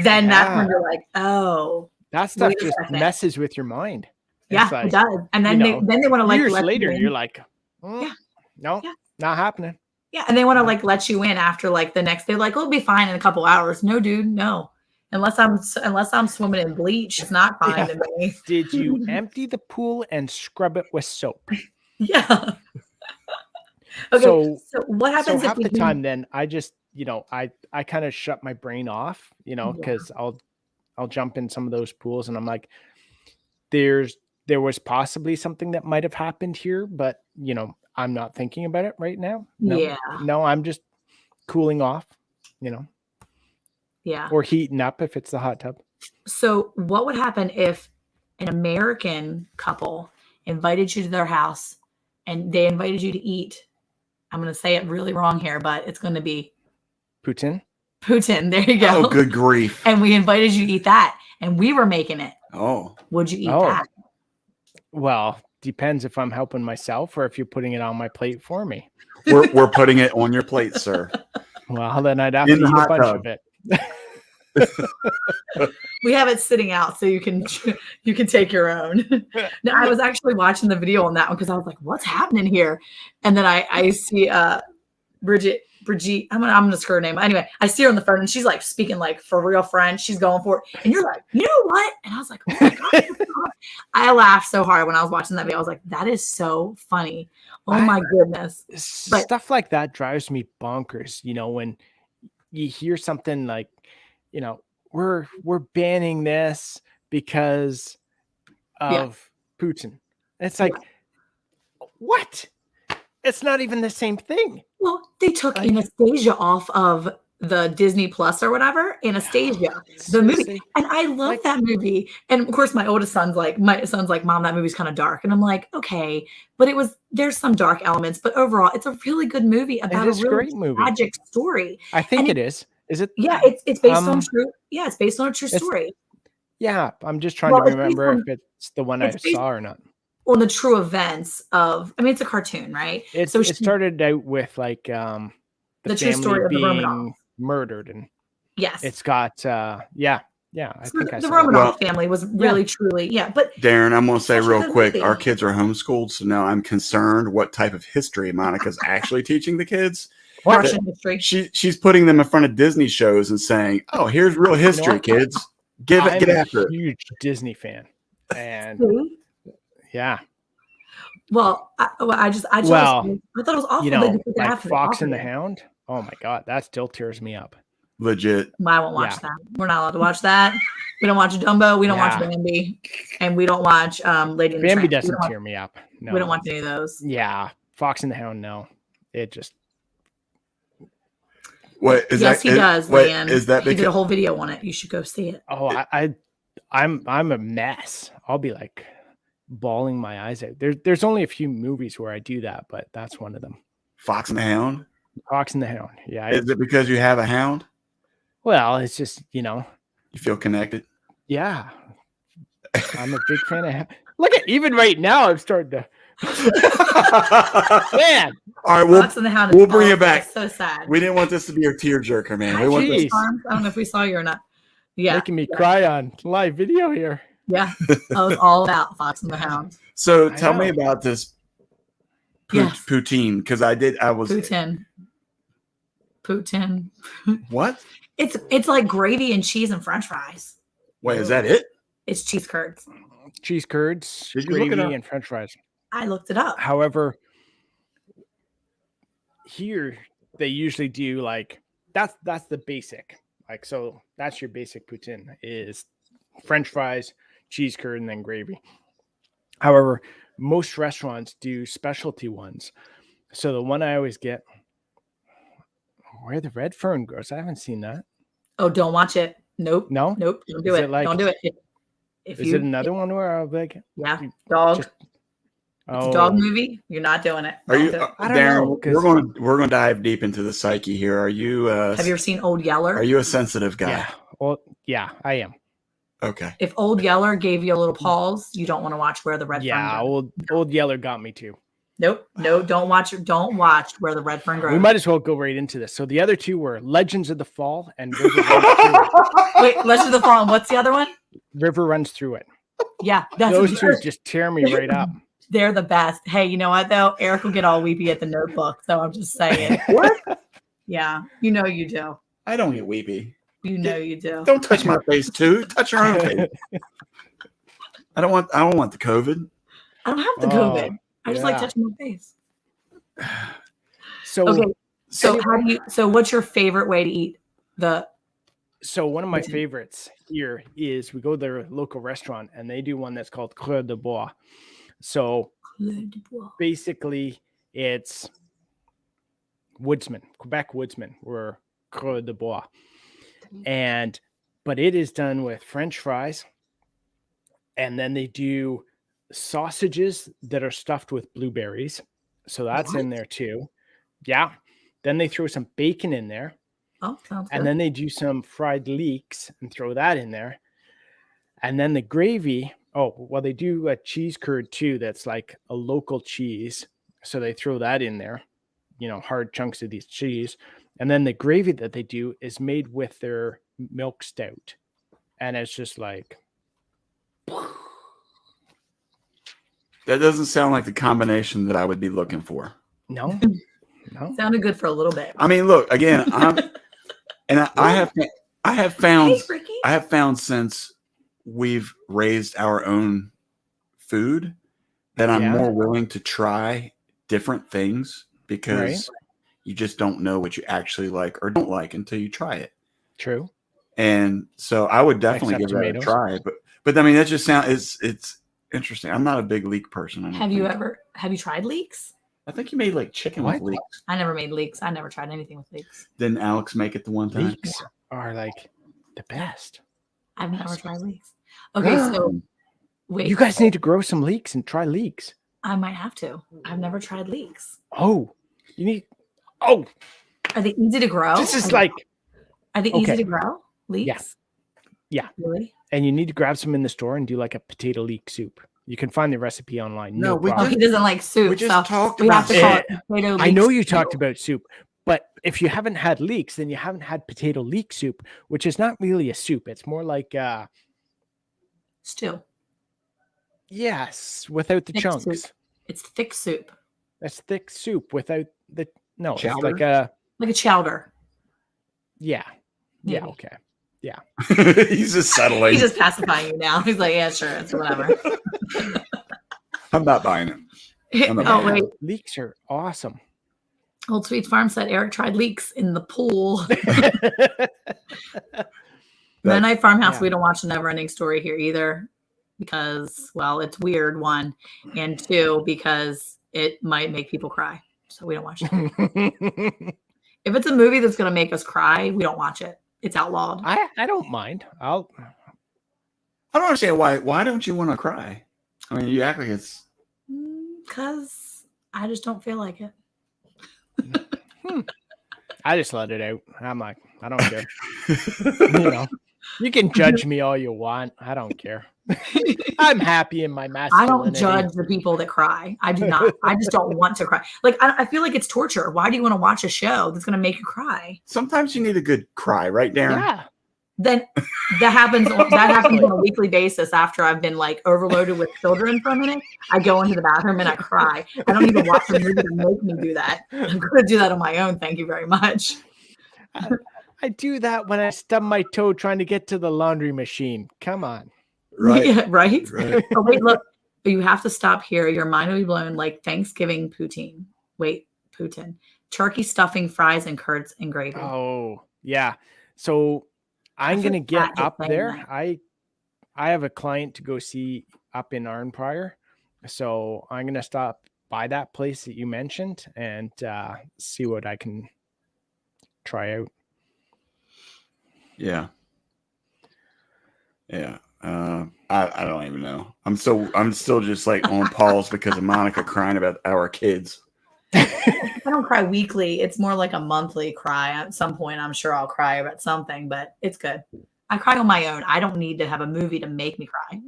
Then that's when you're like, oh, that stuff just messes with your mind. Yeah, like, it does. And then they want to like years later, you're like, no, not happening. Yeah, and they want to like let you in after like the next day, like it'll be fine in a couple hours. No, dude, no. Unless I'm swimming in bleach, it's not fine to me. Did you empty the pool and scrub it with soap? Yeah. Okay. So what happens half the time? Then I just, I kind of shut my brain off, because I'll jump in some of those pools and I'm like, there was possibly something that might have happened here, but I'm not thinking about it right now. No, I'm just cooling off, Yeah. Or heating up if it's the hot tub. So what would happen if an American couple invited you to their house and they invited you to eat? I'm going to say it really wrong here, but it's going to be Poutine. There you go. Oh, good grief. And we invited you to eat that and we were making it. Oh. Would you eat that? Well, depends if I'm helping myself or if you're putting it on my plate for me. We're putting it on your plate, sir. Well, then I'd have to eat a bunch of it. We have it sitting out so you can take your own. Now, I was actually watching the video on that one because I was like, what's happening here? And then I see Bridget Brigitte. I'm gonna screw her name. Anyway, I see her on the phone and she's like speaking like for real French. She's going for it. And you're like, you know what? And I was like, oh my God. I laughed so hard when I was watching that video. I was like, that is so funny. Oh my goodness. But Stuff like that drives me bonkers. When you hear something like, we're banning this because of Putin. It's like, what? It's not even the same thing. Well, they took Anastasia off of the Disney Plus or whatever. Anastasia, the movie, and I love that movie. And of course, my son's like, Mom, that movie's kind of dark. And I'm like, okay, but there's some dark elements, but overall, it's a really good movie about a really tragic story. I think it is. Is it? Yeah, it's based on true. Yeah, it's based on a true story. Yeah, I'm just trying to remember if it's the one I saw or not. On the true events of, it's a cartoon, right? It started out with like the true story of the Romanov murdered, and yes, it's got I think the Romanov family was really truly but Darren, I'm gonna say real quick, our kids are homeschooled, so now I'm concerned what type of history Monica's actually teaching the kids. Russian history. She's putting them in front of Disney shows and saying, "Oh, here's real history, kids. Get after it." Huge Disney fan, and yeah. Well, I thought it was awful. Like Fox and the Hound. Oh my God, that still tears me up. Legit. I won't watch that. We're not allowed to watch that. We don't watch Dumbo. We don't watch Bambi, and we don't watch Lady and the Bambi Tramp. doesn't tear me up. No, we don't watch any of those. Yeah, Fox and the Hound. No, it just. What is yes, that? He does. What, Leanne. is that? He did a whole video on it. You should go see it. Oh, I'm a mess. I'll be like bawling my eyes out. There's only a few movies where I do that, but that's one of them. Fox and the Hound. Fox and the Hound. Yeah. Is it because you have a hound? Well, it's just you feel connected. Yeah, I'm a big fan of. Look at even right now, I'm starting to. Man. All right, we'll bring it back. So sad. We didn't want this to be a tearjerker, man. We want this. I don't know if we saw you or not. Yeah, making me cry on live video here. Yeah, I was all about Fox and the Hound. So tell me about this poutine, because I was Poutine. What? It's like gravy and cheese and French fries. Wait, is that it? It's cheese curds. Cheese curds, gravy, and French fries. I looked it up. However, here they usually do like that's the basic. Like, so that's your basic poutine is French fries, cheese curd, and then gravy. However, most restaurants do specialty ones. So the one I always get, where the red fern grows. I haven't seen that. Oh, don't watch it. Nope. No? Nope. Don't do it. Don't do it. Is it another one where I'll be like, dog? It's a dog movie. You're not doing it. Are you, Darren? We're gonna dive deep into the psyche here. Are you? Have you ever seen Old Yeller? Are you a sensitive guy? Yeah. Well, yeah, I am. Okay. If Old Yeller gave you a little pause, you don't want to watch Where the Red Fern Grows. Old Yeller got me too. Nope. No, don't watch Where the Red Fern Grows. We might as well go right into this. So the other two were Legends of the Fall and River Runs Through It. Wait, Legends of the Fall, and what's the other one? River Runs Through It. Yeah, those two just tear me right up. They're the best. Hey, you know what though? Eric will get all weepy at the Notebook, so I'm just saying. What? Yeah, you know you do. I don't get weepy. You know you do. Don't touch my face too. Touch your own face. I don't want the COVID. I don't have the COVID. I just like touching my face. So okay. So what's your favorite way to eat the? So one of my favorites here is we go to their local restaurant and they do one that's called Coeur de Bois. So basically it's Quebec woodsman were Coeur de Bois. But it is done with French fries. And then they do sausages that are stuffed with blueberries. So that's in there too. Yeah. Then they throw some bacon in there. Oh, sounds and good. then they do some fried leeks and throw that in there. And then the gravy. Oh, well, they do a cheese curd too. That's like a local cheese. So they throw that in there, hard chunks of these cheese. And then the gravy that they do is made with their milk stout. And it's just like. That doesn't sound like the combination that I would be looking for. No. No. Sounded good for a little bit. I mean, look again. I have found Hey, Ricky. I have found since we've raised our own food that I'm Yeah. more willing to try different things because you just don't know what you actually like or don't like until you try it. True. And so I would definitely Except give tomatoes. that a try. But I mean, that just sounds it's interesting. I'm not a big leek person. I don't Have you think. tried leeks? I think you made like chicken What? with leeks. I never made leeks. I never tried anything with leeks. Didn't Alex make it the one time? Leeks are like the best. I've never tried leeks. Okay, so wait. You guys need to grow some leeks and try leeks. I might have to. I've never tried leeks. Oh, you need. Oh, Are they easy to grow? this is like. Are they easy okay. to grow? Leeks? Yeah. Really? And you need to grab some in the store and do like a potato leek soup. You can find the recipe online. No, we Oh, problem. he doesn't like soup. We just so talked we have about to call it. it potato I know leek you stew. talked about soup, but if you haven't had leeks, then you haven't had potato leek soup, which is not really a soup. It's more like stew. yes, without the Thick chunks. soup. It's thick soup. That's thick soup without the no. It's Chowder? like a Like a chowder. yeah. Yeah, Maybe. okay. He's just settling. He's just pacifying you now. He's like, yeah, sure, it's whatever. I'm not buying it. I'm Oh, not wait. Leeks are awesome. Old Sweets Farm said Eric tried leeks in the pool. Midnight Farmhouse, yeah. we don't watch the Never Ending Story here either because, well, it's weird, one. And two, because it might make people cry. So we don't watch it. If it's a movie that's going to make us cry, we don't watch it. It's outlawed. I don't mind. I don't understand why. Why don't you want to cry? I mean, you act like it's. Because I just don't feel like it. I just let it out. I'm like, I don't care. You can judge me all you want. I don't care. I'm happy in my I masculinity. don't judge the people that cry. I do not. I just don't want to cry. Like, I feel like it's torture. Why do you want to watch a show that's going to make you cry? Sometimes you need a good cry, right, Darren? Yeah. Then that happens on a weekly basis after I've been like overloaded with children for a minute. I go into the bathroom and I cry. I don't even watch a movie to make me do that. I'm going to do that on my own. Thank you very much. I do that when I stub my toe trying to get to the laundry machine. Come on. Right. Yeah, right? Right. Oh, wait, look. You have to stop here. Your mind will be blown like Thanksgiving poutine. Wait, Putin. Turkey stuffing, fries, and curds and gravy. Oh, yeah. So I'm feel going to bad get up saying there. that. I have a client to go see up in Arnprior. So I'm going to stop by that place that you mentioned and see what I can try out. Yeah. Yeah. I don't even know. I'm still just like on pause because of Monica crying about our kids. I don't cry weekly. It's more like a monthly cry. At some point, I'm sure I'll cry about something, but it's good. I cry on my own. I don't need to have a movie to make me cry.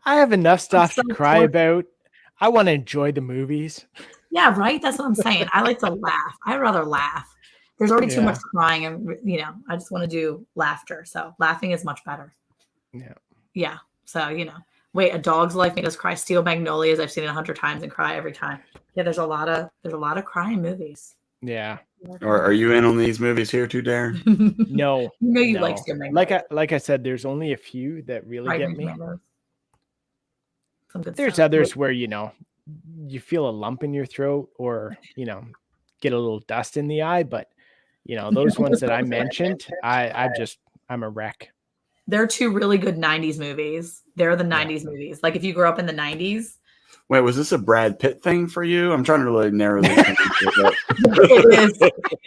I have enough stuff to so cry close. about. I want to enjoy the movies. Yeah, right? That's what I'm saying. I like to laugh. I'd rather laugh. There's already too Yeah. much crying, and I just want to do laughter. So laughing is much better. Yeah. Yeah. So, wait, A Dog's Life made us cry. Steel Magnolias, I've seen it 100 times and cry every time. Yeah, there's a lot of crying movies. Yeah. Are you in on these movies here too, Darren? No. You no. like Steel Magnolias. Like I said, there's only a few that really Right, get Green me. Tomatoes. Some good There's stuff. others where, you feel a lump in your throat or, get a little dust in the eye. But, those ones that I mentioned, I'm a wreck. They're two really good 90s movies. They're the 90s movies. Like if you grew up in the 90s. Wait, was this a Brad Pitt thing for you? I'm trying to really narrow this. It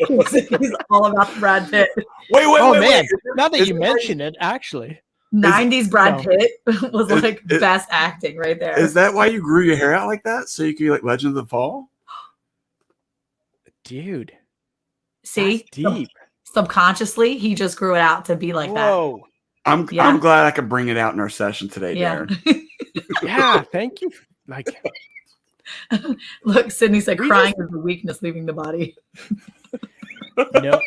is. He's all about Brad Pitt. Wait. Oh, man. Wait. Now that Is you it mention it, actually. 90s Brad no. Pitt was like Is- best acting right there. Is that why you grew your hair out like that? So you could be like Legend of the Fall? Dude. See? That's deep. Subconsciously, he just grew it out to be like Whoa. I'm glad I could bring it out in our session today, that. Yeah. Darren. Yeah. Thank you. Like, Look, Sydney said We crying is a weakness leaving the body. no.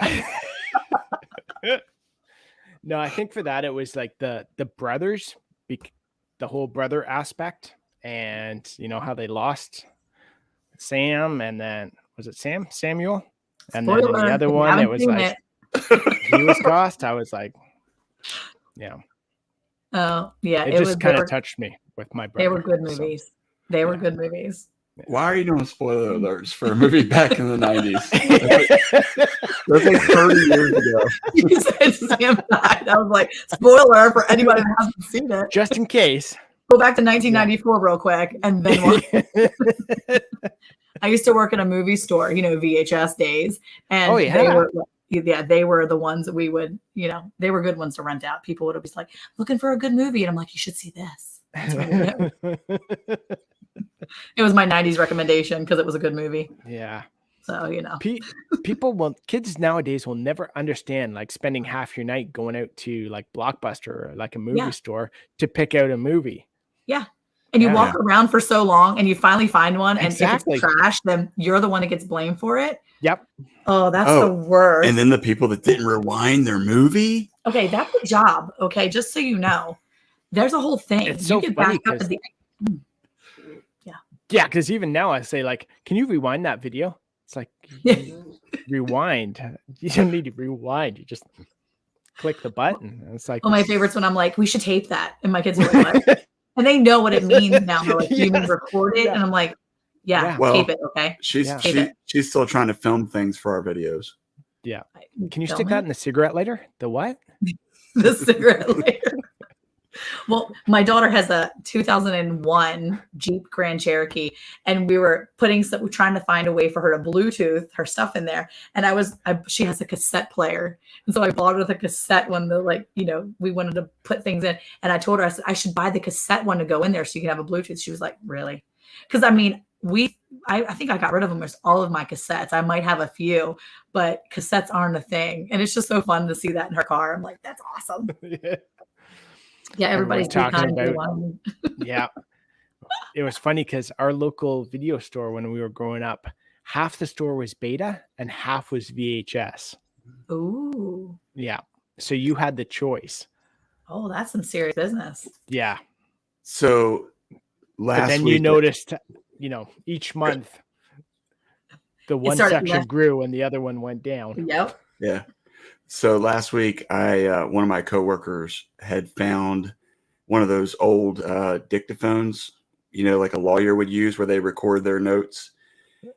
No, I think for that, it was like the brothers, the whole brother aspect and, how they lost Sam and then was it Samuel? And then Spoiler, the other if you one, it haven't was seen like it. he was Ghost. I was like, yeah. Oh, yeah. It just kind of touched me with my brother. They were good so, movies. They were good movies. Why are you doing spoiler alerts for a movie back in the 90s? That's like 30 years ago. You said Sam died. I was like, spoiler for anybody that hasn't seen it. Just in case. Go back to 1994 real quick, and then watch. I used to work in a movie store, VHS days, and they were the ones that we would, they were good ones to rent out. People would always like looking for a good movie, and I'm like, you should see this. That's really good. It was my 90s recommendation because it was a good movie. Yeah. So, kids nowadays will never understand like spending half your night going out to like Blockbuster or like a movie store to pick out a movie. Yeah. And you walk around for so long and you finally find one. And Exactly. if it's trash, then you're the one that gets blamed for it. Yep. Oh, that's the worst. And then the people that didn't rewind their movie. Okay. That's a job. Okay. Just so you know, there's a whole thing. It's so funny. Yeah, because even now I say, like, can you rewind that video? It's like, rewind. You don't need to rewind. You just click the button. It's like, my favorites when I'm like, we should tape that. And my kids are like, what? And they know what it means now. They're like, you mean record it? And I'm like, well, tape it, okay? She's still trying to film things for our videos. Yeah. Can you stick that in the cigarette lighter? The what? The cigarette lighter. Well, my daughter has a 2001 Jeep Grand Cherokee, and we were trying to find a way for her to Bluetooth her stuff in there. And she has a cassette player, and so I bought her the cassette one. We wanted to put things in, and I told her, I said, I should buy the cassette one to go in there so you can have a Bluetooth. She was like, really? Because I mean, I think I got rid of almost all of my cassettes. I might have a few, but cassettes aren't a thing, and it's just so fun to see that in her car. I'm like, that's awesome. Yeah, everybody's talking about. Yeah, it was funny because our local video store when we were growing up, half the store was beta and half was VHS. Ooh. Yeah, so you had the choice. Oh, that's some serious business. Yeah. So but then you noticed, each month the one section grew and the other one went down. Yep. Yeah. So last week, one of my coworkers had found one of those old dictaphones, like a lawyer would use where they record their notes.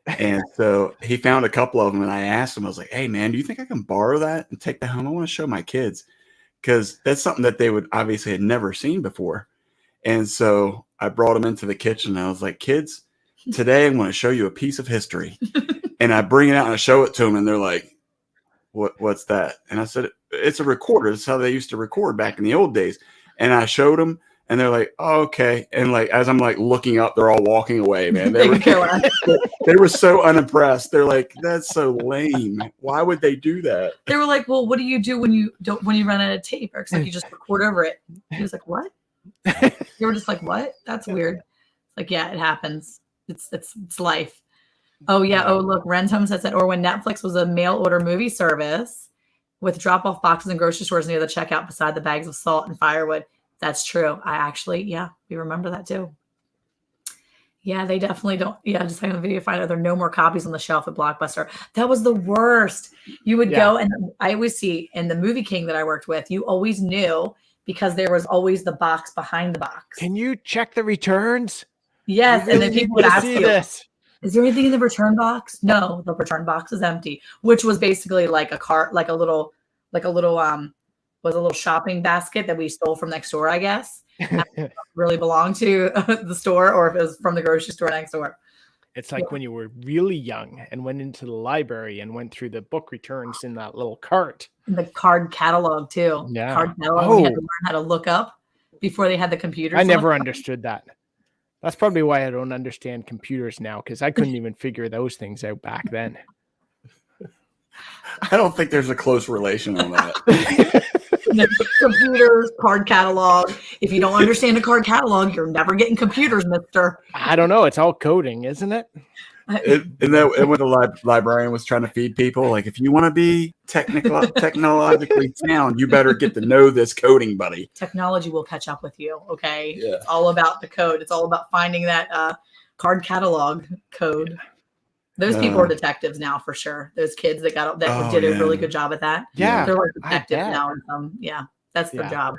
And so he found a couple of them, and I asked him, I was like, hey, man, do you think I can borrow that and take that home? I want to show my kids because that's something that they would obviously had never seen before. And so I brought them into the kitchen, and I was like, kids, today I'm going to show you a piece of history. And I bring it out and I show it to them, and they're like, what's that? And I said, it's a recorder. That's how they used to record back in the old days. And I showed them, and they're like, oh, okay. And like, as I'm like looking up, they're all walking away, man. They were so unimpressed. They're like, that's so lame. Why would they do that? They were like, well, what do you do when you run out of tape? It's like, you just record over it. He was like, what? They were just like, what? That's weird. Like, yeah, it happens. It's life. Oh, yeah. Oh, look, Ren's Home said, or when Netflix was a mail order movie service with drop-off boxes in grocery stores near the checkout beside the bags of salt and firewood. That's true. We remember that too. Yeah, they definitely don't. Yeah, just like the video finder, there are no more copies on the shelf at Blockbuster. That was the worst. You would go, and I always see in the Movie King that I worked with, you always knew because there was always the box behind the box. Can you check the returns? Yes, and then people would ask you, is there anything in the return box? No, the return box is empty, which was basically like a cart, like a little shopping basket that we stole from next door, I guess. Really belonged to the store, or if it was from the grocery store next door. It's like when you were really young and went into the library and went through the book returns in that little cart. And the card catalog too. Yeah. Card catalog. We had to learn how to look up before they had the computers. I never understood that. That's probably why I don't understand computers now, because I couldn't even figure those things out back then. I don't think there's a close relation on that. Computers, card catalog. If you don't understand a card catalog, you're never getting computers, mister. I don't know. It's all coding, isn't it? And when the librarian was trying to feed people, like, if you want to be technologically sound, you better get to know this coding, buddy. Technology will catch up with you, okay? Yeah. It's all about the code. It's all about finding that card catalog code. Those people are detectives now for sure. Those kids that did a really good job at that. Yeah, they're like detectives now. Yeah, that's their job.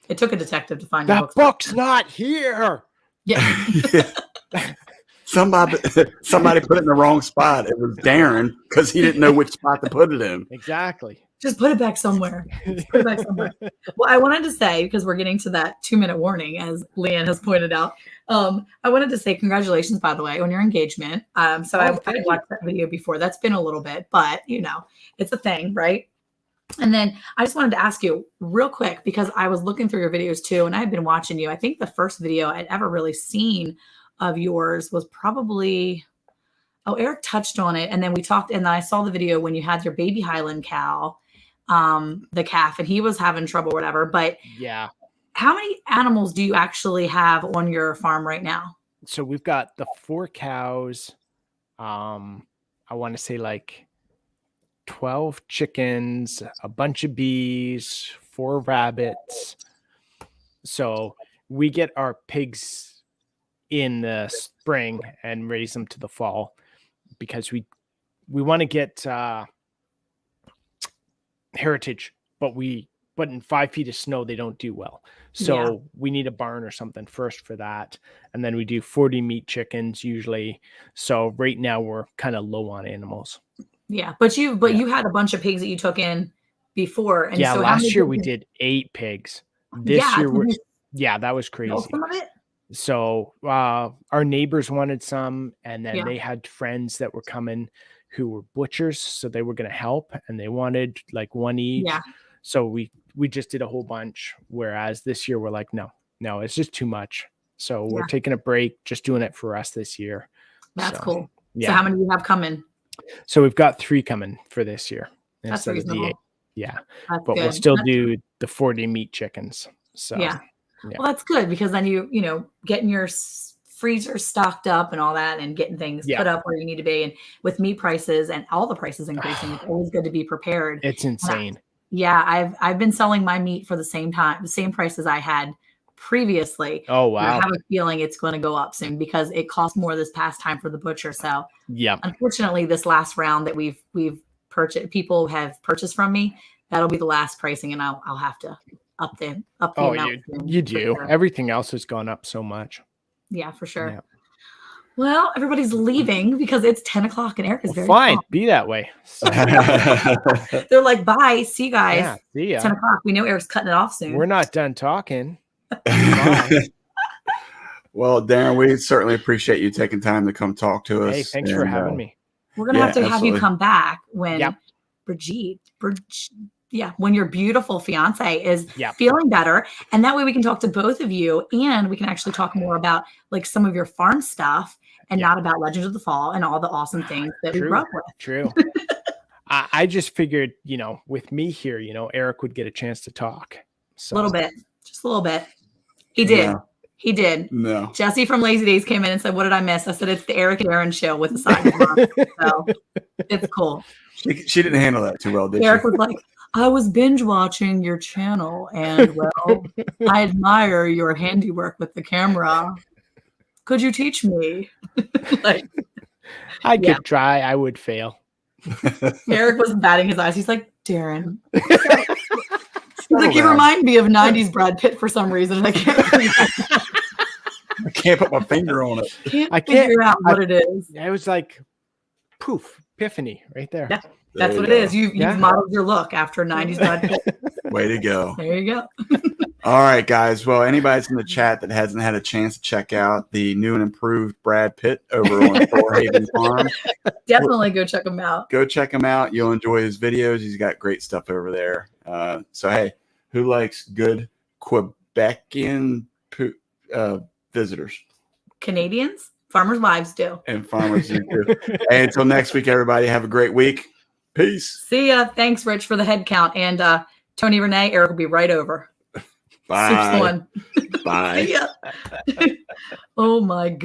It took a detective to find the book's not here. Yeah. Somebody put it in the wrong spot. It was Darren because he didn't know which spot to put it in. Exactly. Just put it back somewhere. Well, I wanted to say, because we're getting to that 2-minute warning, as Leanne has pointed out. I wanted to say congratulations, by the way, on your engagement. I watched that video before. That's been a little bit, but it's a thing, right? And then I just wanted to ask you real quick, because I was looking through your videos too, and I've been watching you. I think the first video I'd ever really seen of yours was probably, Eric touched on it. And then we talked, and then I saw the video when you had your baby Highland cow, the calf, and he was having trouble, whatever. But yeah, how many animals do you actually have on your farm right now? So we've got the 4 cows. I want to say like 12 chickens, a bunch of bees, 4 rabbits. So we get our pigs in the spring and raise them to the fall because we want to get heritage, but in 5 feet of snow they don't do well. So we need a barn or something first for that, and then we do 40 meat chickens usually. So right now we're kind of low on animals. Yeah, but you had a bunch of pigs that you took in before, and so last year we did 8 pigs. This year that was crazy. Some of it. So our neighbors wanted some, and then they had friends that were coming who were butchers, so they were going to help, and they wanted like 1 each. Yeah. So we just did a whole bunch, whereas this year we're like, no, it's just too much. So we're taking a break, just doing it for us this year. That's cool. Yeah. So how many do you have coming? So we've got 3 coming for this year. That's reasonable. The 8. Yeah. That's but good. We'll still do the 40 meat chickens. So yeah. Well, that's good, because then you getting your freezer stocked up and all that, and getting things put up where you need to be. And with meat prices and all the prices increasing, it's always good to be prepared. It's insane. I've been selling my meat for the same prices I had previously. Oh wow! I have a feeling it's going to go up soon because it cost more this past time for the butcher. So unfortunately, this last round that we've purchased, people have purchased from me, that'll be the last pricing, and I'll have to up the amount. You do. Sure. Everything else has gone up so much. Yeah, for sure. Yeah. Well, everybody's leaving because it's 10 o'clock and Eric is very fine. Be that way. So. They're like, bye. See you guys. Yeah, see ya. 10 o'clock. We know Eric's cutting it off soon. We're not done talking. Well, Darren, we certainly appreciate you taking time to come talk to us. Hey, thanks for having me. We're going to have you come back when when your beautiful fiance is feeling better. And that way we can talk to both of you, and we can actually talk more about like some of your farm stuff and not about Legends of the Fall and all the awesome things that we grew up with. True. I just figured, with me here, Eric would get a chance to talk. So. A little bit. Just a little bit. He did. Yeah. He did. No. Jesse from Lazy Days came in and said, "What did I miss?" I said, "It's the Eric and Aaron show with the side." So it's cool. She didn't handle that too well, did Eric was like, "I was binge watching your channel, and I admire your handiwork with the camera. Could you teach me?" I could try. I would fail. Eric was batting his eyes. He's like, "Darren." You remind me of 90s Brad Pitt for some reason. I can't put my finger on it. I can't figure out what it is. It was like poof, epiphany right there. Yeah, that's what it is. You've modeled your look after 90s Brad Pitt. Way to go. There you go. All right, guys. Well, anybody's in the chat that hasn't had a chance to check out the new and improved Brad Pitt over on Thor Haven Farm, definitely go check him out. Go check him out. You'll enjoy his videos. He's got great stuff over there. So, hey, who likes good Quebecian visitors? Canadians? Farmers' wives do. And farmers do too. Hey, until next week, everybody, have a great week. Peace. See ya. Thanks, Rich, for the head count. And Tony, Renee, Eric will be right over. Bye. 6-1. Bye. See ya. Oh, my God.